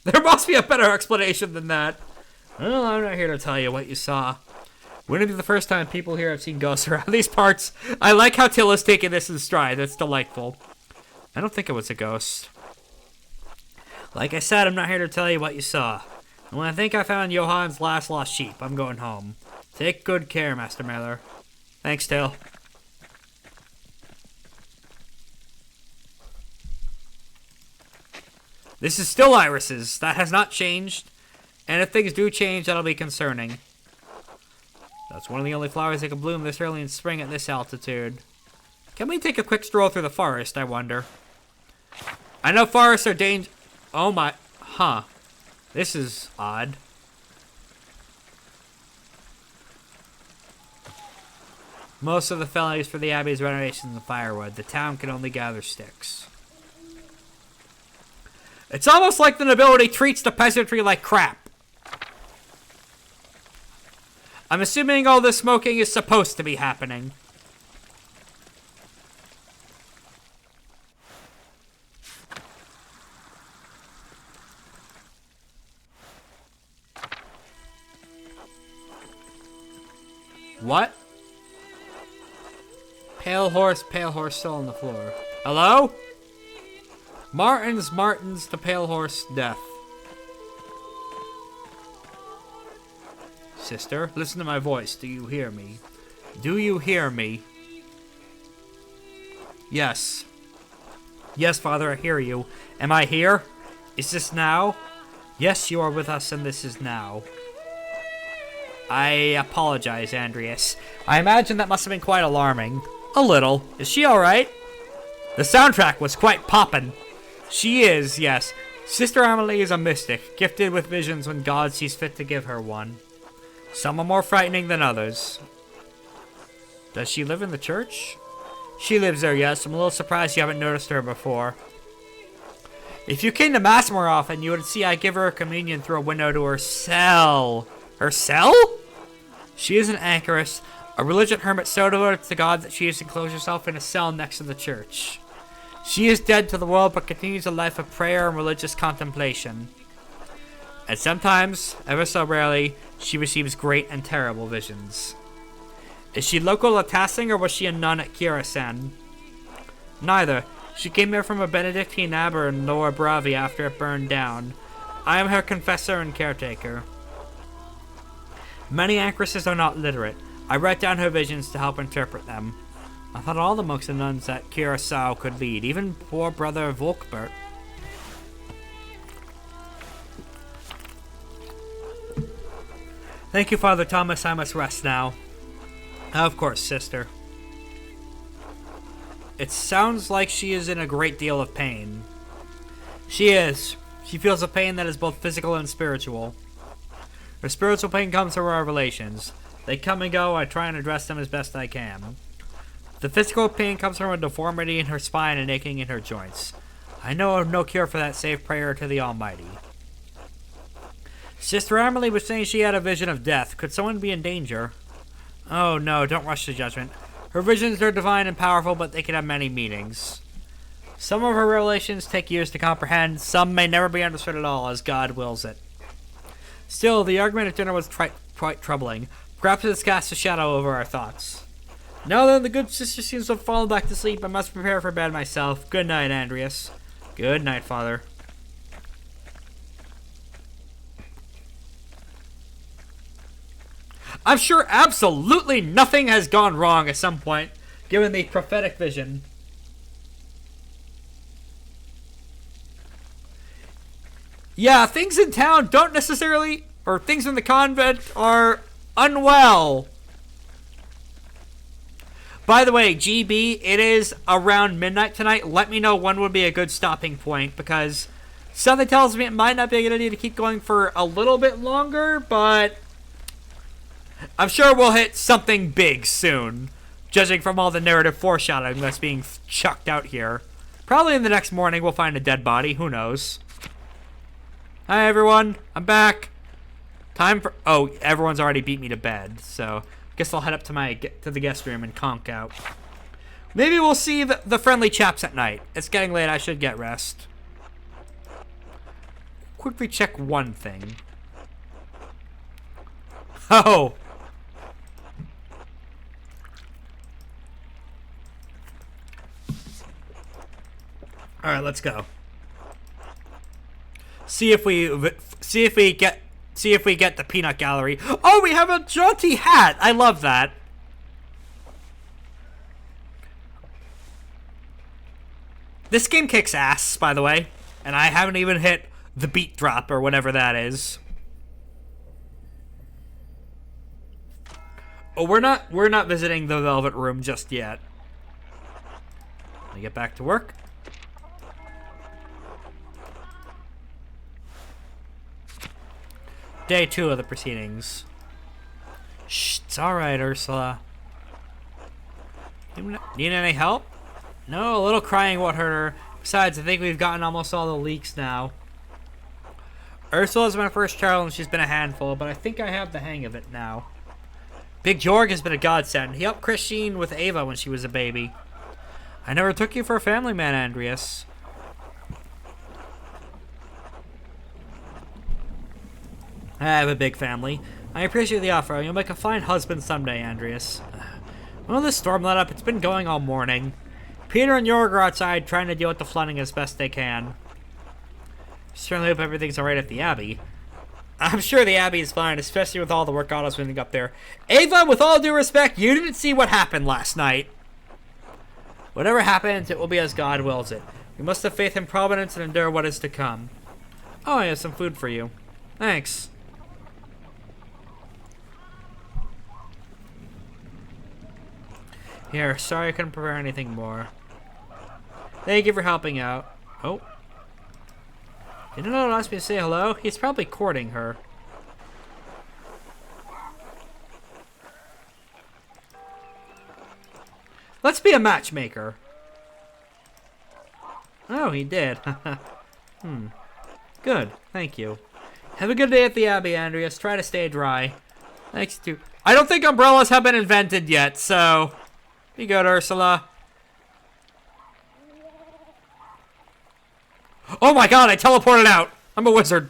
There must be a better explanation than that. Well, I'm not here to tell you what you saw. Wouldn't it be the first time people here have seen ghosts around these parts? I like how Tilla's taking this in stride. That's delightful. I don't think it was a ghost. Like I said, I'm not here to tell you what you saw. And when I think I found Johann's last lost sheep, I'm going home. Take good care, Master Miller. Thanks, Till. This is still irises. That has not changed. And if things do change, that'll be concerning. That's one of the only flowers that can bloom this early in spring at this altitude. Can we take a quick stroll through the forest, I wonder? I know forests are dangerous. Oh my... Huh. This is odd. Most of the felonies for the Abbey's renovations and firewood. The town can only gather sticks. It's almost like the nobility treats the peasantry like crap. I'm assuming all this smoking is supposed to be happening. What? Pale horse still on the floor. Hello? Martin's, the pale horse, death. Sister, listen to my voice. Do you hear me? Do you hear me? Yes. Yes, Father, I hear you. Am I here? Is this now? Yes, you are with us, and this is now. I apologize, Andreas. I imagine that must have been quite alarming. A little. Is she alright? The soundtrack was quite poppin'. She is, yes. Sister Amelie is a mystic, gifted with visions when God sees fit to give her one. Some are more frightening than others. Does she live in the church? She lives there, yes. I'm a little surprised you haven't noticed her before. If you came to Mass more often, you would see I give her a communion through a window to her cell. Her cell? She is an anchoress, a religious hermit so devoted to God that she has enclosed herself in a cell next to the church. She is dead to the world, but continues a life of prayer and religious contemplation. And sometimes, ever so rarely, she receives great and terrible visions. Is she local at Tassing, or was she a nun at Kirasan? Neither. She came here from a Benedictine abbey in Lower Bravi after it burned down. I am her confessor and caretaker. Many anchoresses are not literate. I write down her visions to help interpret them. I thought all the monks and nuns at Curacao could lead, even poor brother Volkbert. Thank you, Father Thomas. I must rest now. Of course, sister. It sounds like she is in a great deal of pain. She is. She feels a pain that is both physical and spiritual. Her spiritual pain comes from our relations. They come and go. I try and address them as best I can. The physical pain comes from a deformity in her spine and aching in her joints. I know of no cure for that save prayer to the Almighty. Sister Emily was saying she had a vision of death. Could someone be in danger? Oh no, don't rush to judgment. Her visions are divine and powerful, but they can have many meanings. Some of her revelations take years to comprehend. Some may never be understood at all, as God wills it. Still, the argument at dinner was quite troubling. Perhaps it's cast a shadow over our thoughts. Now then, the good sister seems to have fallen back to sleep. I must prepare for bed myself. Good night, Andreas. Good night, Father. I'm sure absolutely nothing has gone wrong at some point. given the prophetic vision. Yeah, things in town don't necessarily, or things in the convent are unwell. By the way, GB, it is around midnight tonight. Let me know when would be a good stopping point, because something tells me it might not be a good idea to keep going for a little bit longer, but I'm sure we'll hit something big soon, judging from all the narrative foreshadowing that's being chucked out here. Probably in the next morning we'll find a dead body, who knows. Hi everyone, I'm back. Time for, oh, everyone's already beat me to bed, so guess I'll head up to the guest room and conk out. Maybe we'll see the friendly chaps at night. It's getting late, I should get rest. Quickly check one thing. Oh! Alright, let's go. See if we get the peanut gallery. Oh, we have a jaunty hat! I love that. This game kicks ass, by the way, and I haven't even hit the beat drop or whatever that is. Oh, we're not visiting the Velvet Room just yet. Let me get back to work. Day 2 of the proceedings. Shh, it's alright, Ursula. Need any help? No, a little crying won't hurt her. Besides, I think we've gotten almost all the leaks now. Ursula's my first child and she's been a handful, but I think I have the hang of it now. Big Jorg has been a godsend. He helped Christine with Ava when she was a baby. I never took you for a family man, Andreas. I have a big family. I appreciate the offer. You'll make a fine husband someday, Andreas. Well, this storm let up. It's been going all morning. Peter and Jorg are outside trying to deal with the flooding as best they can. Certainly hope everything's alright at the Abbey. I'm sure the Abbey is fine, especially with all the work Otto's doing up there. Ava, with all due respect, you didn't see what happened last night. Whatever happens, it will be as God wills it. We must have faith in Providence and endure what is to come. Oh, I have some food for you. Thanks. Here, sorry I couldn't prepare anything more. Thank you for helping out. Oh. Didn't know ask me to say hello? He's probably courting her. Let's be a matchmaker. Oh, he did. Good, thank you. Have a good day at the Abbey, Andreas. Try to stay dry. Thanks to... I don't think umbrellas have been invented yet, so... Be good, Ursula. Oh my god, I teleported out! I'm a wizard.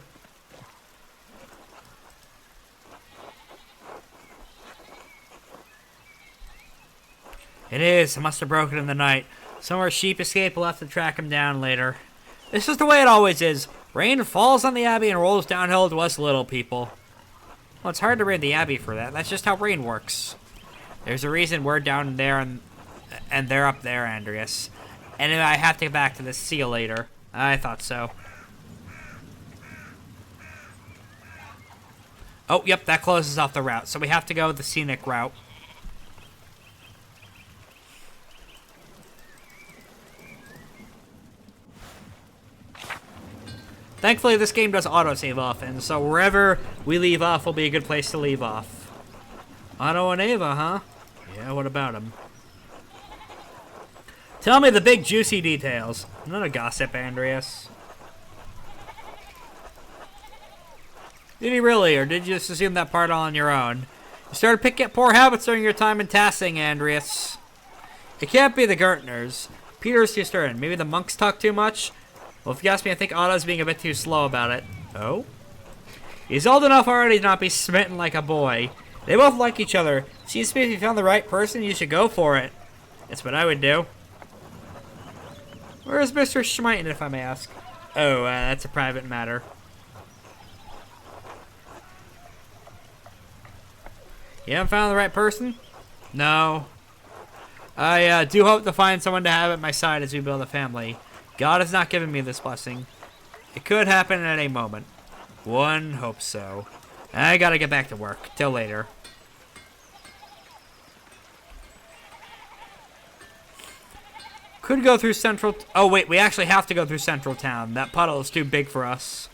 It is. I must have broken in the night. Some of our sheep escaped. We'll have to track him down later. This is the way it always is. Rain falls on the Abbey and rolls downhill to us little people. Well, it's hard to raid the Abbey for that. That's just how rain works. There's a reason we're down there and they're up there, Andreas. Anyway, I have to get back to this. See you later. I thought so. Oh, yep, that closes off the route. So we have to go the scenic route. Thankfully, this game does autosave often, so wherever we leave off will be a good place to leave off. Otto and Ava, huh? Yeah, what about them? Tell me the big juicy details. Not a gossip, Andreas. Did he really, or did you just assume that part all on your own? You started picking up poor habits during your time in Tassing, Andreas. It can't be the Gertners. Peter's too stern. Maybe the monks talk too much? Well, if you ask me, I think Otto's being a bit too slow about it. Oh? He's old enough already to not be smitten like a boy. They both like each other. Seems to me if you found the right person, you should go for it. That's what I would do. Where is Mr. Schmeiten, if I may ask? Oh, that's a private matter. You haven't found the right person? No. I do hope to find someone to have at my side as we build a family. God has not given me this blessing. It could happen at any moment. One hopes so. I gotta get back to work. Till later. Could go through Central... Oh, wait. We actually have to go through Central Town. That puddle is too big for us.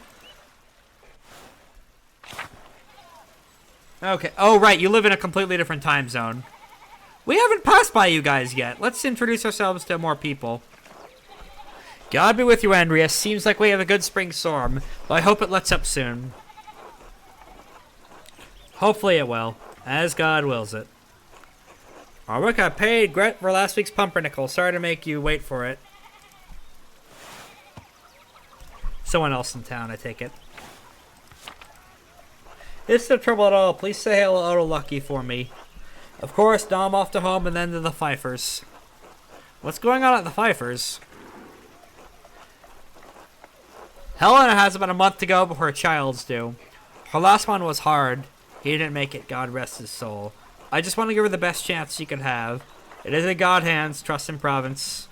Okay. Oh, right. You live in a completely different time zone. We haven't passed by you guys yet. Let's introduce ourselves to more people. God be with you, Andreas. Seems like we have a good spring storm. But I hope it lets up soon. Hopefully it will. As God wills it. Our work got paid. Gret for last week's pumpernickel. Sorry to make you wait for it. Someone else in town, I take it. It's no trouble at all. Please say hello to Lucky for me. Of course, now I'm off to home and then to the Pfeiffers. What's going on at the Pfeiffers? Helena has about a month to go before her child's due. Her last one was hard. He didn't make it, God rest his soul. I just want to give her the best chance she could have. It is in God's hands, trust in province.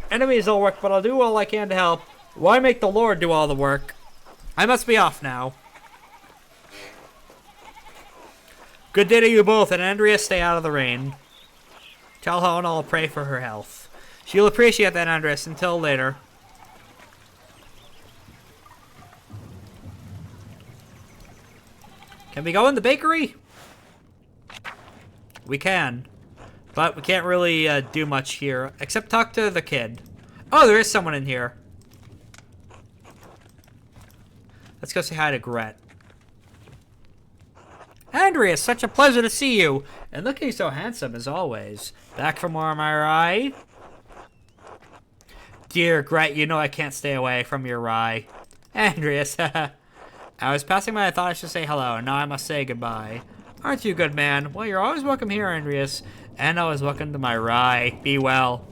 Enemies will work, but I'll do all I can to help. Why make the Lord do all the work? I must be off now. Good day to you both, and Andrea, stay out of the rain. Tell Helena I'll pray for her health. She'll appreciate that, Andres. Until later. Can we go in the bakery? We can. But we can't really do much here, except talk to the kid. Oh, there is someone in here. Let's go say hi to Gret. Andrea, such a pleasure to see you. And looking so handsome as always. Back for more, am I right? Dear Gret, you know I can't stay away from your rye. Andreas, I was passing by, I thought I should say hello, and now I must say goodbye. Aren't you a good man? Well, you're always welcome here, Andreas. And always welcome to my rye. Be well.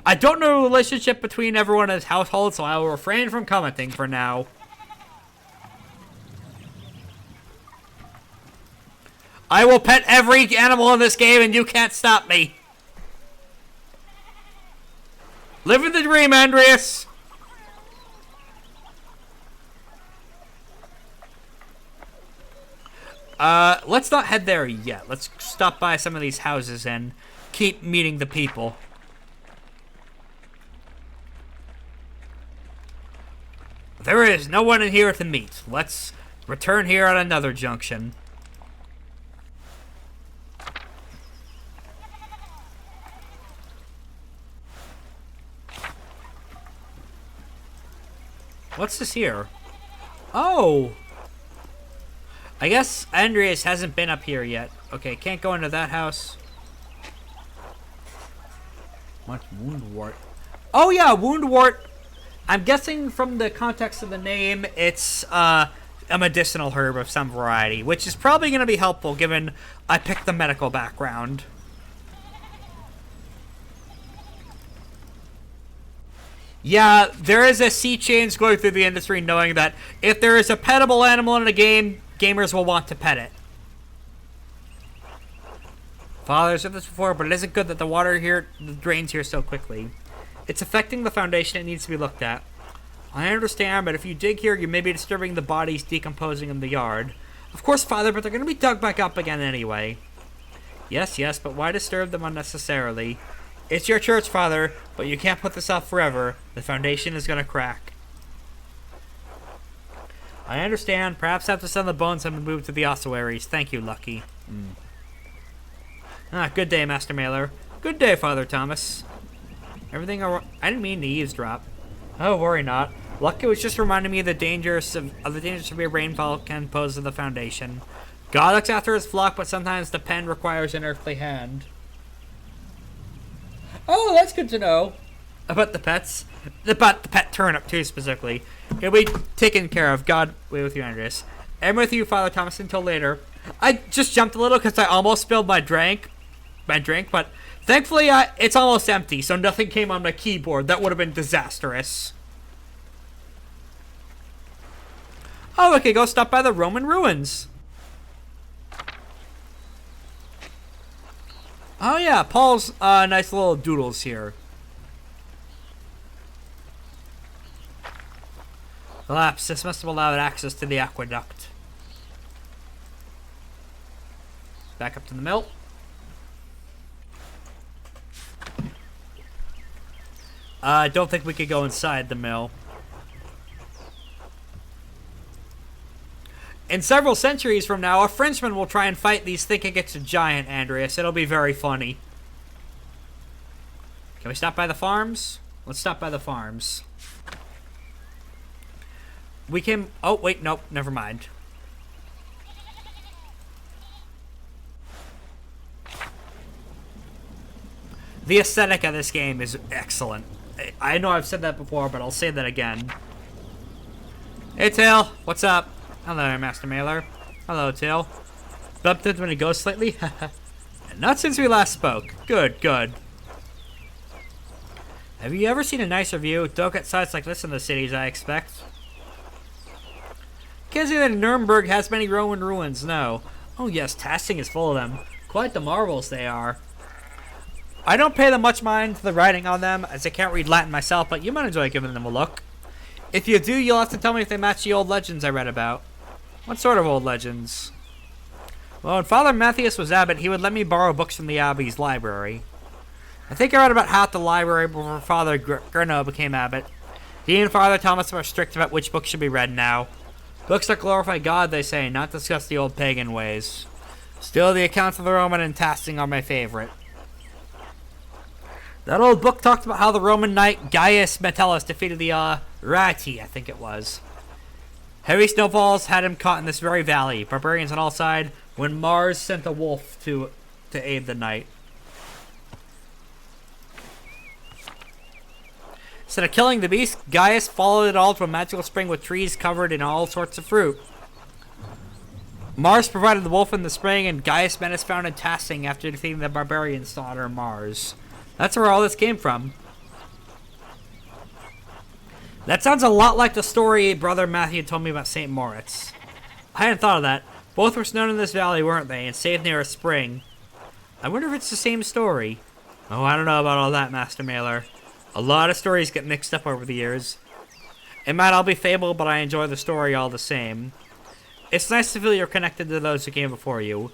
I don't know the relationship between everyone in his household, so I will refrain from commenting for now. I will pet every animal in this game and you can't stop me. Living the dream, Andreas. Let's not head there yet. Let's stop by some of these houses and keep meeting the people. There is no one in here to meet. Let's return here at another junction. What's this here? Oh! I guess Andreas hasn't been up here yet. Okay, can't go into that house. Much woundwort. Oh yeah, woundwort. I'm guessing from the context of the name, it's a medicinal herb of some variety, which is probably going to be helpful given I picked the medical background. Yeah, there is a sea change going through the industry knowing that if there is a petable animal in a game, gamers will want to pet it. Father, I've said this before, but it isn't good that the water here drains here so quickly. It's affecting the foundation. It needs to be looked at. I understand, but if you dig here, you may be disturbing the bodies decomposing in the yard. Of course, Father, but they're going to be dug back up again anyway. Yes, but why disturb them unnecessarily? It's your church, Father, but you can't put this off forever. The foundation is going to crack. I understand. Perhaps after some of the bones have been moved to the ossuaries. Thank you, Lucky. Good day, Master Mailer. Good day, Father Thomas. Everything alright? I didn't mean to eavesdrop. Oh, worry not. Lucky was just reminding me of the dangers of the dangers severe rainfall can pose to the foundation. God looks after his flock, but sometimes the pen requires an earthly hand. Oh, that's good to know. About the pets. About the pet turnip, too, specifically. He'll be taken care of. God be with you, Andreas. And with you, Father Thomas, until later. I just jumped a little because I almost spilled my drink, but thankfully it's almost empty, so nothing came on my keyboard. That would have been disastrous. Oh, okay, go stop by the Roman ruins. Oh yeah, Paul's nice little doodles here. Collapse. This must have allowed access to the aqueduct. Back up to the mill. I don't think we could go inside the mill. In several centuries from now, a Frenchman will try and fight these thinking it's a giant, Andreas. It'll be very funny. Can we stop by the farms? Let's stop by the farms. We can... Oh, wait, nope, never mind. The aesthetic of this game is excellent. I know I've said that before, but I'll say that again. Hey, Tail. What's up? Hello, Master Mailer. Hello, Tail. Bumped into any ghosts lately? Not since we last spoke. Good, good. Have you ever seen a nicer view? Don't get sites like this in the cities, I expect. Can't say that Nuremberg has many Roman ruins, no. Oh yes, Tasting is full of them. Quite the marvels they are. I don't pay them much mind to the writing on them, as I can't read Latin myself, but you might enjoy giving them a look. If you do, you'll have to tell me if they match the old legends I read about. What sort of old legends? Well, when Father Matthias was abbot, he would let me borrow books from the abbey's library. I think I read about half the library before Father Gurno became abbot. He and Father Thomas were strict about which books should be read now. Books that glorify God, they say, not discuss the old pagan ways. Still, the accounts of the Roman and Tasting are my favorite. That old book talked about how the Roman knight Gaius Metellus defeated the Rati, I think it was. Heavy snowfalls had him caught in this very valley. Barbarians on all sides, when Mars sent a wolf to aid the knight. Instead of killing the beast, Gaius followed it all to a magical spring with trees covered in all sorts of fruit. Mars provided the wolf in the spring, and Gaius Menace found in Tasting after defeating the barbarian slaughter Mars. That's where all this came from. That sounds a lot like the story Brother Matthew told me about St. Moritz. I hadn't thought of that. Both were snown in this valley, weren't they, and saved near a spring. I wonder if it's the same story. Oh, I don't know about all that, Master Mailer. A lot of stories get mixed up over the years. It might all be fable, but I enjoy the story all the same. It's nice to feel you're connected to those who came before you,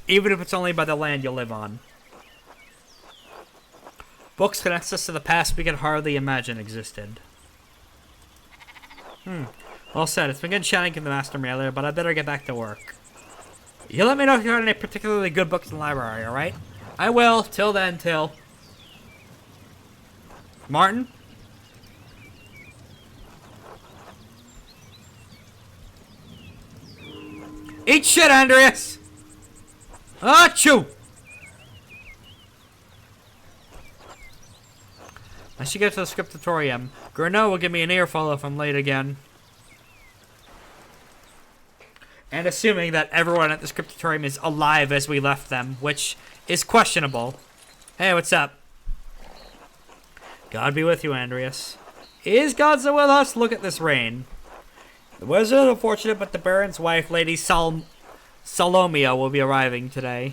even if it's only by the land you live on. Books connect us to the past we could hardly imagine existed. Well said. It's been good chatting to the Master Mailer, but I better get back to work. You let me know if you got any particularly good books in the library, alright? I will. Till then, Till. Martin? Eat shit, Andreas! Achoo! I should get to the scriptatorium. Gurno will give me an earful if I'm late again. And assuming that everyone at the scriptatorium is alive as we left them, which is questionable. Hey, what's up? God be with you, Andreas. Is God so with us? Look at this rain. The weather is unfortunate, but the Baron's wife, Lady Salomia, will be arriving today.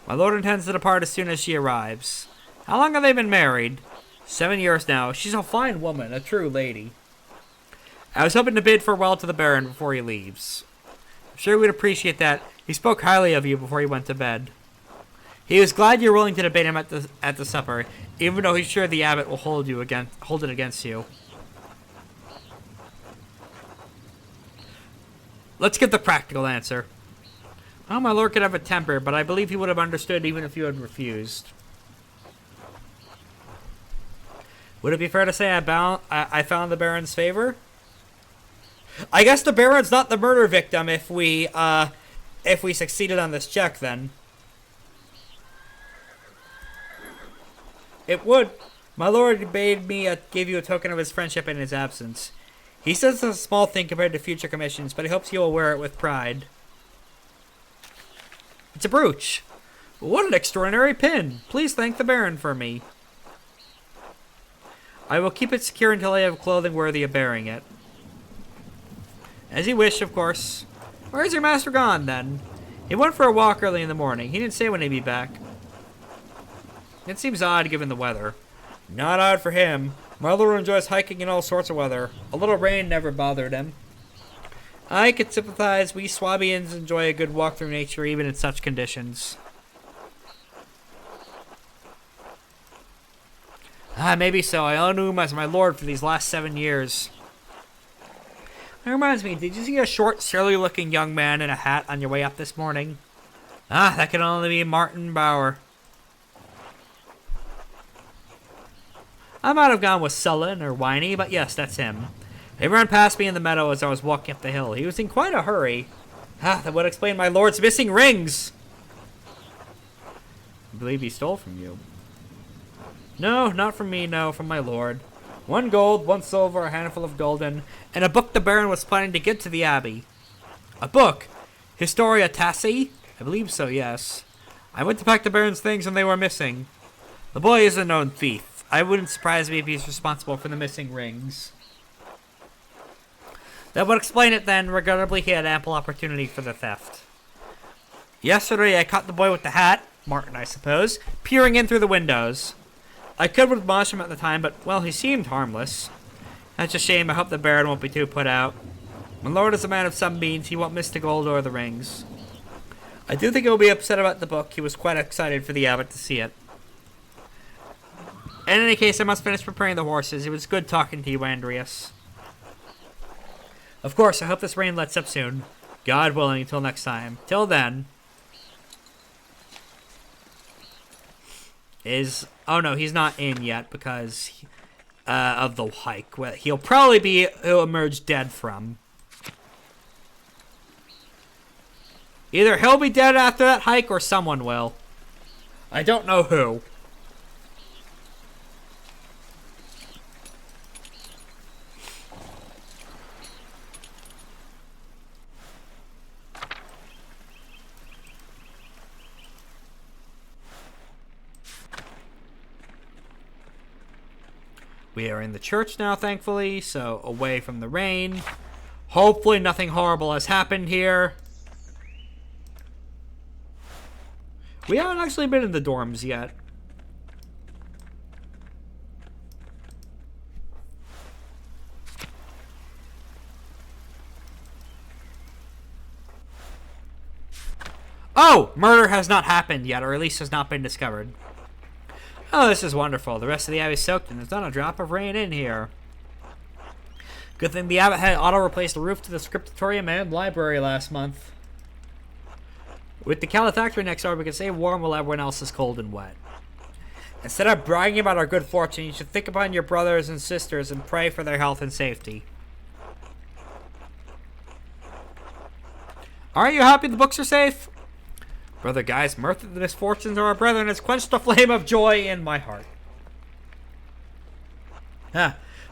My lord intends to depart as soon as she arrives. How long have they been married? 7 years now. She's a fine woman, a true lady. I was hoping to bid farewell to the Baron before he leaves. I'm sure he would appreciate that. He spoke highly of you before he went to bed. He was glad you're willing to debate him at the supper, even though he's sure the abbot will hold it against you. Let's get the practical answer. Oh, my lord could have a temper, but I believe he would have understood even if you had refused. Would it be fair to say I found the Baron's favor? I guess the Baron's not the murder victim if we succeeded on this check, then. It would. My lord bade me give you a token of his friendship in his absence. He says it's a small thing compared to future commissions, but he hopes you will wear it with pride. It's a brooch. What an extraordinary pin. Please thank the Baron for me. I will keep it secure until I have clothing worthy of bearing it. As you wish, of course. Where is your master gone, then? He went for a walk early in the morning. He didn't say when he'd be back. It seems odd given the weather. Not odd for him. Marlowe enjoys hiking in all sorts of weather. A little rain never bothered him. I could sympathize. We Swabians enjoy a good walk through nature even in such conditions. Maybe so. I only knew him as my lord for these last 7 years. That reminds me, did you see a short, surly-looking young man in a hat on your way up this morning? That can only be Martin Bauer. I might have gone with sullen or whiny, but yes, that's him. He ran past me in the meadow as I was walking up the hill. He was in quite a hurry. That would explain my lord's missing rings. I believe he stole from you. No, not from me, no, from my lord. 1 gold, 1 silver, a handful of golden, and a book the Baron was planning to give to the Abbey. A book? Historia Tassi? I believe so, yes. I went to pack the Baron's things and they were missing. The boy is a known thief. I wouldn't surprise me if he's responsible for the missing rings. That would explain it then. Regrettably, he had ample opportunity for the theft. Yesterday, I caught the boy with the hat, Martin I suppose, peering in through the windows. I could have admonished him at the time, but, well, he seemed harmless. That's a shame. I hope the Baron won't be too put out. My lord is a man of some means. He won't miss the gold or the rings. I do think he'll be upset about the book. He was quite excited for the abbot to see it. In any case, I must finish preparing the horses. It was good talking to you, Andreas. Of course, I hope this rain lets up soon. God willing, until next time. Till then... Oh no, he's not in yet because of the hike. Well, he'll emerge dead from. Either he'll be dead after that hike or someone will. I don't know who. We are in the church now, thankfully, so away from the rain. Hopefully nothing horrible has happened here. We haven't actually been in the dorms yet. Oh! Murder has not happened yet, or at least has not been discovered. Oh, this is wonderful. The rest of the abbey is soaked and there's not a drop of rain in here. Good thing the abbot had auto-replaced the roof to the scriptorium and library last month. With the calefactory next door, we can stay warm while everyone else is cold and wet. Instead of bragging about our good fortune, you should think upon your brothers and sisters and pray for their health and safety. Aren't you happy the books are safe? Brother Guy's mirth at the misfortunes of our brethren has quenched the flame of joy in my heart.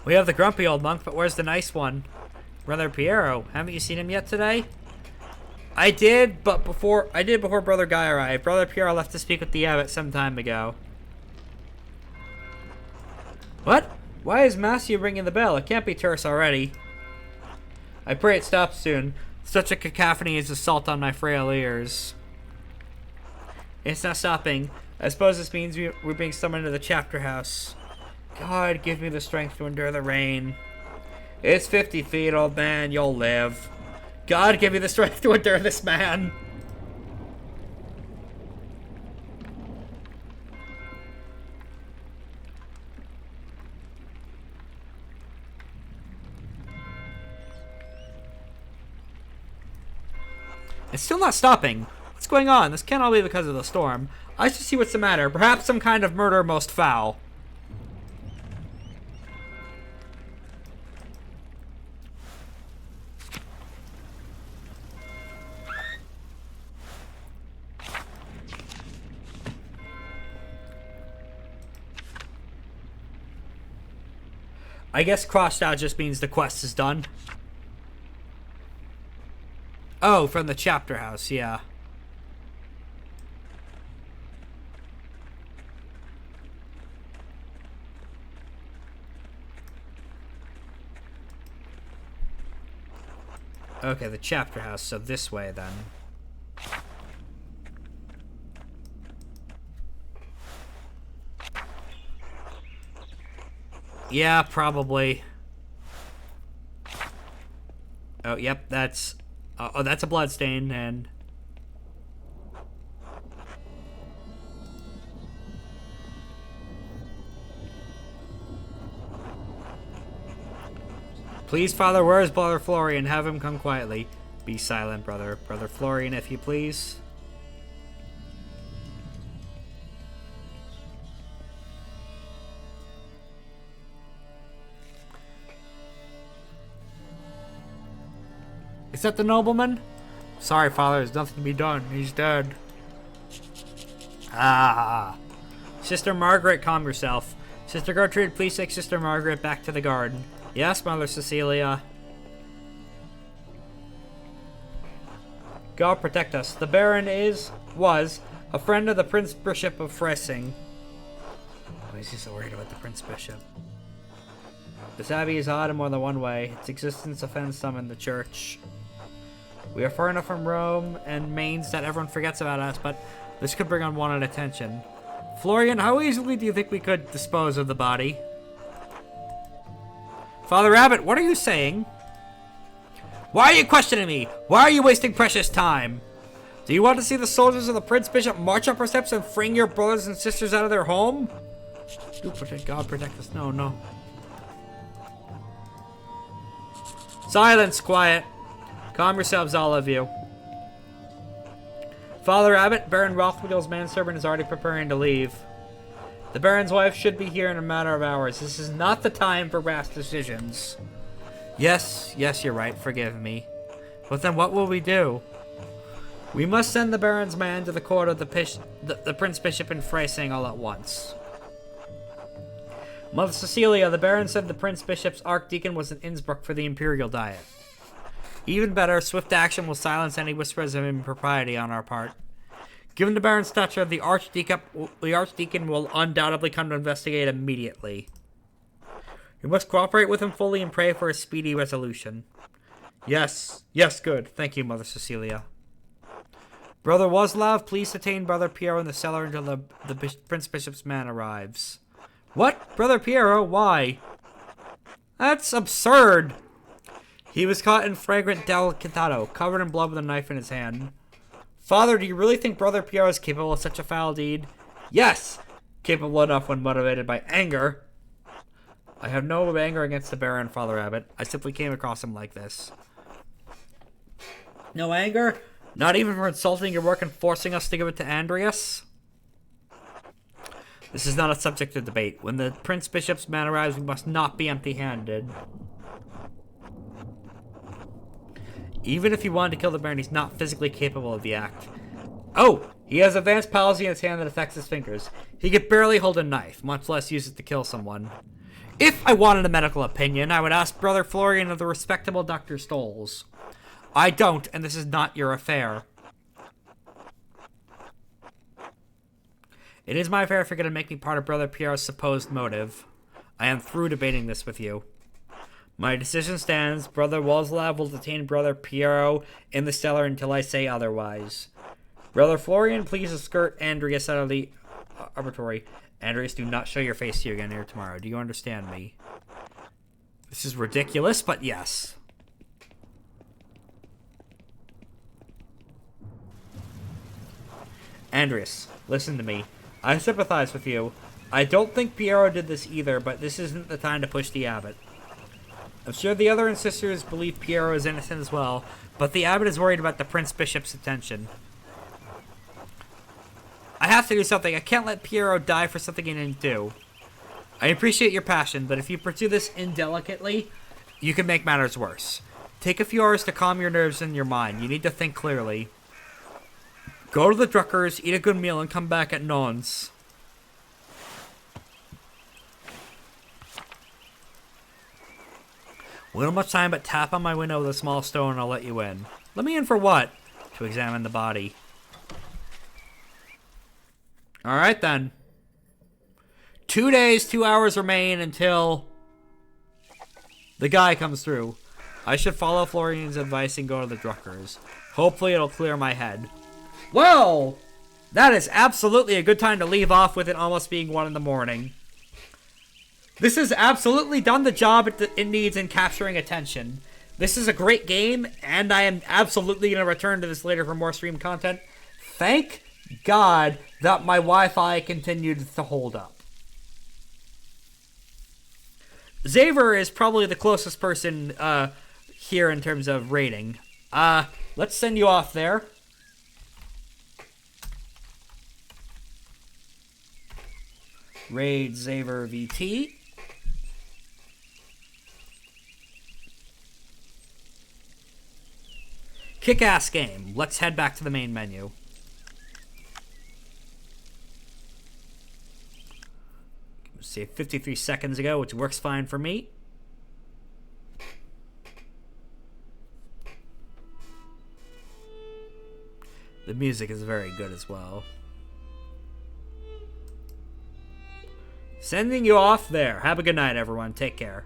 We have the grumpy old monk, but where's the nice one? Brother Piero, haven't you seen him yet today? I did before Brother Guy arrived. Brother Piero left to speak with the abbot some time ago. What? Why is Matthew ringing the bell? It can't be terse already. I pray it stops soon. Such a cacophony is assault on my frail ears. It's not stopping. I suppose this means we're being summoned to the chapter house. God, give me the strength to endure the rain. It's 50 feet, old man. You'll live. God, give me the strength to endure this man. It's still not stopping. What's going on? This can't all be because of the storm. I should see what's the matter. Perhaps some kind of murder most foul. I guess crossed out just means the quest is done. Oh, from the chapter house, yeah. Okay, the chapter house, so this way then. Yeah, probably. Oh, yep, that's... oh, that's a blood stain, and... Please, Father, where is Brother Florian? Have him come quietly. Be silent, brother. Brother Florian, if you please. Is that the nobleman? Sorry, Father, there's nothing to be done. He's dead. Ah. Sister Margaret, calm yourself. Sister Gertrude, please take Sister Margaret back to the garden. Yes, Mother Cecilia. God protect us. The Baron was a friend of the Prince Bishop of Fressing. Why is he so worried about the Prince Bishop? This abbey is odd in more than one way. Its existence offends some in the church. We are far enough from Rome and Mainz that everyone forgets about us, but this could bring unwanted attention. Florian, how easily do you think we could dispose of the body? Father Abbot, what are you saying? Why are you questioning me? Why are you wasting precious time? Do you want to see the soldiers of the Prince Bishop march up our steps and fling your brothers and sisters out of their home? Do protect God, protect us. No, no. Silence, quiet. Calm yourselves, all of you. Father Abbot, Baron Rothweil's manservant is already preparing to leave. The Baron's wife should be here in a matter of hours. This is not the time for rash decisions. Yes, you're right. Forgive me. But then what will we do? We must send the Baron's man to the court of the Prince Bishop in Freising all at once. Mother Cecilia, the Baron said the Prince Bishop's Archdeacon was in Innsbruck for the Imperial Diet. Even better, swift action will silence any whispers of impropriety on our part. Given the Baron's stature, the Archdeacon will undoubtedly come to investigate immediately. We must cooperate with him fully and pray for a speedy resolution. Yes, good. Thank you, Mother Cecilia. Brother Waslav, please detain Brother Piero in the cellar until the Prince Bishop's man arrives. What? Brother Piero? Why? That's absurd. He was caught in flagrant delicatado, covered in blood with a knife in his hand. Father, do you really think Brother Piero is capable of such a foul deed? Yes! Capable enough when motivated by anger. I have no anger against the Baron, Father Abbot. I simply came across him like this. No anger? Not even for insulting your work and forcing us to give it to Andreas? This is not a subject of debate. When the Prince Bishop's man arrives, we must not be empty-handed. Even if he wanted to kill the Baron, he's not physically capable of the act. Oh! He has advanced palsy in his hand that affects his fingers. He could barely hold a knife, much less use it to kill someone. If I wanted a medical opinion, I would ask Brother Florian of the respectable Dr. Stolz. I don't, and this is not your affair. It is my affair if you're going to make me part of Brother Piero's supposed motive. I am through debating this with you. My decision stands. Brother Waslav will detain Brother Piero in the cellar until I say otherwise. Brother Florian, please escort Andreas out of the arboratory. Andreas, do not show your face to you again here tomorrow. Do you understand me? This is ridiculous, but yes. Andreas, listen to me. I sympathize with you. I don't think Piero did this either, but this isn't the time to push the abbot. I'm sure the other sisters believe Piero is innocent as well, but the abbot is worried about the Prince Bishop's attention. I have to do something. I can't let Piero die for something he didn't do. I appreciate your passion, but if you pursue this indelicately, you can make matters worse. Take a few hours to calm your nerves and your mind. You need to think clearly. Go to the Druckers, eat a good meal, and come back at Nons. We don't have much time, but tap on my window with a small stone and I'll let you in. Let me in for what? To examine the body. Alright then. 2 days, 2 hours remain until the guy comes through. I should follow Florian's advice and go to the Druckers. Hopefully it'll clear my head. Well, that is absolutely a good time to leave off with it almost being 1 in the morning. This has absolutely done the job it needs in capturing attention. This is a great game, and I am absolutely going to return to this later for more stream content. Thank God that my Wi-Fi continued to hold up. Xaver is probably the closest person here in terms of rating. Let's send you off there. Raid Xaver VT. Kick-ass game. Let's head back to the main menu. See, 53 seconds ago, which works fine for me. The music is very good as well. Sending you off there. Have a good night, everyone. Take care.